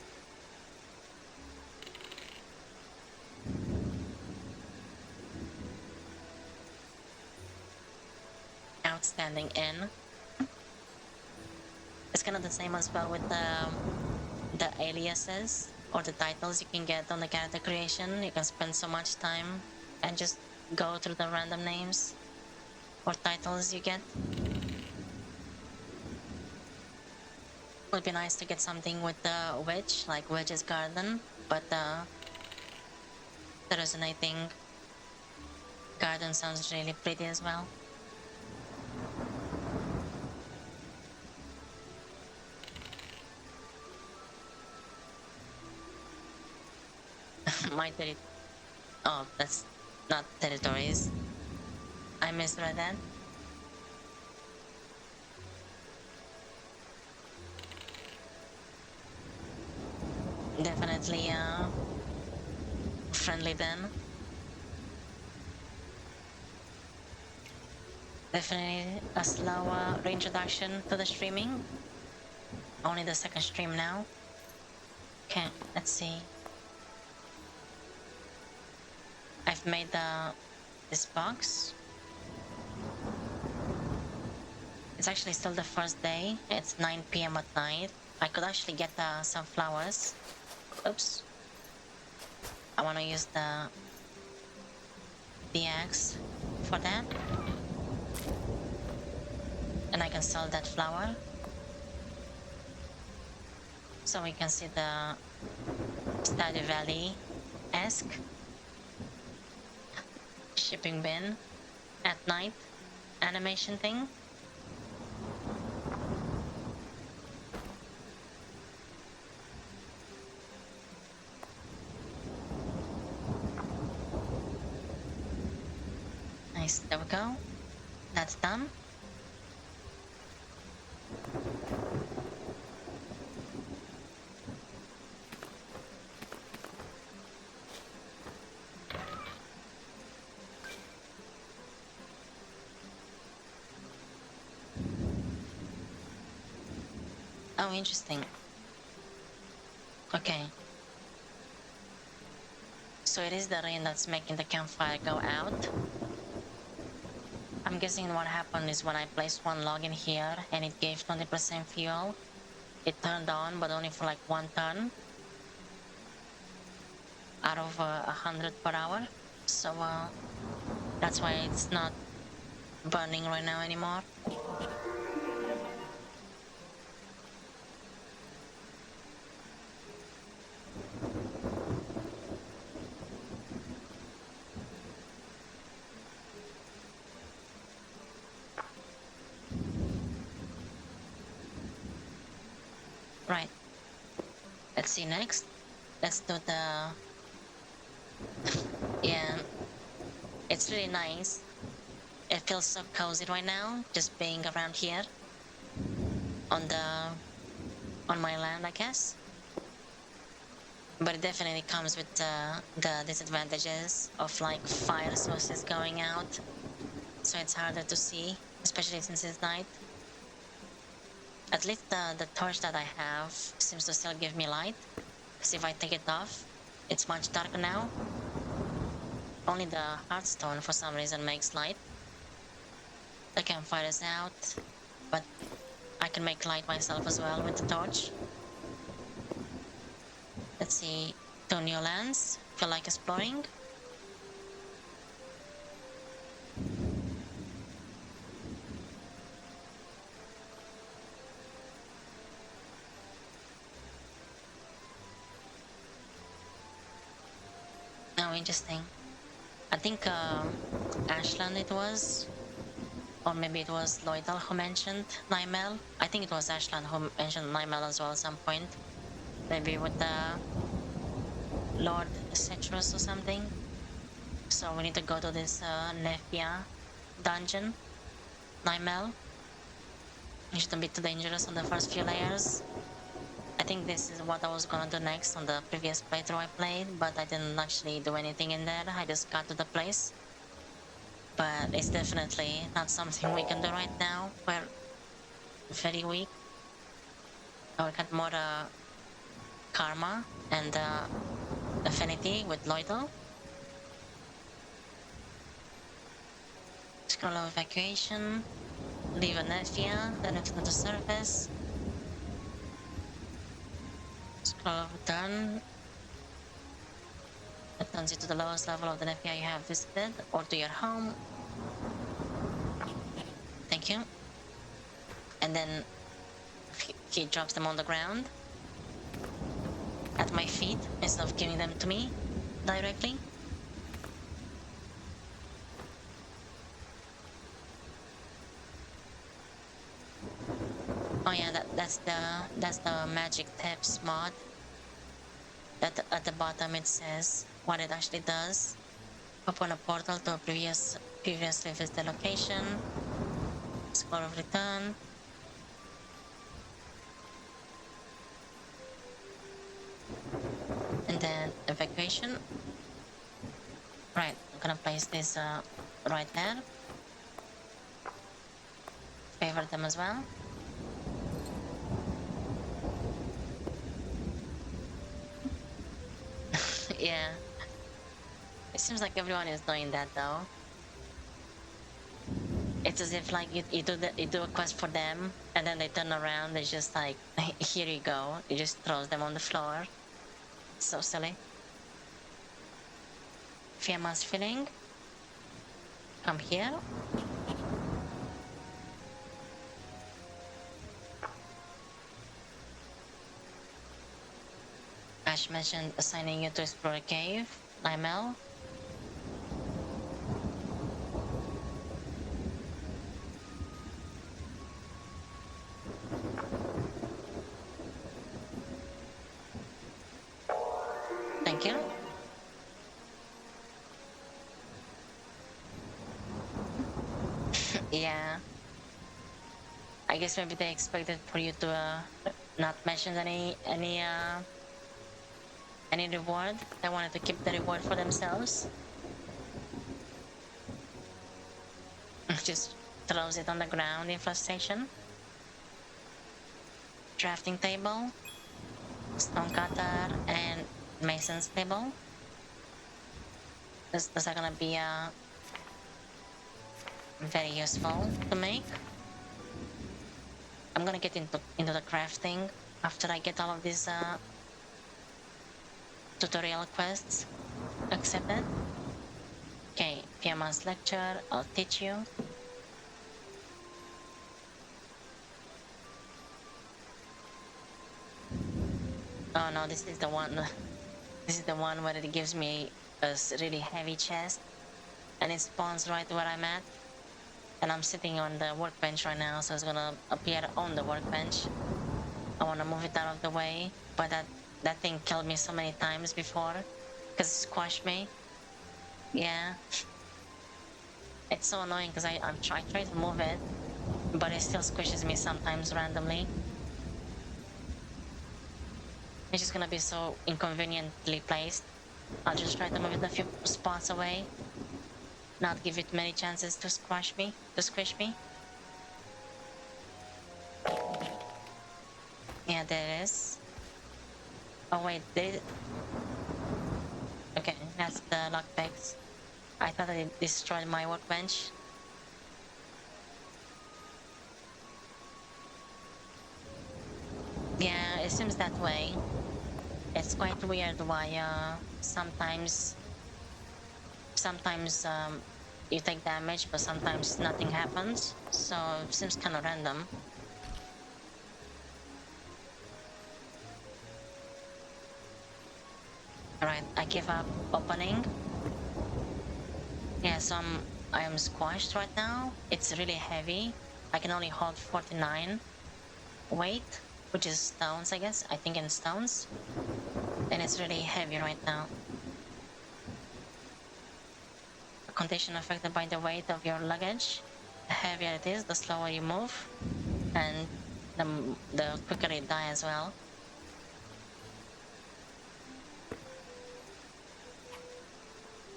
Outstanding inn. It's kind of the same as well with the aliases or the titles you can get on the character creation. You can spend so much time and just go through the random names or titles you get. Would be nice to get something with the witch, like Witch's Garden, but the resonating garden sounds really pretty as well. My oh, that's not territories. I misread that. Definitely friendly then. Definitely a slow reintroduction to the streaming. Only the second stream now. Okay, let's see. I've made this box. It's actually still the first day. It's 9 p.m. at night. I could actually get some flowers. Oops. I want to use the axe for that. And I can sell that flower. So we can see the Stardew Valley-esque shipping bin at night animation thing. Nice, there we go. That's done. Oh, interesting. Okay. So it is the rain that's making the campfire go out. I'm guessing what happened is when I placed one log in here and it gave 20% fuel, it turned on, but only for like 1 turn out of 100 per hour. So that's why it's not burning right now anymore. Right. Let's see next. Let's do the... Yeah. It's really nice. It feels so cozy right now, just being around here. On my land, I guess. But it definitely comes with the disadvantages of like fire sources going out. So it's harder to see, especially since it's night. At least the torch that I have seems to still give me light. Because if I take it off, it's much darker now. Only the hearthstone for some reason makes light. The campfire is out, but I can make light myself as well with the torch. Let's see, 2 new lands. Feel like exploring. Oh, interesting. I think Ashland it was, or maybe it was Lloydal who mentioned Nymel. I think it was Ashland who mentioned Nymel as well at some point. Maybe with the Lord Citrus or something. So we need to go to this Nefia dungeon, Nymel. It's a bit too dangerous on the first few layers. I think this is what I was gonna do next on the previous playthrough I played, but I didn't actually do anything in there. I just got to the place. But it's definitely not something we can do right now. We're very weak. We got more karma and affinity with Loidal. Scroll of evacuation. Leave a Nephia, then it's to the surface. Scroll of return. Returns you to the lowest level of the Nephia you have visited, or to your home. Thank you. And then he drops them on the ground at my feet instead of giving them to me directly. Oh yeah, that's the magic tips mod. That at the bottom it says what it actually does. Open a portal to a previously visited location. Score of return. And then evacuation. Right, I'm gonna place this right there. Favor them as well. Yeah. It seems like everyone is doing that though. It's as if like you do a quest for them and then they turn around, they just like, here you go. You just throws them on the floor. It's so silly. Fiamma's filling. Come here. Ash mentioned assigning you to explore a cave. Lymel. Thank you. Yeah. I guess maybe they expected for you to not mention any reward. They wanted to keep the reward for themselves. Just throws it on the ground in frustration. Drafting table, stone cutter, and mason's table. Those are gonna be very useful to make. I'm gonna get into the crafting after I get all of these tutorial quests accepted. Okay, Fiamma's lecture, I'll teach you. Oh no, this is the one. This is the one where it gives me a really heavy chest, and it spawns right where I'm at. And I'm sitting on the workbench right now, so it's gonna appear on the workbench. I wanna move it out of the way, but that thing killed me so many times before, because it squashed me. Yeah. It's so annoying because I try to move it, but it still squishes me sometimes randomly. It's just gonna be so inconveniently placed. I'll just try to move it a few spots away. Not give it many chances to squish me. Yeah, there it is. Oh wait, okay, that's the lockpicks. I thought it destroyed my workbench. Yeah, it seems that way. It's quite weird why sometimes you take damage, but sometimes nothing happens. So it seems kind of random. Alright, I give up opening. Yeah, so I am squashed right now. It's really heavy. I can only hold 49 weight, which is stones, I guess. I think in stones. And it's really heavy right now. A condition affected by the weight of your luggage. The heavier it is, the slower you move. and the quicker it die as well.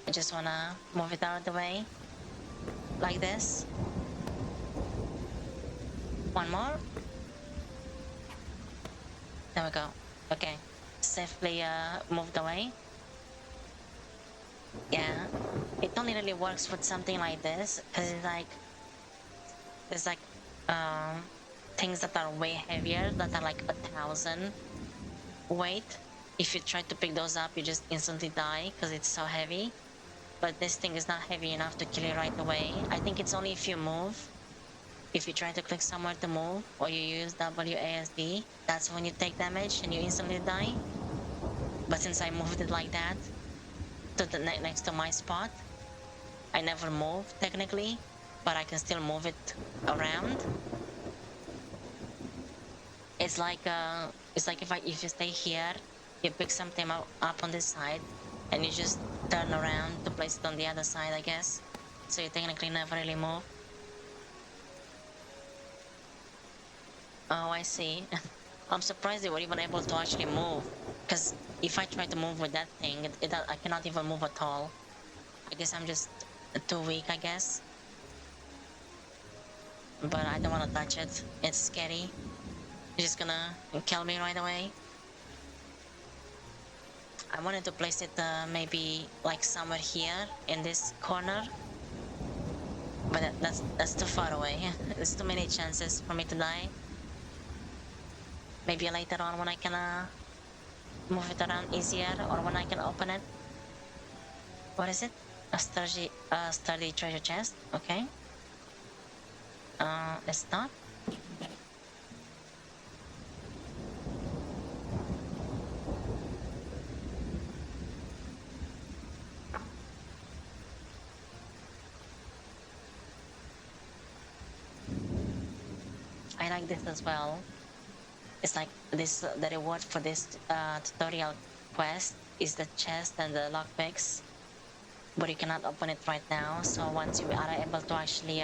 I just wanna move it out of the way, like this. One more. There we go. Okay, safely moved away. Yeah, it only really works with something like this because it's like there's like things that are way heavier that are like 1,000 weight. If you try to pick those up, you just instantly die because it's so heavy. But this thing is not heavy enough to kill you right away. I think it's only if you move. If you try to click somewhere to move or you use WASD, that's when you take damage and you instantly die. But since I moved it like that to the next to my spot, I never moved technically, but I can still move it around. It's like if you stay here, you pick something up on this side, and you just turn around to place it on the other side, I guess. So you technically never really move. Oh, I see. I'm surprised they were even able to actually move, because if I try to move with that thing, I cannot even move at all. I guess I'm just too weak, I guess. But I don't want to touch it. It's scary. It's just gonna kill me right away. I wanted to place it maybe like somewhere here in this corner, but that's too far away. There's too many chances for me to die. Maybe later on when I can move it around easier, or when I can open it. What is it? A sturdy treasure chest. Okay. It's not. I like this as well. It's like this. The reward for this tutorial quest is the chest and the lockpicks, but you cannot open it right now. So once you are able to actually,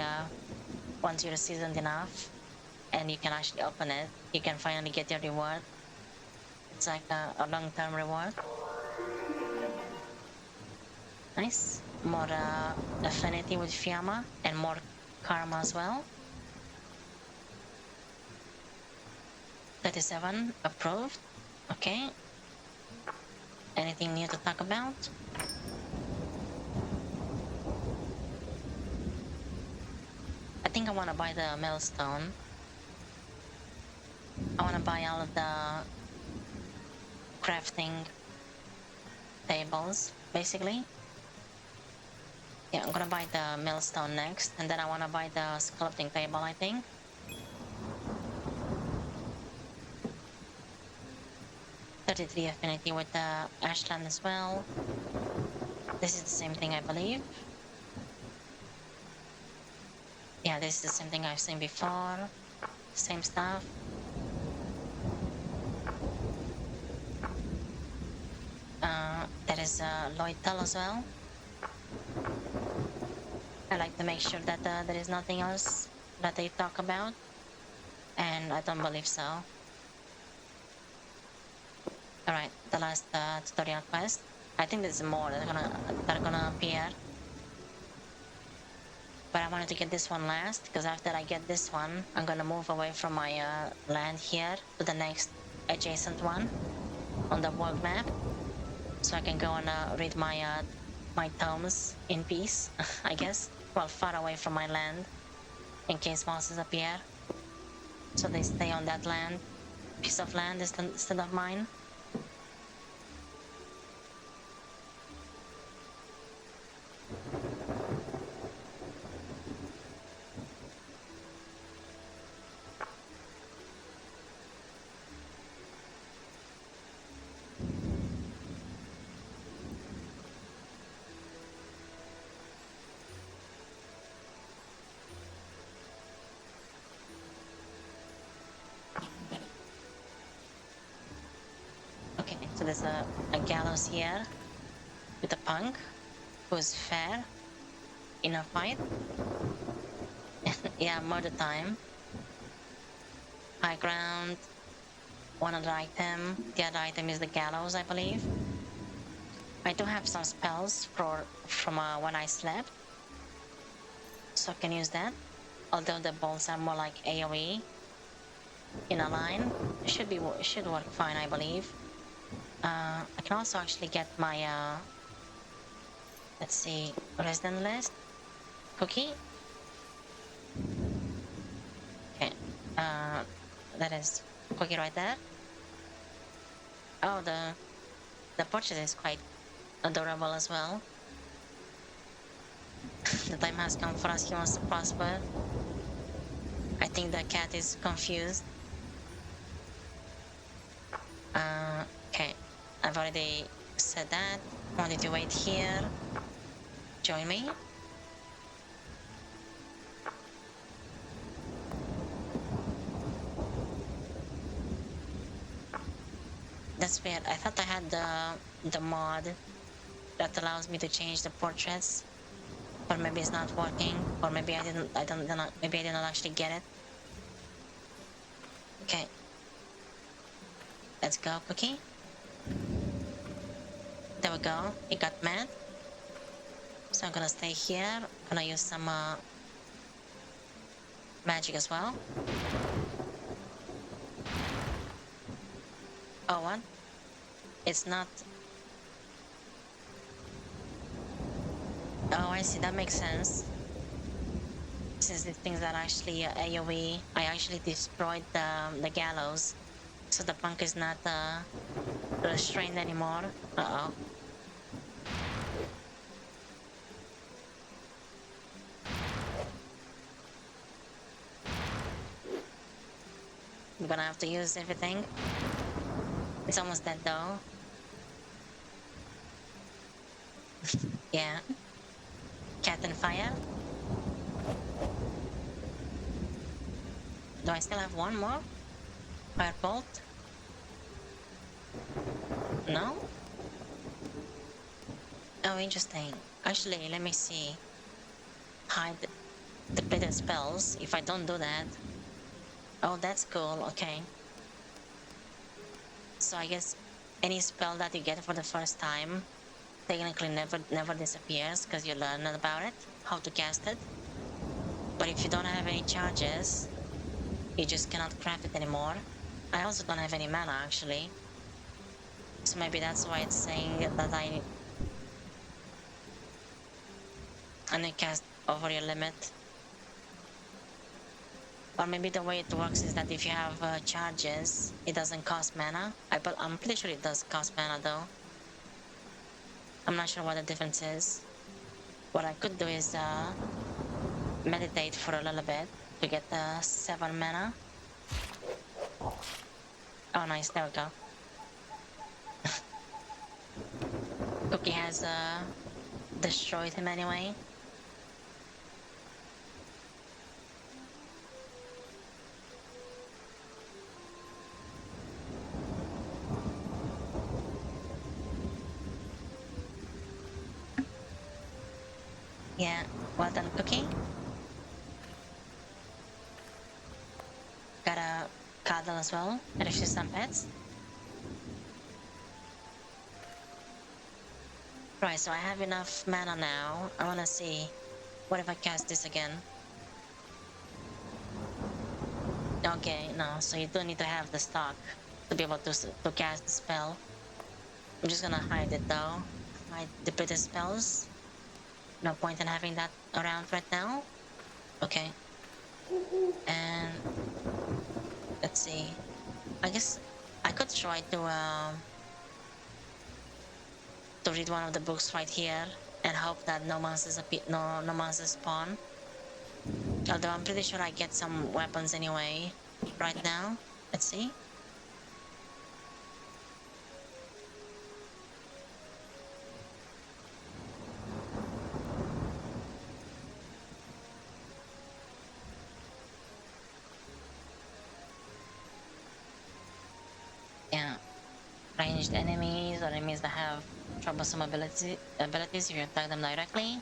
once you're seasoned enough, and you can actually open it, you can finally get your reward. It's like a long-term reward. Nice. More affinity with Fiamma and more karma as well. 37 approved. Okay. Anything new to talk about? I think I want to buy the millstone. I want to buy all of the crafting tables, basically. Yeah, I'm gonna buy the millstone next, and then I want to buy the sculpting table, I think. .33 affinity with the ashland as well. This is the same thing, I believe. Yeah, this is the same thing I've seen before. Same stuff. There is a Lloydtel as well. I like to make sure that there is nothing else that they talk about, and I don't believe so. Alright, the last tutorial quest. I think there's more that are gonna appear. But I wanted to get this one last, because after I get this one, I'm gonna move away from my land here to the next adjacent one on the world map, so I can go and read my my tomes in peace, I guess. Well, far away from my land, in case monsters appear. So they stay on that land, piece of land instead of mine. So there's a gallows here with a punk who's fair in a fight. Yeah, murder time. High ground. One other item. The other item is the gallows, I believe. I do have some spells from when I slept, so I can use that. Although the bolts are more like AoE in a line, it should work fine, I believe. I can also actually get my let's see, resident list cookie. Okay, that is cookie right there. Oh, the portrait is quite adorable as well. The time has come for us humans to prosper. I think the cat is confused. Okay, I've already said that. Wanted to wait here. Join me. That's weird. I thought I had the mod that allows me to change the portraits, or maybe it's not working, or maybe I didn't. Maybe I didn't actually get it. Okay. Let's go, Cookie. There we go. It got mad. So I'm gonna stay here. I'm gonna use some magic as well. Oh, what? It's not... Oh, I see. That makes sense. Since the things are actually AoE, I actually destroyed the gallows. So the punk is not restrained anymore. Uh-oh. I'm gonna have to use everything. It's almost dead though. Yeah. Cat and fire. Do I still have one more? Firebolt? No? Oh, interesting. Actually, let me see. Hide depleted spells. If I don't do that. Oh, that's cool. Okay. So I guess any spell that you get for the first time technically never disappears because you learn about it, how to cast it. But if you don't have any charges, you just cannot craft it anymore. I also don't have any mana actually. So maybe that's why it's saying that I need to cast over your limit. Or maybe the way it works is that if you have charges, it doesn't cost mana. I'm pretty sure it does cost mana though. I'm not sure what the difference is. What I could do is meditate for a little bit to get the 7 mana. Oh nice, there we go. Cookie has destroyed him anyway. Yeah, well done, Cookie. Got a cuddle as well, and if she's some pets. Right, so I have enough mana now. I wanna see what if I cast this again. Okay, no, so you do need to have the stock to be able to cast the spell. I'm just gonna hide it though. Hide depleted spells. No point in having that around right now. Okay. And let's see. I guess I could try to read one of the books right here and hope that no monsters spawn. Although I'm pretty sure I get some weapons anyway right now. Let's see. Yeah, ranged enemies or enemies that have troublesome abilities if you attack them directly.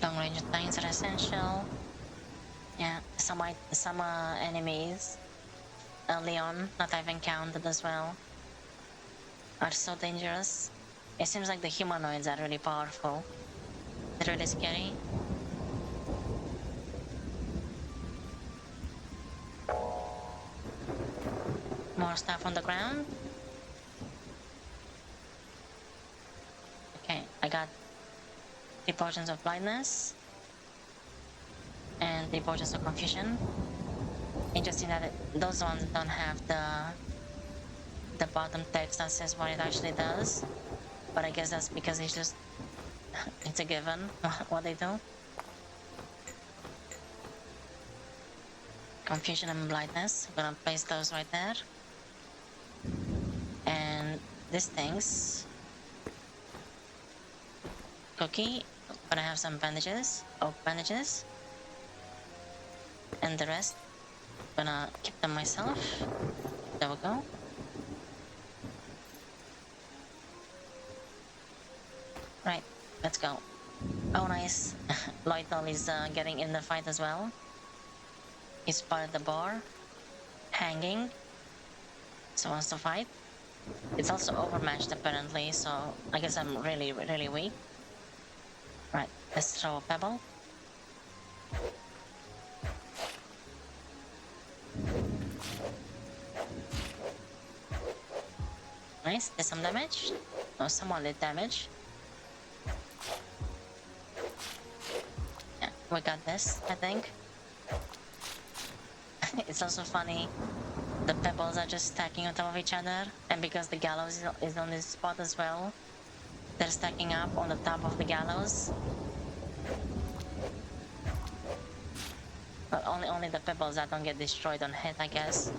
Long range tanks are essential. Yeah, some enemies early on, not even counted as well, are so dangerous. It seems like the humanoids are really powerful. They're really scary. More stuff on the ground. Okay, I got 3 potions of blindness and 3 potions of confusion. Interesting that those ones don't have the bottom text that says what it actually does, but I guess that's because it's just it's a given what they do. Confusion and blindness. I'm gonna place those right there. And these things. Cookie. Gonna have some bandages, oak bandages. And the rest, gonna keep them myself. There we go. Right, let's go. Oh nice, Loital is getting in the fight as well. He spotted the bar, hanging, so wants to fight. It's also overmatched apparently, so I guess I'm really, really weak. Right, let's throw a pebble. Nice, did some damage. Oh, someone did damage. Yeah, we got this, I think. It's also funny, the pebbles are just stacking on top of each other, and because the gallows is on this spot as well, they're stacking up on the top of the gallows. But only the pebbles that don't get destroyed on hit, I guess.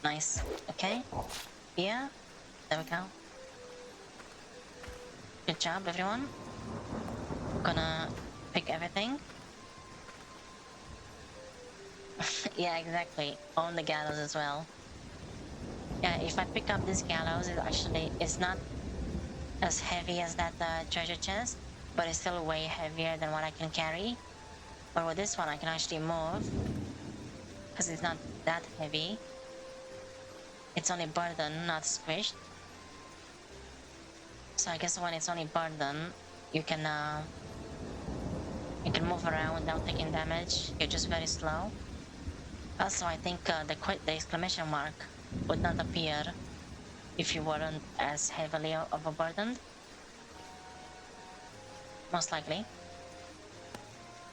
Nice. Okay. Yeah. There we go. Good job, everyone. Gonna pick everything. Yeah, exactly. On the gallows as well. Yeah, if I pick up this gallows, it's not as heavy as that treasure chest, but it's still way heavier than what I can carry. But with this one, I can actually move, because it's not that heavy. It's only burden, not squished. So I guess when it's only burden, you can move around without taking damage. You're just very slow. Also, I think the exclamation mark would not appear if you weren't as heavily overburdened. Most likely.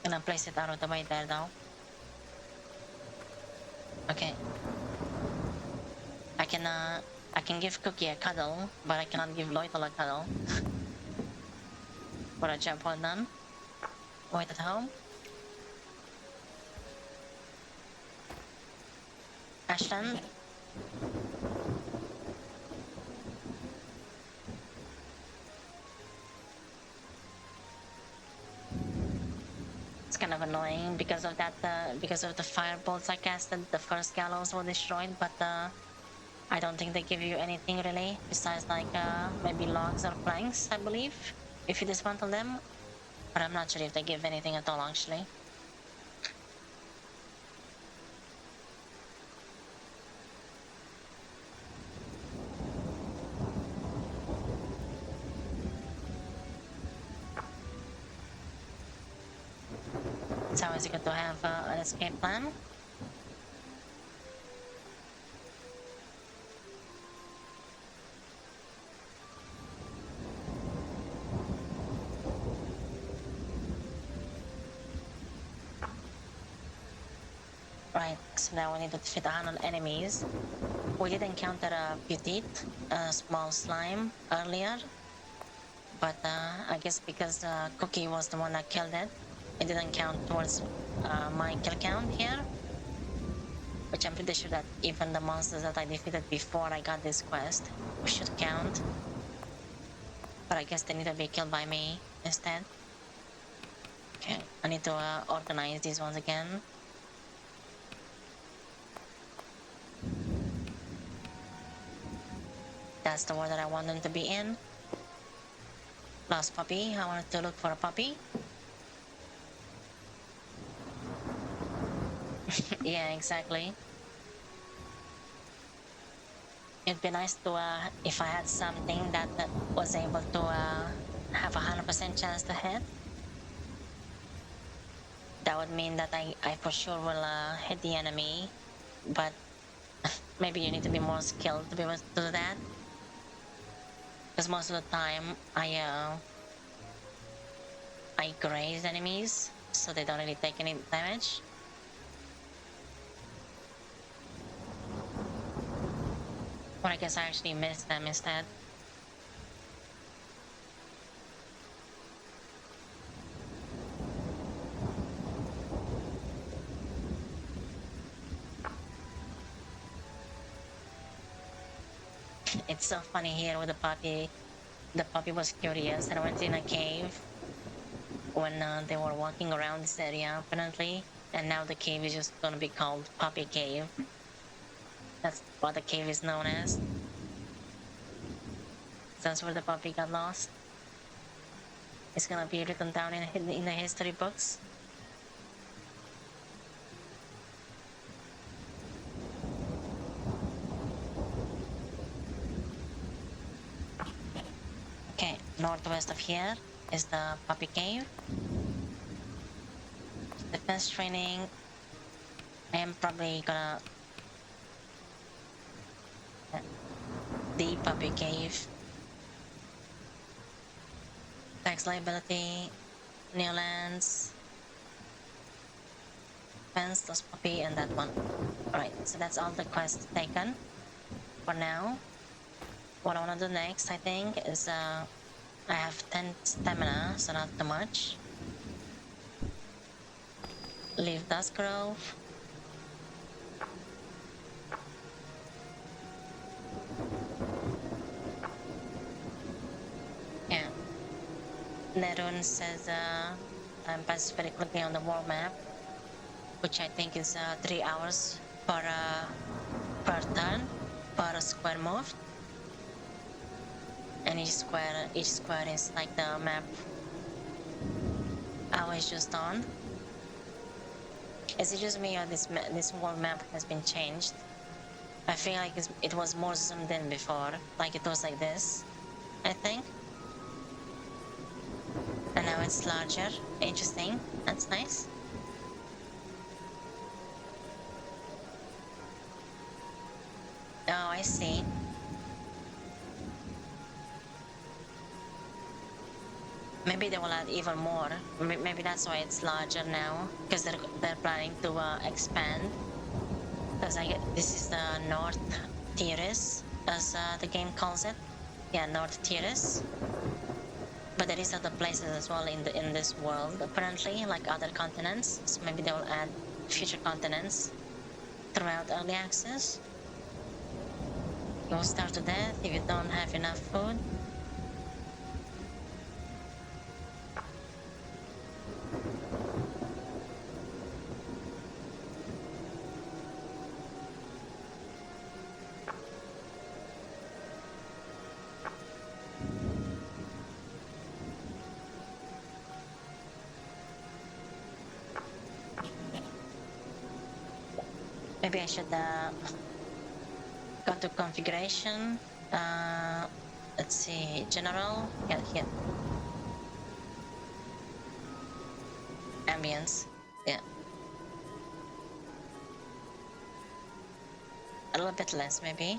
Gonna place it out of the way there though. Okay. I can give Cookie a cuddle, but I cannot give Loital a cuddle. For a job well done. Wait at home. Ashton. It's kind of annoying because of that. Because of the firebolts I casted, the first gallows were destroyed, but I don't think they give you anything really besides like maybe logs or planks, I believe, if you dismantle them. But I'm not sure if they give anything at all actually. It's always good to have an escape plan. Right, so now we need to defeat 100 enemies. We did encounter a petite, a small slime earlier, but I guess because Cookie was the one that killed it, it didn't count towards my kill count here. Which I'm pretty sure that even the monsters that I defeated before I got this quest should count. But I guess they need to be killed by me instead. Okay, I need to organize these ones again. That's the order I want them to be in. Lost puppy. I wanted to look for a puppy. Yeah, exactly. It'd be nice to if I had something that was able to have 100% chance to hit. That would mean that I for sure will hit the enemy, but maybe you need to be more skilled to be able to do that. Because most of the time I graze enemies, so they don't really take any damage. Or I guess I actually missed them instead. It's so funny here with the puppy. The puppy was curious and went in a cave when they were walking around this area, apparently. And now the cave is just gonna be called Puppy Cave. That's what the cave is known as. That's where the puppy got lost. It's gonna be written down in the history books. Okay, northwest of here is the Puppy Cave. Defense training. I am probably gonna the Puppy Cave. Tax liability, new lands, fence, lost puppy, and that one. Alright, so that's all the quests taken for now. What I wanna do next, I think, is I have 10 stamina, so not too much. Leave Dusk Grove. Yeah. Nerun says I'm passed very quickly on the world map, which I think is 3 hours per turn, per square moved. And each square is like the map I was just on. Is it just me or this world map has been changed? I feel like it was more zoomed in before, like it was like this, I think. And now it's larger. Interesting. That's nice. Oh, I see. Maybe they will add even more. Maybe that's why it's larger now, because they're planning to expand. Because this is the North Tiris, as the game calls it. Yeah, North Tiris. But there is other places as well in this world, apparently, like other continents. So maybe they will add future continents throughout early access. You will starve to death if you don't have enough food. Maybe I should go to configuration. Let's see, general. Yeah, here. Ambience. Yeah. A little bit less, maybe.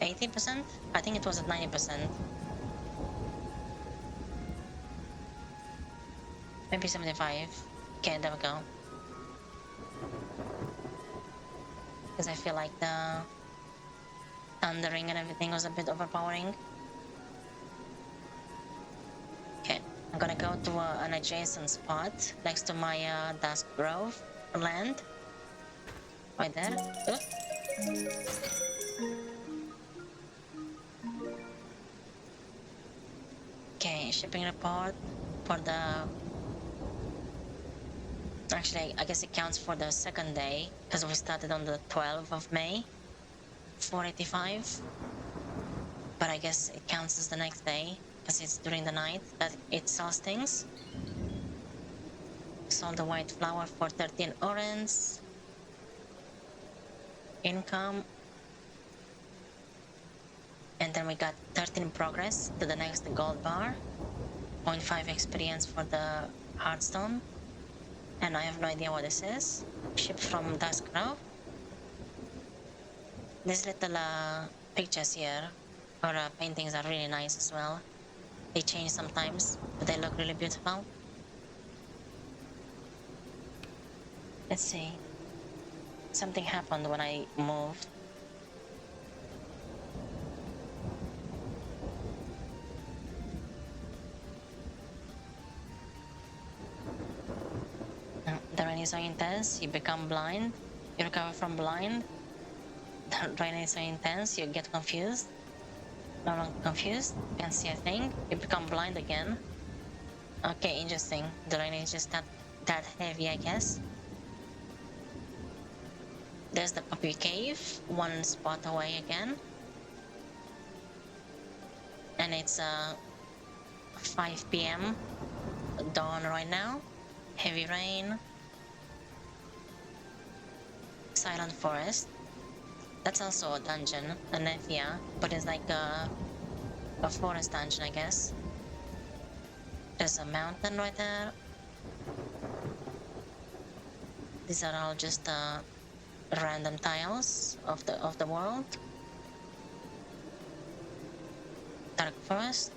80%? I think it was at 90%. Maybe 75. Okay, there we go. Because I feel like the thundering and everything was a bit overpowering. Okay, I'm gonna go to an adjacent spot next to my Dusk Grove land. Right there. Okay, shipping report for the... Actually, I guess it counts for the second day, because we started on the 12th of May, 485. But I guess it counts as the next day. because it's during the night that it sells things. Sold the white flower for 13 orange. Income. And then we got 13 progress to the next gold bar. 0.5 experience for the Hearthstone. And I have no idea what this is. Shipped from Dusk Grove. These little pictures here, or paintings, are really nice as well. They change sometimes, but they look really beautiful. Let's see. Something happened when I moved. The rain is so intense, you become blind. You recover from blind. The rain is so intense, you get confused. No longer confused, can't see a thing. You become blind again. Okay, interesting. The rain is just that heavy, I guess. There's the puppy cave, one spot away again. And it's 5 p.m. dawn right now. Heavy rain. Silent forest. That's also a dungeon, a Nethia, but it's like a forest dungeon, I guess. There's a mountain right there. These are all just random tiles of the world. Dark forest.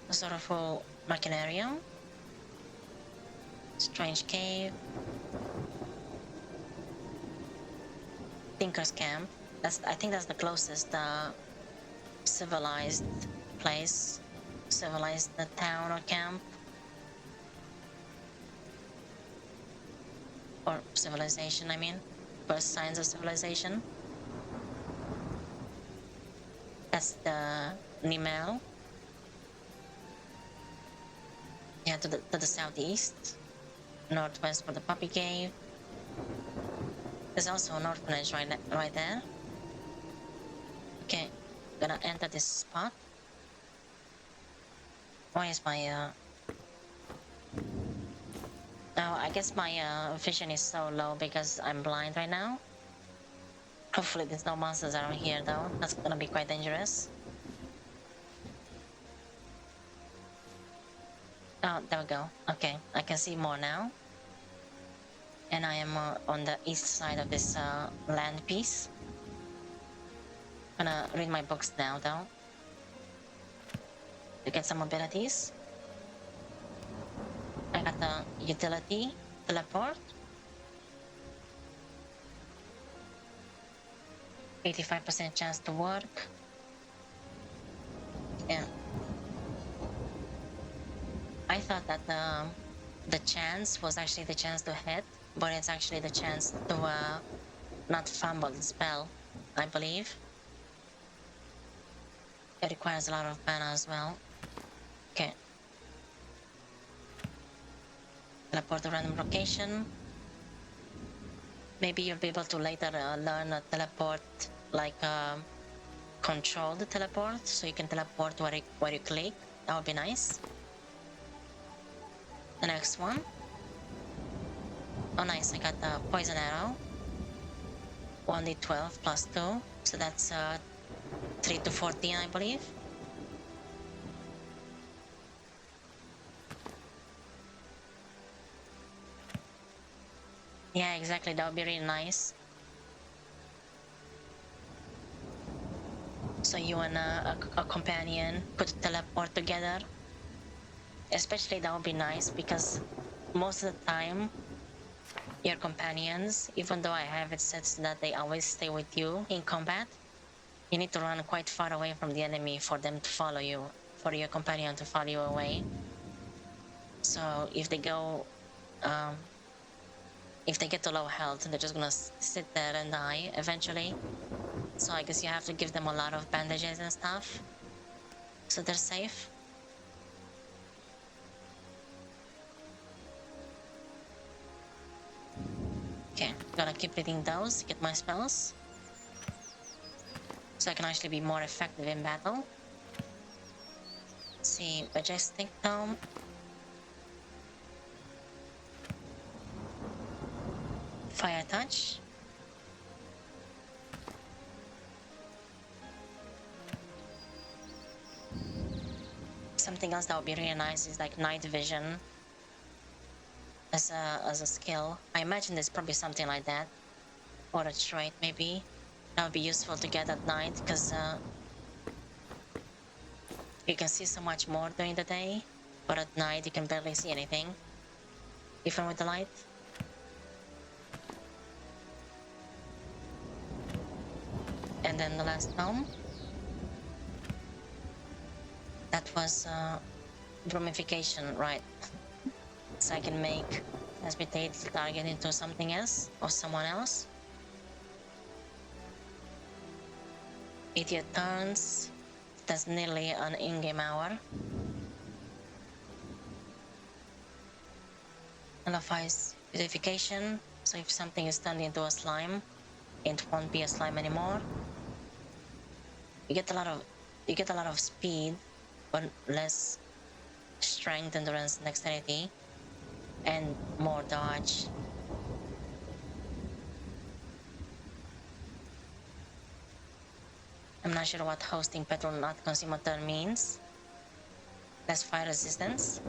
A sorrowful machinarium. Strange cave. Tinker's camp. I think that's the closest civilized place. Civilized town or camp. Or civilization, I mean. First signs of civilization. That's the Nimel. Yeah, to the southeast. Northwest for the puppy cave. There's also an orphanage right there. Okay, gonna enter this spot. Why is my oh, I guess my vision is so low because I'm blind right now. Hopefully there's no monsters around here though. That's gonna be quite dangerous. Oh, there we go. Okay, I can see more now. And I am on the east side of this land piece. Gonna read my books now though. To get some abilities. I got the utility, teleport. 85% chance to work. Yeah. I thought that the chance was actually the chance to hit, but it's actually the chance to not fumble the spell, I believe. It requires a lot of mana as well. Okay. Teleport to random location. Maybe you'll be able to later learn a teleport, like controlled teleport, so you can teleport where you click. That would be nice. The next one. Oh nice, I got the poison arrow. 1d12 plus 2, so that's 3 to 14, I believe. Yeah, exactly, that would be really nice. So you and a companion could teleport together. Especially that would be nice because most of the time your companions, even though I have it set so that they always stay with you in combat, you need to run quite far away from the enemy for them to follow you, for your companion to follow you away. So if they go, if they get to low health, they're just gonna sit there and die eventually. So I guess you have to give them a lot of bandages and stuff, so they're safe. Okay, gotta keep reading those to get my spells. So I can actually be more effective in battle. Let's see, Majestic Tome. Fire Touch. Something else that would be really nice is like Night Vision as a skill. I imagine there's probably something like that, or a trait maybe. That would be useful to get at night because you can see so much more during the day, but at night you can barely see anything, even with the light. And then the last home. That was broomification, right? So I can make Transmutate the target into something else or someone else. Idiot turns. That's nearly an in-game hour. Nullifies purification. So if something is turned into a slime, it won't be a slime anymore. You get a lot of speed, but less strength, endurance, and dexterity, and more dodge. I'm not sure what hosting petrol not consumer turn means. Less fire resistance.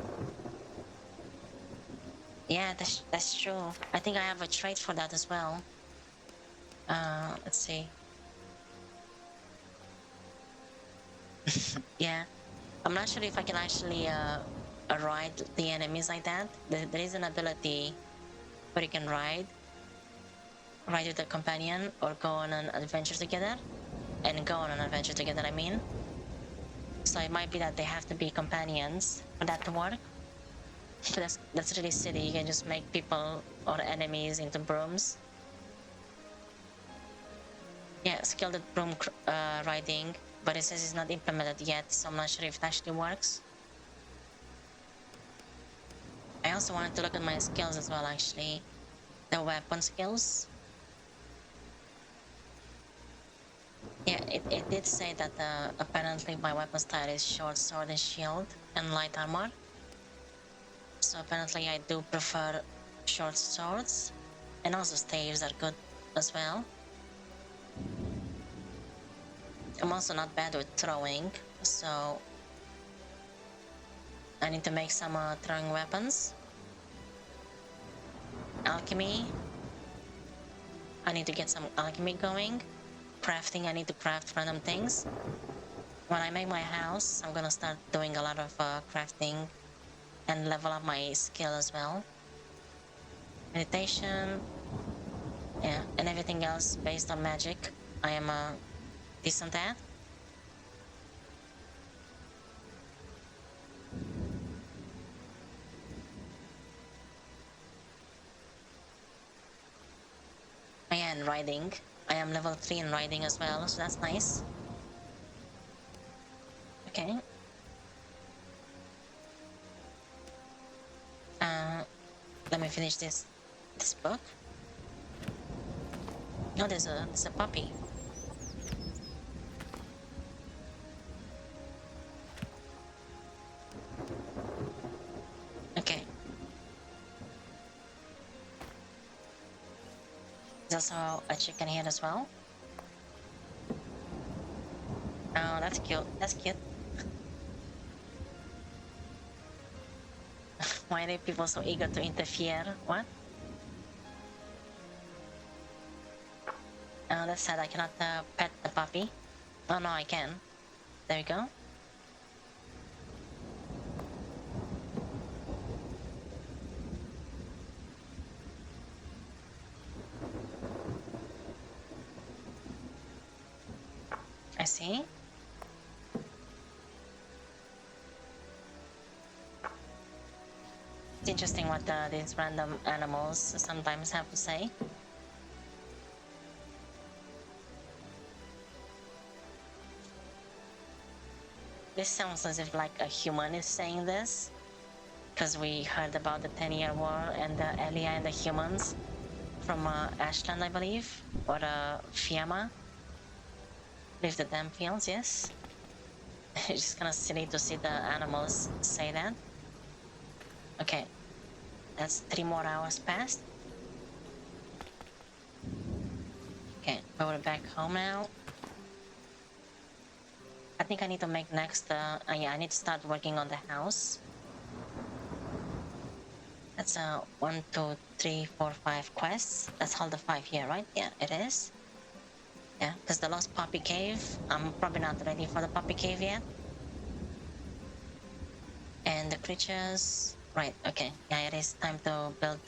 Yeah, that's true. I think I have a trait for that as well. Let's see. Yeah, I'm not sure if I can actually ride the enemies like that. There is an ability where you can ride with a companion or go on an adventure together. And go on an adventure together, I mean. So it might be that they have to be companions for that to work. But that's really silly. You can just make people or enemies into brooms. Yeah, skilled broom riding, but it says it's not implemented yet, so I'm not sure if it actually works. I also wanted to look at my skills as well, actually. The weapon skills. Yeah, it did say that apparently my weapon style is short sword and shield and light armor. So apparently I do prefer short swords, and also staves are good as well. I'm also not bad with throwing, so I need to make some throwing weapons. Alchemy. I need to get some alchemy going. Crafting, I need to craft random things. When I make my house, I'm gonna start doing a lot of crafting and level up my skill as well. Meditation, yeah, and everything else based on magic, I am decent at. And riding. I am level 3 in riding as well, so that's nice. Okay. Let me finish this book. No, there's a puppy. Okay. There's also a chicken here as well. Oh, that's cute. That's cute. Why are people so eager to interfere? What? Oh, that's sad. I cannot pet the puppy. Oh no, I can. There we go. I see. It's interesting what these random animals sometimes have to say. This sounds as if like a human is saying this, because we heard about the 10-year war and the Elia and the humans from Ashland, I believe, or Fiamma. Leave the damn fields, yes. It's just kind of silly to see the animals say that. Okay, that's 3 more hours past. Okay, we're back home now. I think I need to make next, yeah, I need to start working on the house. That's 1, 2, 3, 4, 5 quests. That's all the 5 here, right? Yeah, it is. Yeah, because the Lost Puppy Cave, I'm probably not ready for the Puppy Cave yet. And the creatures, right, okay. Yeah, it is time to build.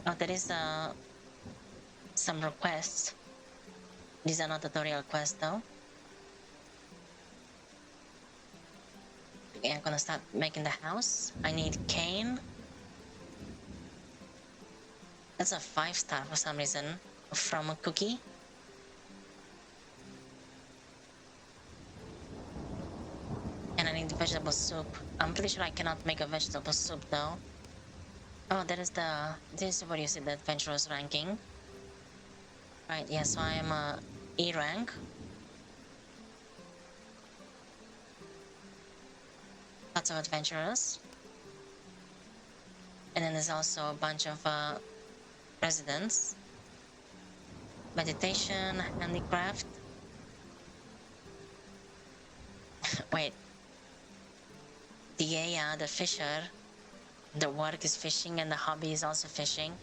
Oh, there is some requests. These are not tutorial quests though. Okay, I'm gonna start making the house. I need cane. That's a 5-star for some reason from a cookie. And I need vegetable soup. I'm pretty sure I cannot make a vegetable soup though. Oh, this is where you see the adventurous ranking. Right, yeah, so I am E rank. Lots of adventurers. And then there's also a bunch of residents. Meditation, handicraft. Wait. The fisher. The work is fishing and the hobby is also fishing.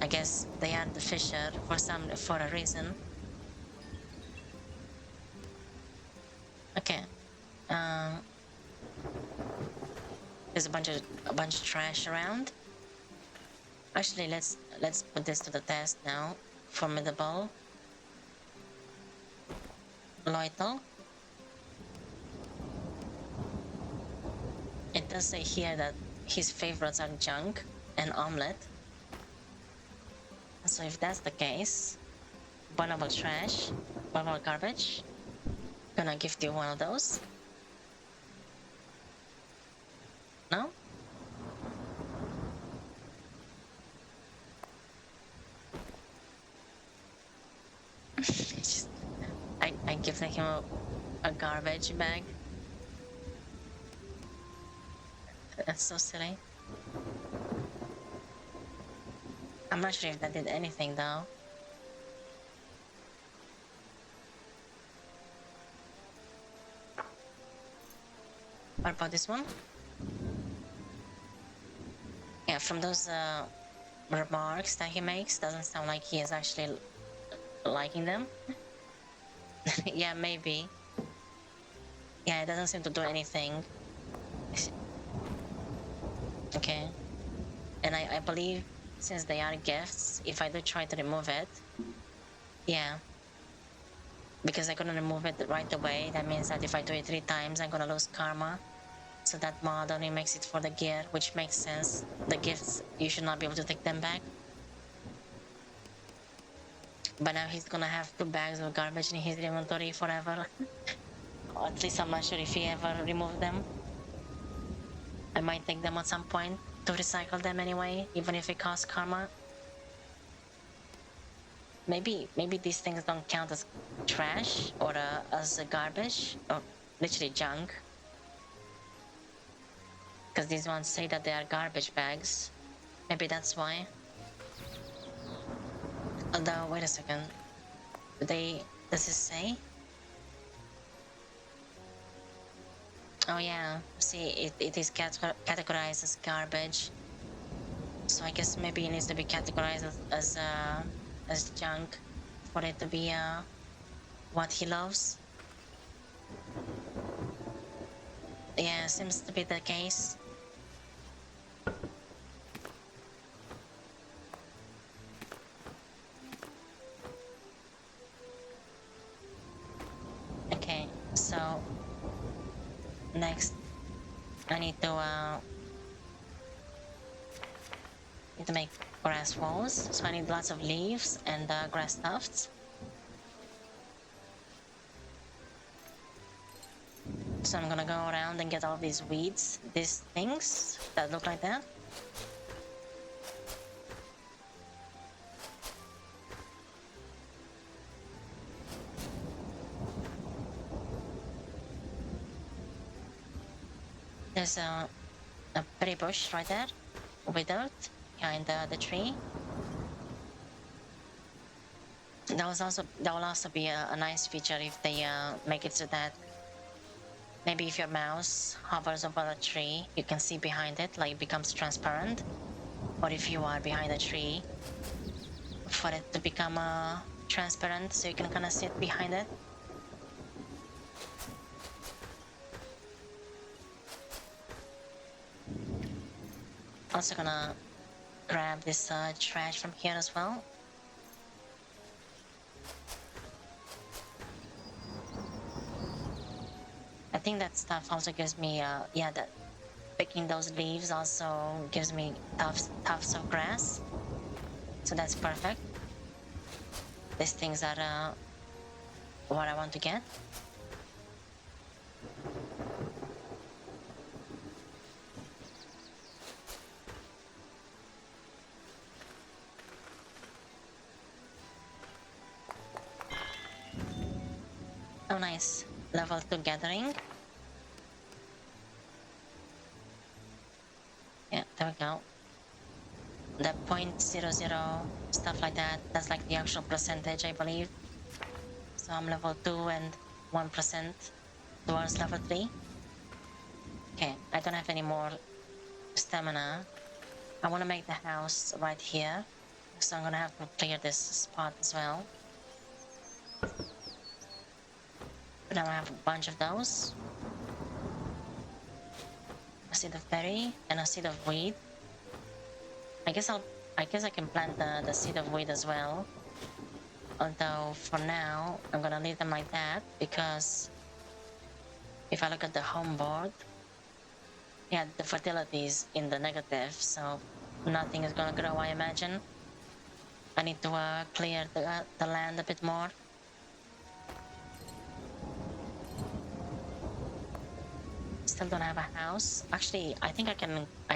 I guess they are the fisher for a reason. Okay. There's a bunch of trash around. Actually, let's put this to the test now. Formidable. Loyal. It does say here that his favorites are junk and omelette. So if that's the case, burnable trash, burnable garbage, gonna gift you one of those. No? I give him a garbage bag. That's so silly. I'm not sure if that did anything though. What about this one? Yeah, from those remarks that he makes, doesn't sound like he is actually liking them. Yeah, maybe. Yeah, it doesn't seem to do anything. Okay. And I believe since they are gifts, if I do try to remove it, yeah. Because I couldn't remove it right away, that means that if I do it 3 times, I'm gonna lose karma. So that mod only makes it for the gear, which makes sense. The gifts, you should not be able to take them back. But now he's gonna have 2 bags of garbage in his inventory forever. Or at least I'm not sure if he ever removed them. I might take them at some point to recycle them anyway, even if it costs karma. Maybe these things don't count as trash or as garbage or literally junk. Because these ones say that they are garbage bags. Maybe that's why. Although, wait a second. Does it say? Oh yeah, see, it is categorized as garbage. So I guess maybe it needs to be categorized as junk for it to be what he loves. Yeah, seems to be the case. Okay, so next I need to make grass walls, so I need lots of leaves and grass tufts. So I'm gonna go around and get all these weeds, these things that look like that. There's a pretty bush right there, withered behind the tree. That will also be a nice feature if they make it so that maybe if your mouse hovers over a tree, you can see behind it, like it becomes transparent. Or if you are behind a tree, for it to become transparent, so you can kind of sit behind it. Also gonna grab this trash from here as well. I think that stuff also gives me, yeah, that picking those leaves also gives me tufts of grass. So that's perfect. These things are what I want to get. Oh, nice. Level 2 gathering. Yeah, there we go. The 0.00 stuff like that, that's like the actual percentage, I believe. So I'm level 2 and 1% towards level 3. Okay, I don't have any more stamina. I want to make the house right here, so I'm gonna have to clear this spot as well. But now I have a bunch of those. A seed of berry and a seed of weed. I guess I can plant the seed of weed as well. Although for now I'm gonna leave them like that because if I look at the home board, yeah, the fertility is in the negative, so nothing is gonna grow, I imagine. I need to clear the land a bit more. Still don't have a house. Actually, I think I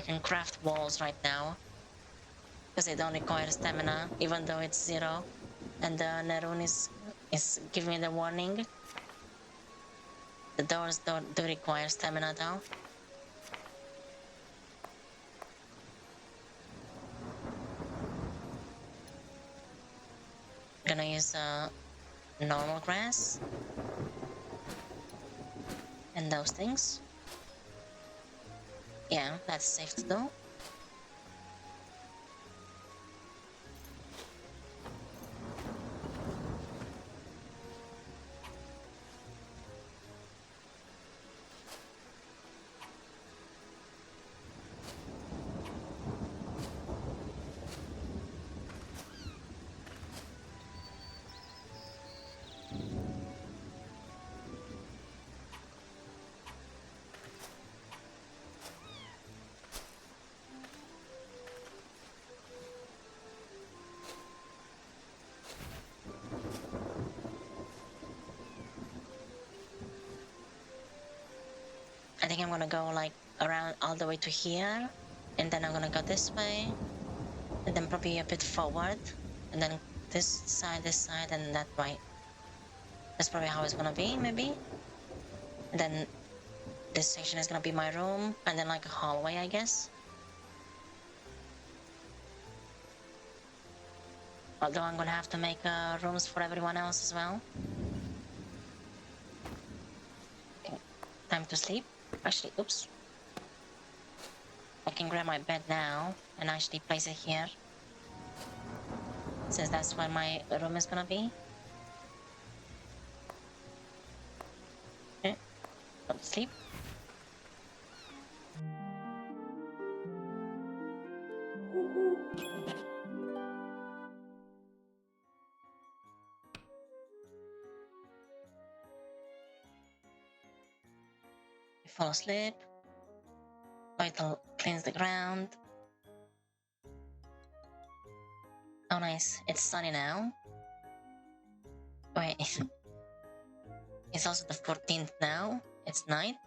can craft walls right now because they don't require stamina, even though it's 0. And the Nerun is giving me the warning. The doors do require stamina though. Gonna use normal grass and those things. Yeah, that's safe to do. I think I'm gonna go like around all the way to here, and then I'm gonna go this way, and then probably a bit forward, and then this side, and that way. That's probably how it's gonna be, maybe. And then this section is gonna be my room, and then like a hallway, I guess. Although I'm gonna have to make rooms for everyone else as well. Okay, time to sleep. Actually, oops. I can grab my bed now and actually place it here, since that's where my room is gonna be. Okay, go to sleep. Fall asleep. Vital cleans the ground. Oh, nice. It's sunny now. Wait. It's also the 14th now. It's night.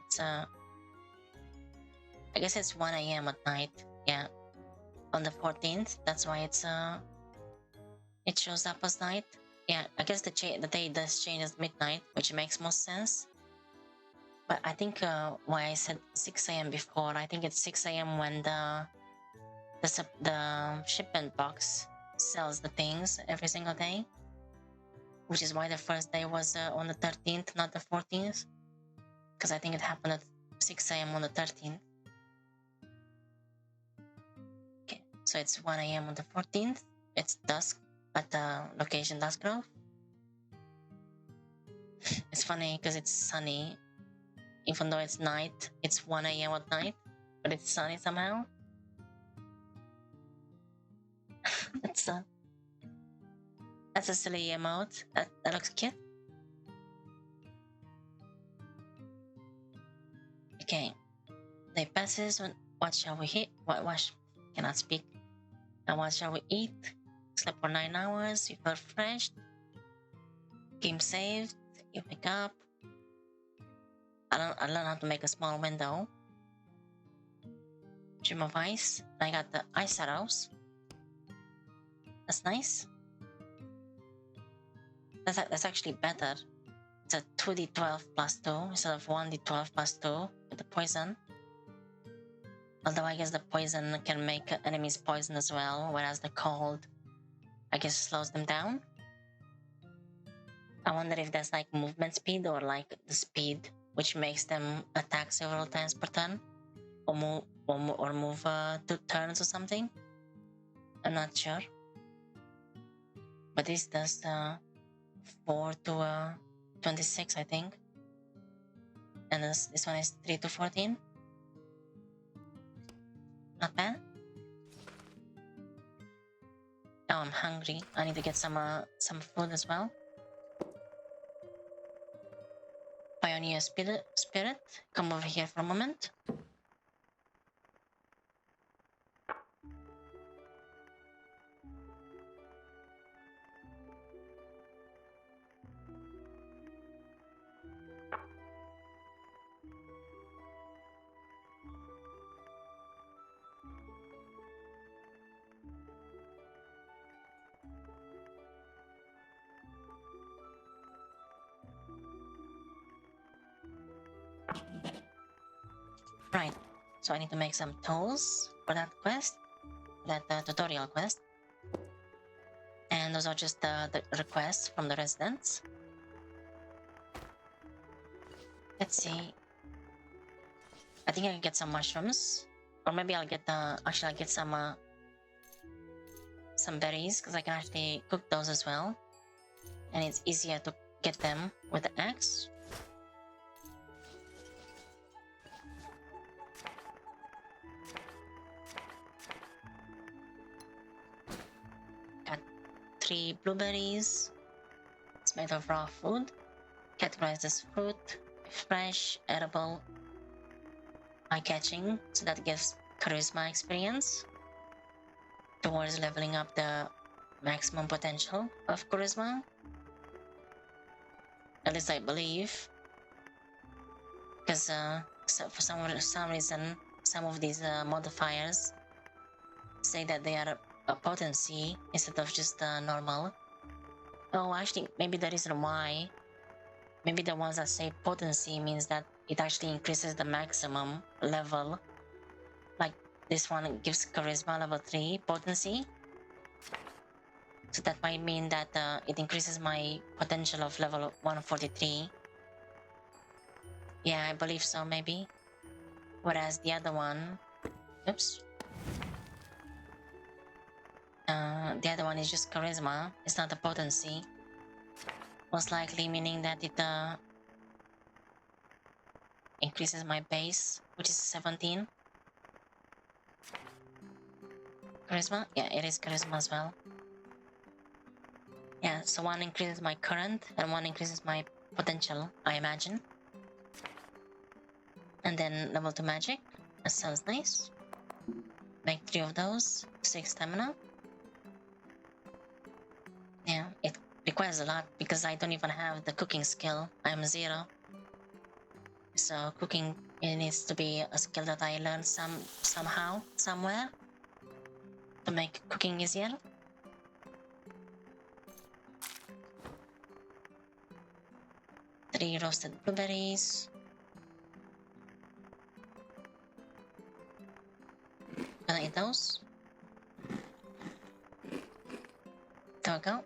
It's I guess it's 1 a.m. at night. Yeah. On the 14th. That's why it shows up as night. Yeah, I guess the day does change as midnight, which makes most sense. But I think why I said 6 a.m. before, I think it's 6 a.m. when the shipment box sells the things every single day, which is why the first day was on the 13th, not the 14th, because I think it happened at 6 a.m. on the 13th. Okay, so it's 1 a.m. on the 14th. It's dusk at the location Dusk Grove. It's funny because it's sunny. Even though it's night, it's 1 a.m. at night, but it's sunny somehow. that's a silly emote. That looks cute. Okay. Day passes. What shall we eat? What cannot speak. And what shall we eat? Slept for 9 hours. You feel refreshed. Game saved. You wake up. I learned how to make a small window. Gem of ice. I got the ice arrows. That's nice. That's actually better. It's a 2d12 plus 2 instead of 1d12 plus 2 with the poison. Although I guess the poison can make enemies poison as well, whereas the cold, I guess, slows them down. I wonder if that's like movement speed or like the speed which makes them attack several times per turn, or move 2 turns or something. I'm not sure. But this does 4 to 26, I think. And this one is 3 to 14. Not bad. Oh, I'm hungry. I need to get some food as well. Pioneer spirit, come over here for a moment. Right, so I need to make some tools for that quest, that tutorial quest. And those are just the requests from the residents. Let's see. I think I can get some mushrooms, or maybe I'll get actually I'll get some berries, because I can actually cook those as well, and it's easier to get them with the axe. Got 3 blueberries. It's made of raw food. Categorize this fruit: fresh, edible, eye-catching, so that gives charisma experience towards leveling up the maximum potential of charisma. At least I believe, because for some reason some of these modifiers say that they are a potency instead of just normal. Oh, actually, maybe the reason why, maybe the ones that say potency means that it actually increases the maximum level. Like this one gives charisma level 3 potency. So that might mean that it increases my potential of level 143. Yeah, I believe so, maybe. Whereas the other one, oops. The other one is just charisma. It's not a potency. Most likely meaning that it increases my base, which is 17. Charisma? Yeah, it is charisma as well. Yeah, so one increases my current and one increases my potential, I imagine. And then level 2 magic. That sounds nice. Make 3 of those. 6 stamina. Yeah, it requires a lot because I don't even have the cooking skill. I'm 0. So cooking, it needs to be a skill that I learn somehow, somewhere, to make cooking easier. Three roasted blueberries. gonna eat those. There we go.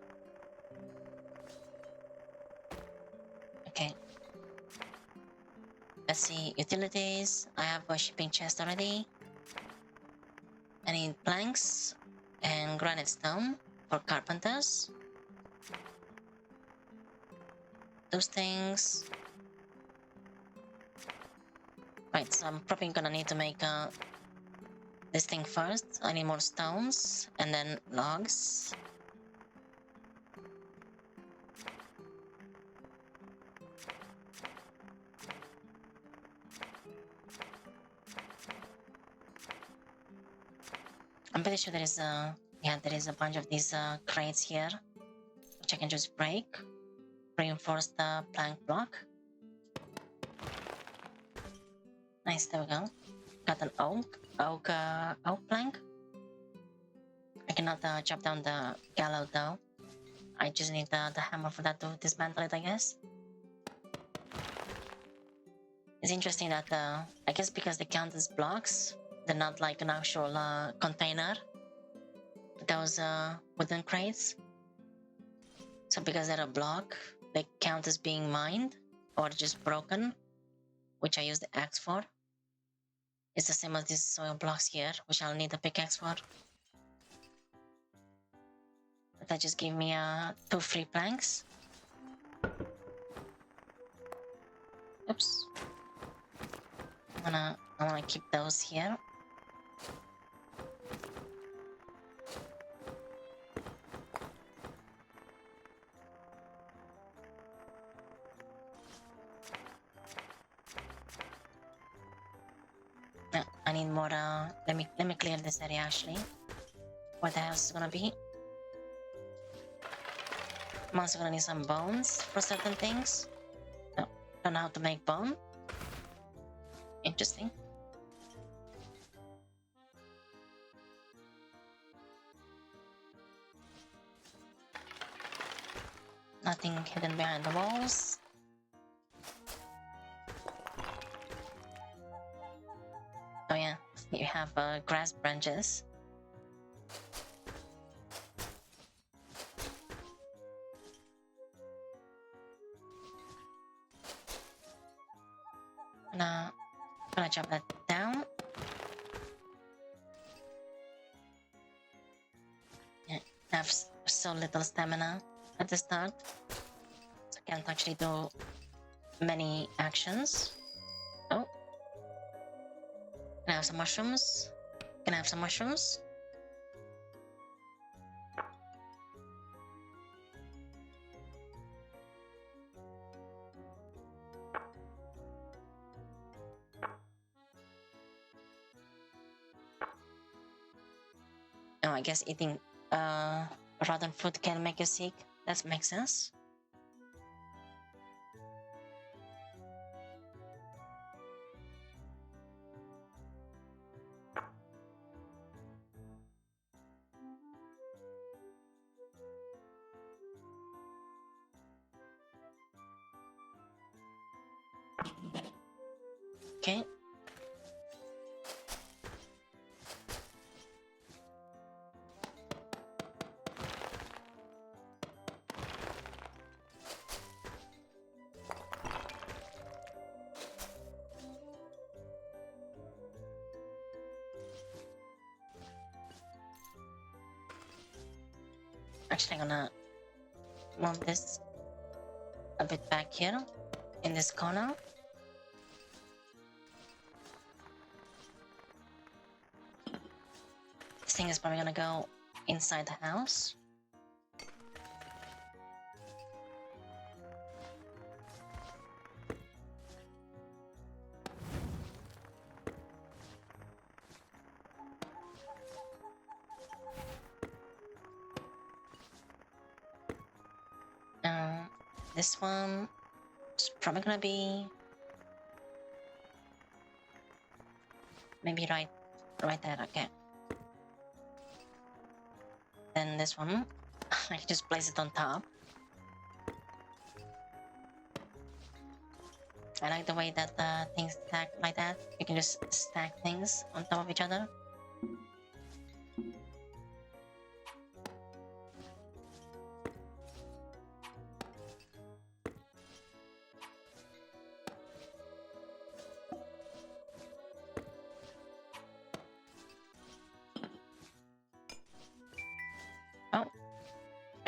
Okay. Let's see, utilities. I have a shipping chest already. I need planks and granite stone for carpenters. Those things. Right, so I'm probably gonna need to make this thing first. I need more stones and then logs. I'm pretty sure there is a bunch of these crates here, which I can just break. Reinforce the plank block. Nice, there we go. Got an oak plank. I cannot chop down the gallows though. I just need the hammer for that to dismantle it, I guess. It's interesting that I guess because they count as blocks, they're not like an actual container. Those wooden crates. So because they're a block, they count as being mined or just broken, which I use the axe for. It's the same as these soil blocks here, which I'll need a pickaxe for. But that just gave me 2 free planks. Oops. I wanna keep those here. I need more. Let me clear this area actually. What the house is gonna be? I'm also gonna need some bones for certain things. No, don't know how to make bone. Interesting. Nothing hidden behind the walls. Oh yeah, you have grass branches. Gonna chop that down. Yeah, I have so little stamina at the start, so I can't actually do many actions. Oh, can I have some mushrooms? Can I have some mushrooms? Oh, I guess eating rotten food can make you sick. That makes sense. Okay. Actually, I'm gonna move this a bit back here in this corner. This thing is probably gonna go inside the house. This one is probably gonna be maybe right there. Okay. Then this one, I can just place it on top. I like the way that things stack like that. You can just stack things on top of each other.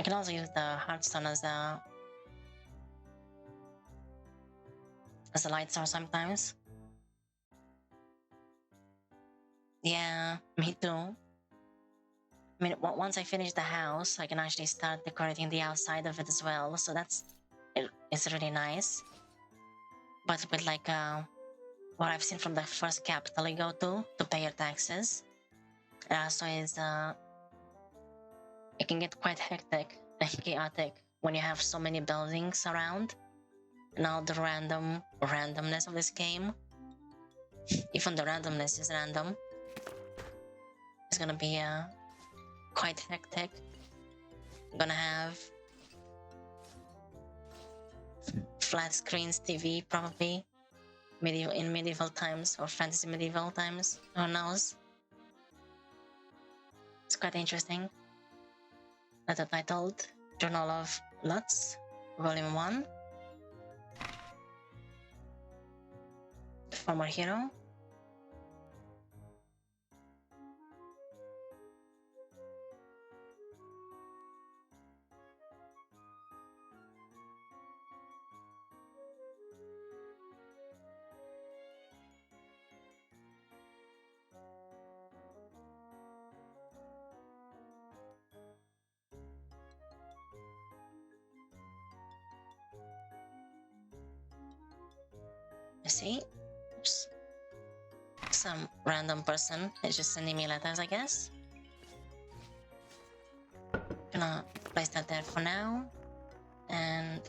can also use the hardstone as a light source sometimes. Yeah, me too. I mean, once I finish the house, I can actually start decorating the outside of it as well. So it's really nice. But with like what I've seen from the first capital you go to pay your taxes, so it can get quite hectic and chaotic when you have so many buildings around and all the randomness of this game. Even the randomness is random. It's gonna be quite hectic. I'm gonna have flat screens TV probably in medieval times or fantasy medieval times. Who knows? It's quite interesting. Letter titled Journal of Lutz, Volume 1. Former hero. I see. Oops. Some random person is just sending me letters, I guess. Gonna place that there for now and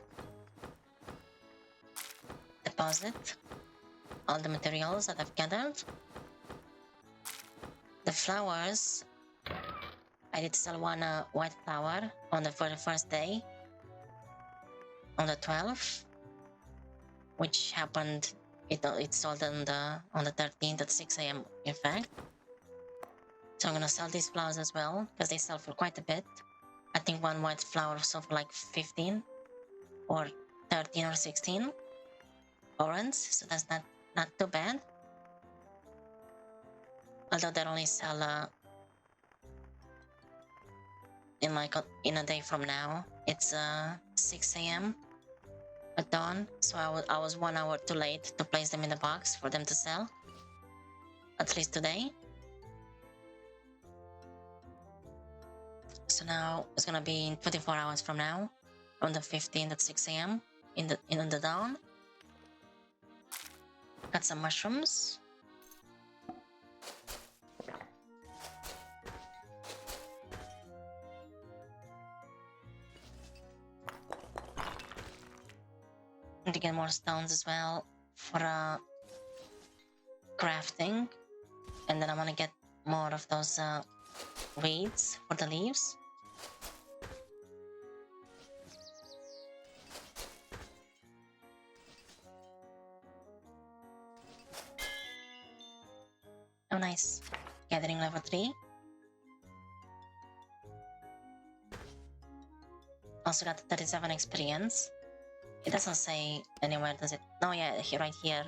deposit all the materials that I've gathered. The flowers, I did sell one white flower on the very first day, on the 12th, which happened. It sold on the 13th at 6 a.m. in fact. So I'm gonna sell these flowers as well because they sell for quite a bit. I think one white flower sold for like 15 or 13 or 16 orange, so that's not too bad. Although they only sell in a day from now. It's 6 a.m. at dawn, so I was 1 hour too late to place them in the box for them to sell. At least today. So now it's gonna be in 24 hours from now, on the 15th at 6 a.m. in the dawn. Got some mushrooms. And to get more stones as well for crafting, and then I want to get more of those weeds for the leaves. Oh, nice. Gathering level 3. Also got 37 experience. It doesn't say anywhere, does it? No, yeah, right here.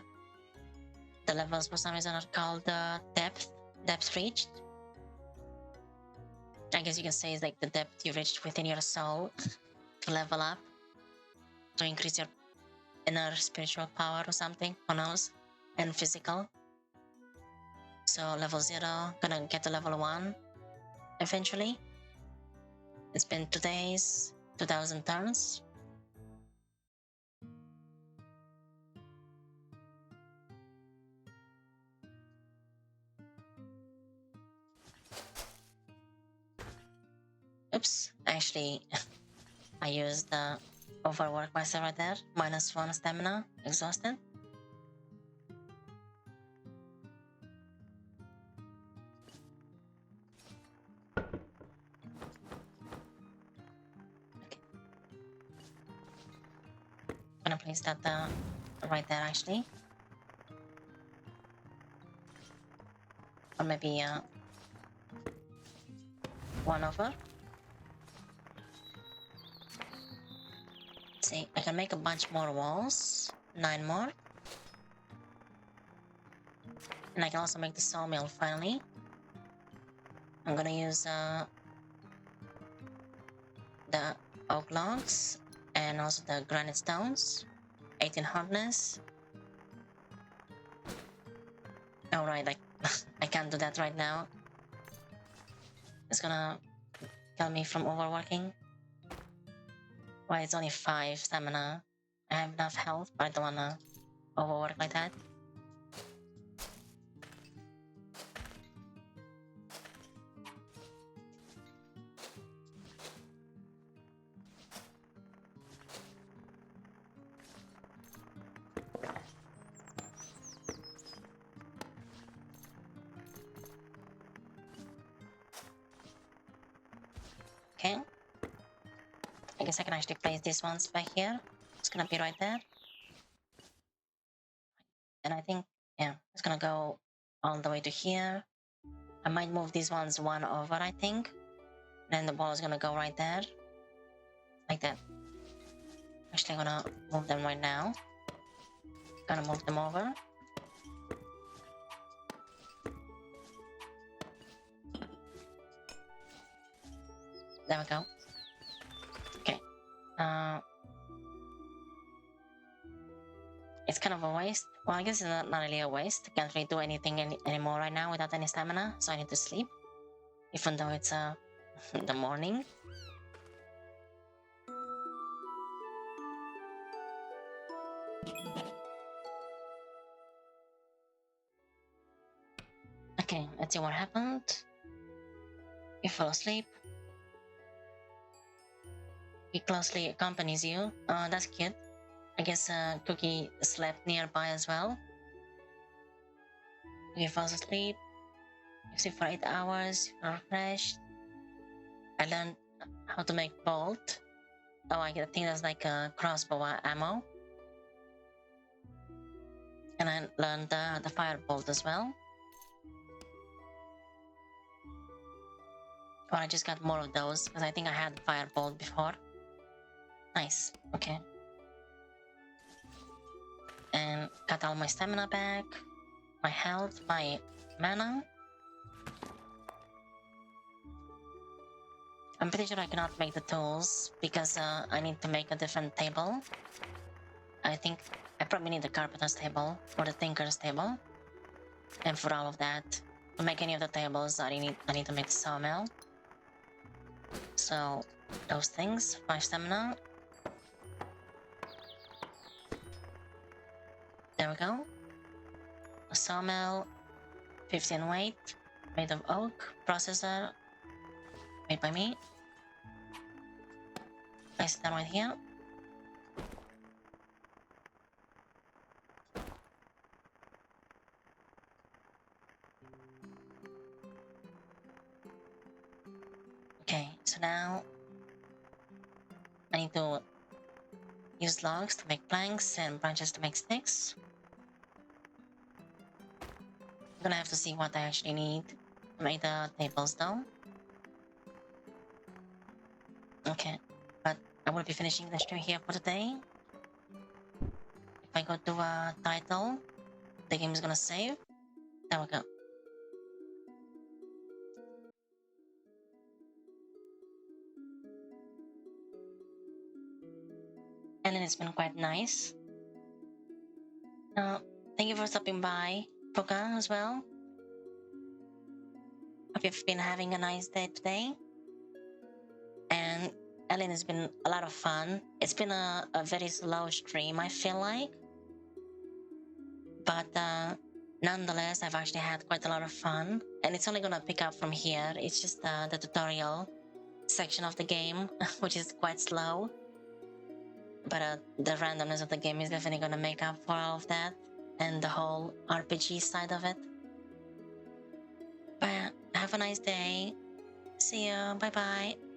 The levels for some reason are called depth reached. I guess you can say it's like the depth you reached within your soul to level up, to increase your inner spiritual power or something, who knows, and physical. So level 0, gonna get to level 1 eventually. It's been 2 days, 2000 turns. Oops, actually, I used the overwork myself right there. -1 stamina, exhausted. Okay. I'm gonna place that right there actually. Or maybe 1 over. See, I can make a bunch more walls, 9 more. And I can also make the sawmill finally. I'm gonna use the oak logs and also the granite stones. 18 hardness. Alright, like I can't do that right now. It's gonna kill me from overworking. Why, it's only 5 stamina. I have enough health, but I don't wanna overwork like that. Okay. I guess I can actually place these ones back here. It's gonna be right there. And I think, yeah, it's gonna go all the way to here. I might move these ones one over, I think. Then the ball is gonna go right there. Like that. Actually, I'm gonna move them right now. Gonna move them over. There we go. Okay. It's kind of a waste. Well, I guess it's not really a waste. Can't really do anything anymore right now without any stamina, so I need to sleep. Even though it's the morning. Okay, let's see what happened. You fall asleep. He closely accompanies you. That's cute. I guess Cookie slept nearby as well. You fall asleep. You sleep for 8 hours. You're refreshed. I learned how to make bolt. Oh, I think that's like a crossbow ammo. And I learned the firebolt as well. Well, I just got more of those because I think I had the firebolt before. Nice. Okay. And got all my stamina back, my health, my mana. I'm pretty sure I cannot make the tools because I need to make a different table. I think I probably need the carpenter's table or the tinker's table. And for all of that, to make any of the tables, I need to make the sawmill. So those things, 5 stamina. There we go. A sawmill, 15 weight, made of oak, processor, made by me. Place that right here. Okay, so now I need to use logs to make planks and branches to make sticks. I'm gonna have to see what I actually need to make the tables though. Okay, but I will be finishing the stream here for today. If I go to a title, the game is gonna save. There we go. Elin, it's been quite nice. Thank you for stopping by, Puka, as well. Hope you've been having a nice day today. And Elin, has been a lot of fun. It's been a very slow stream, I feel like. But nonetheless, I've actually had quite a lot of fun. And it's only gonna pick up from here. It's just the tutorial section of the game, which is quite slow. But the randomness of the game is definitely gonna make up for all of that. And the whole RPG side of it. But have a nice day. See you. Bye bye.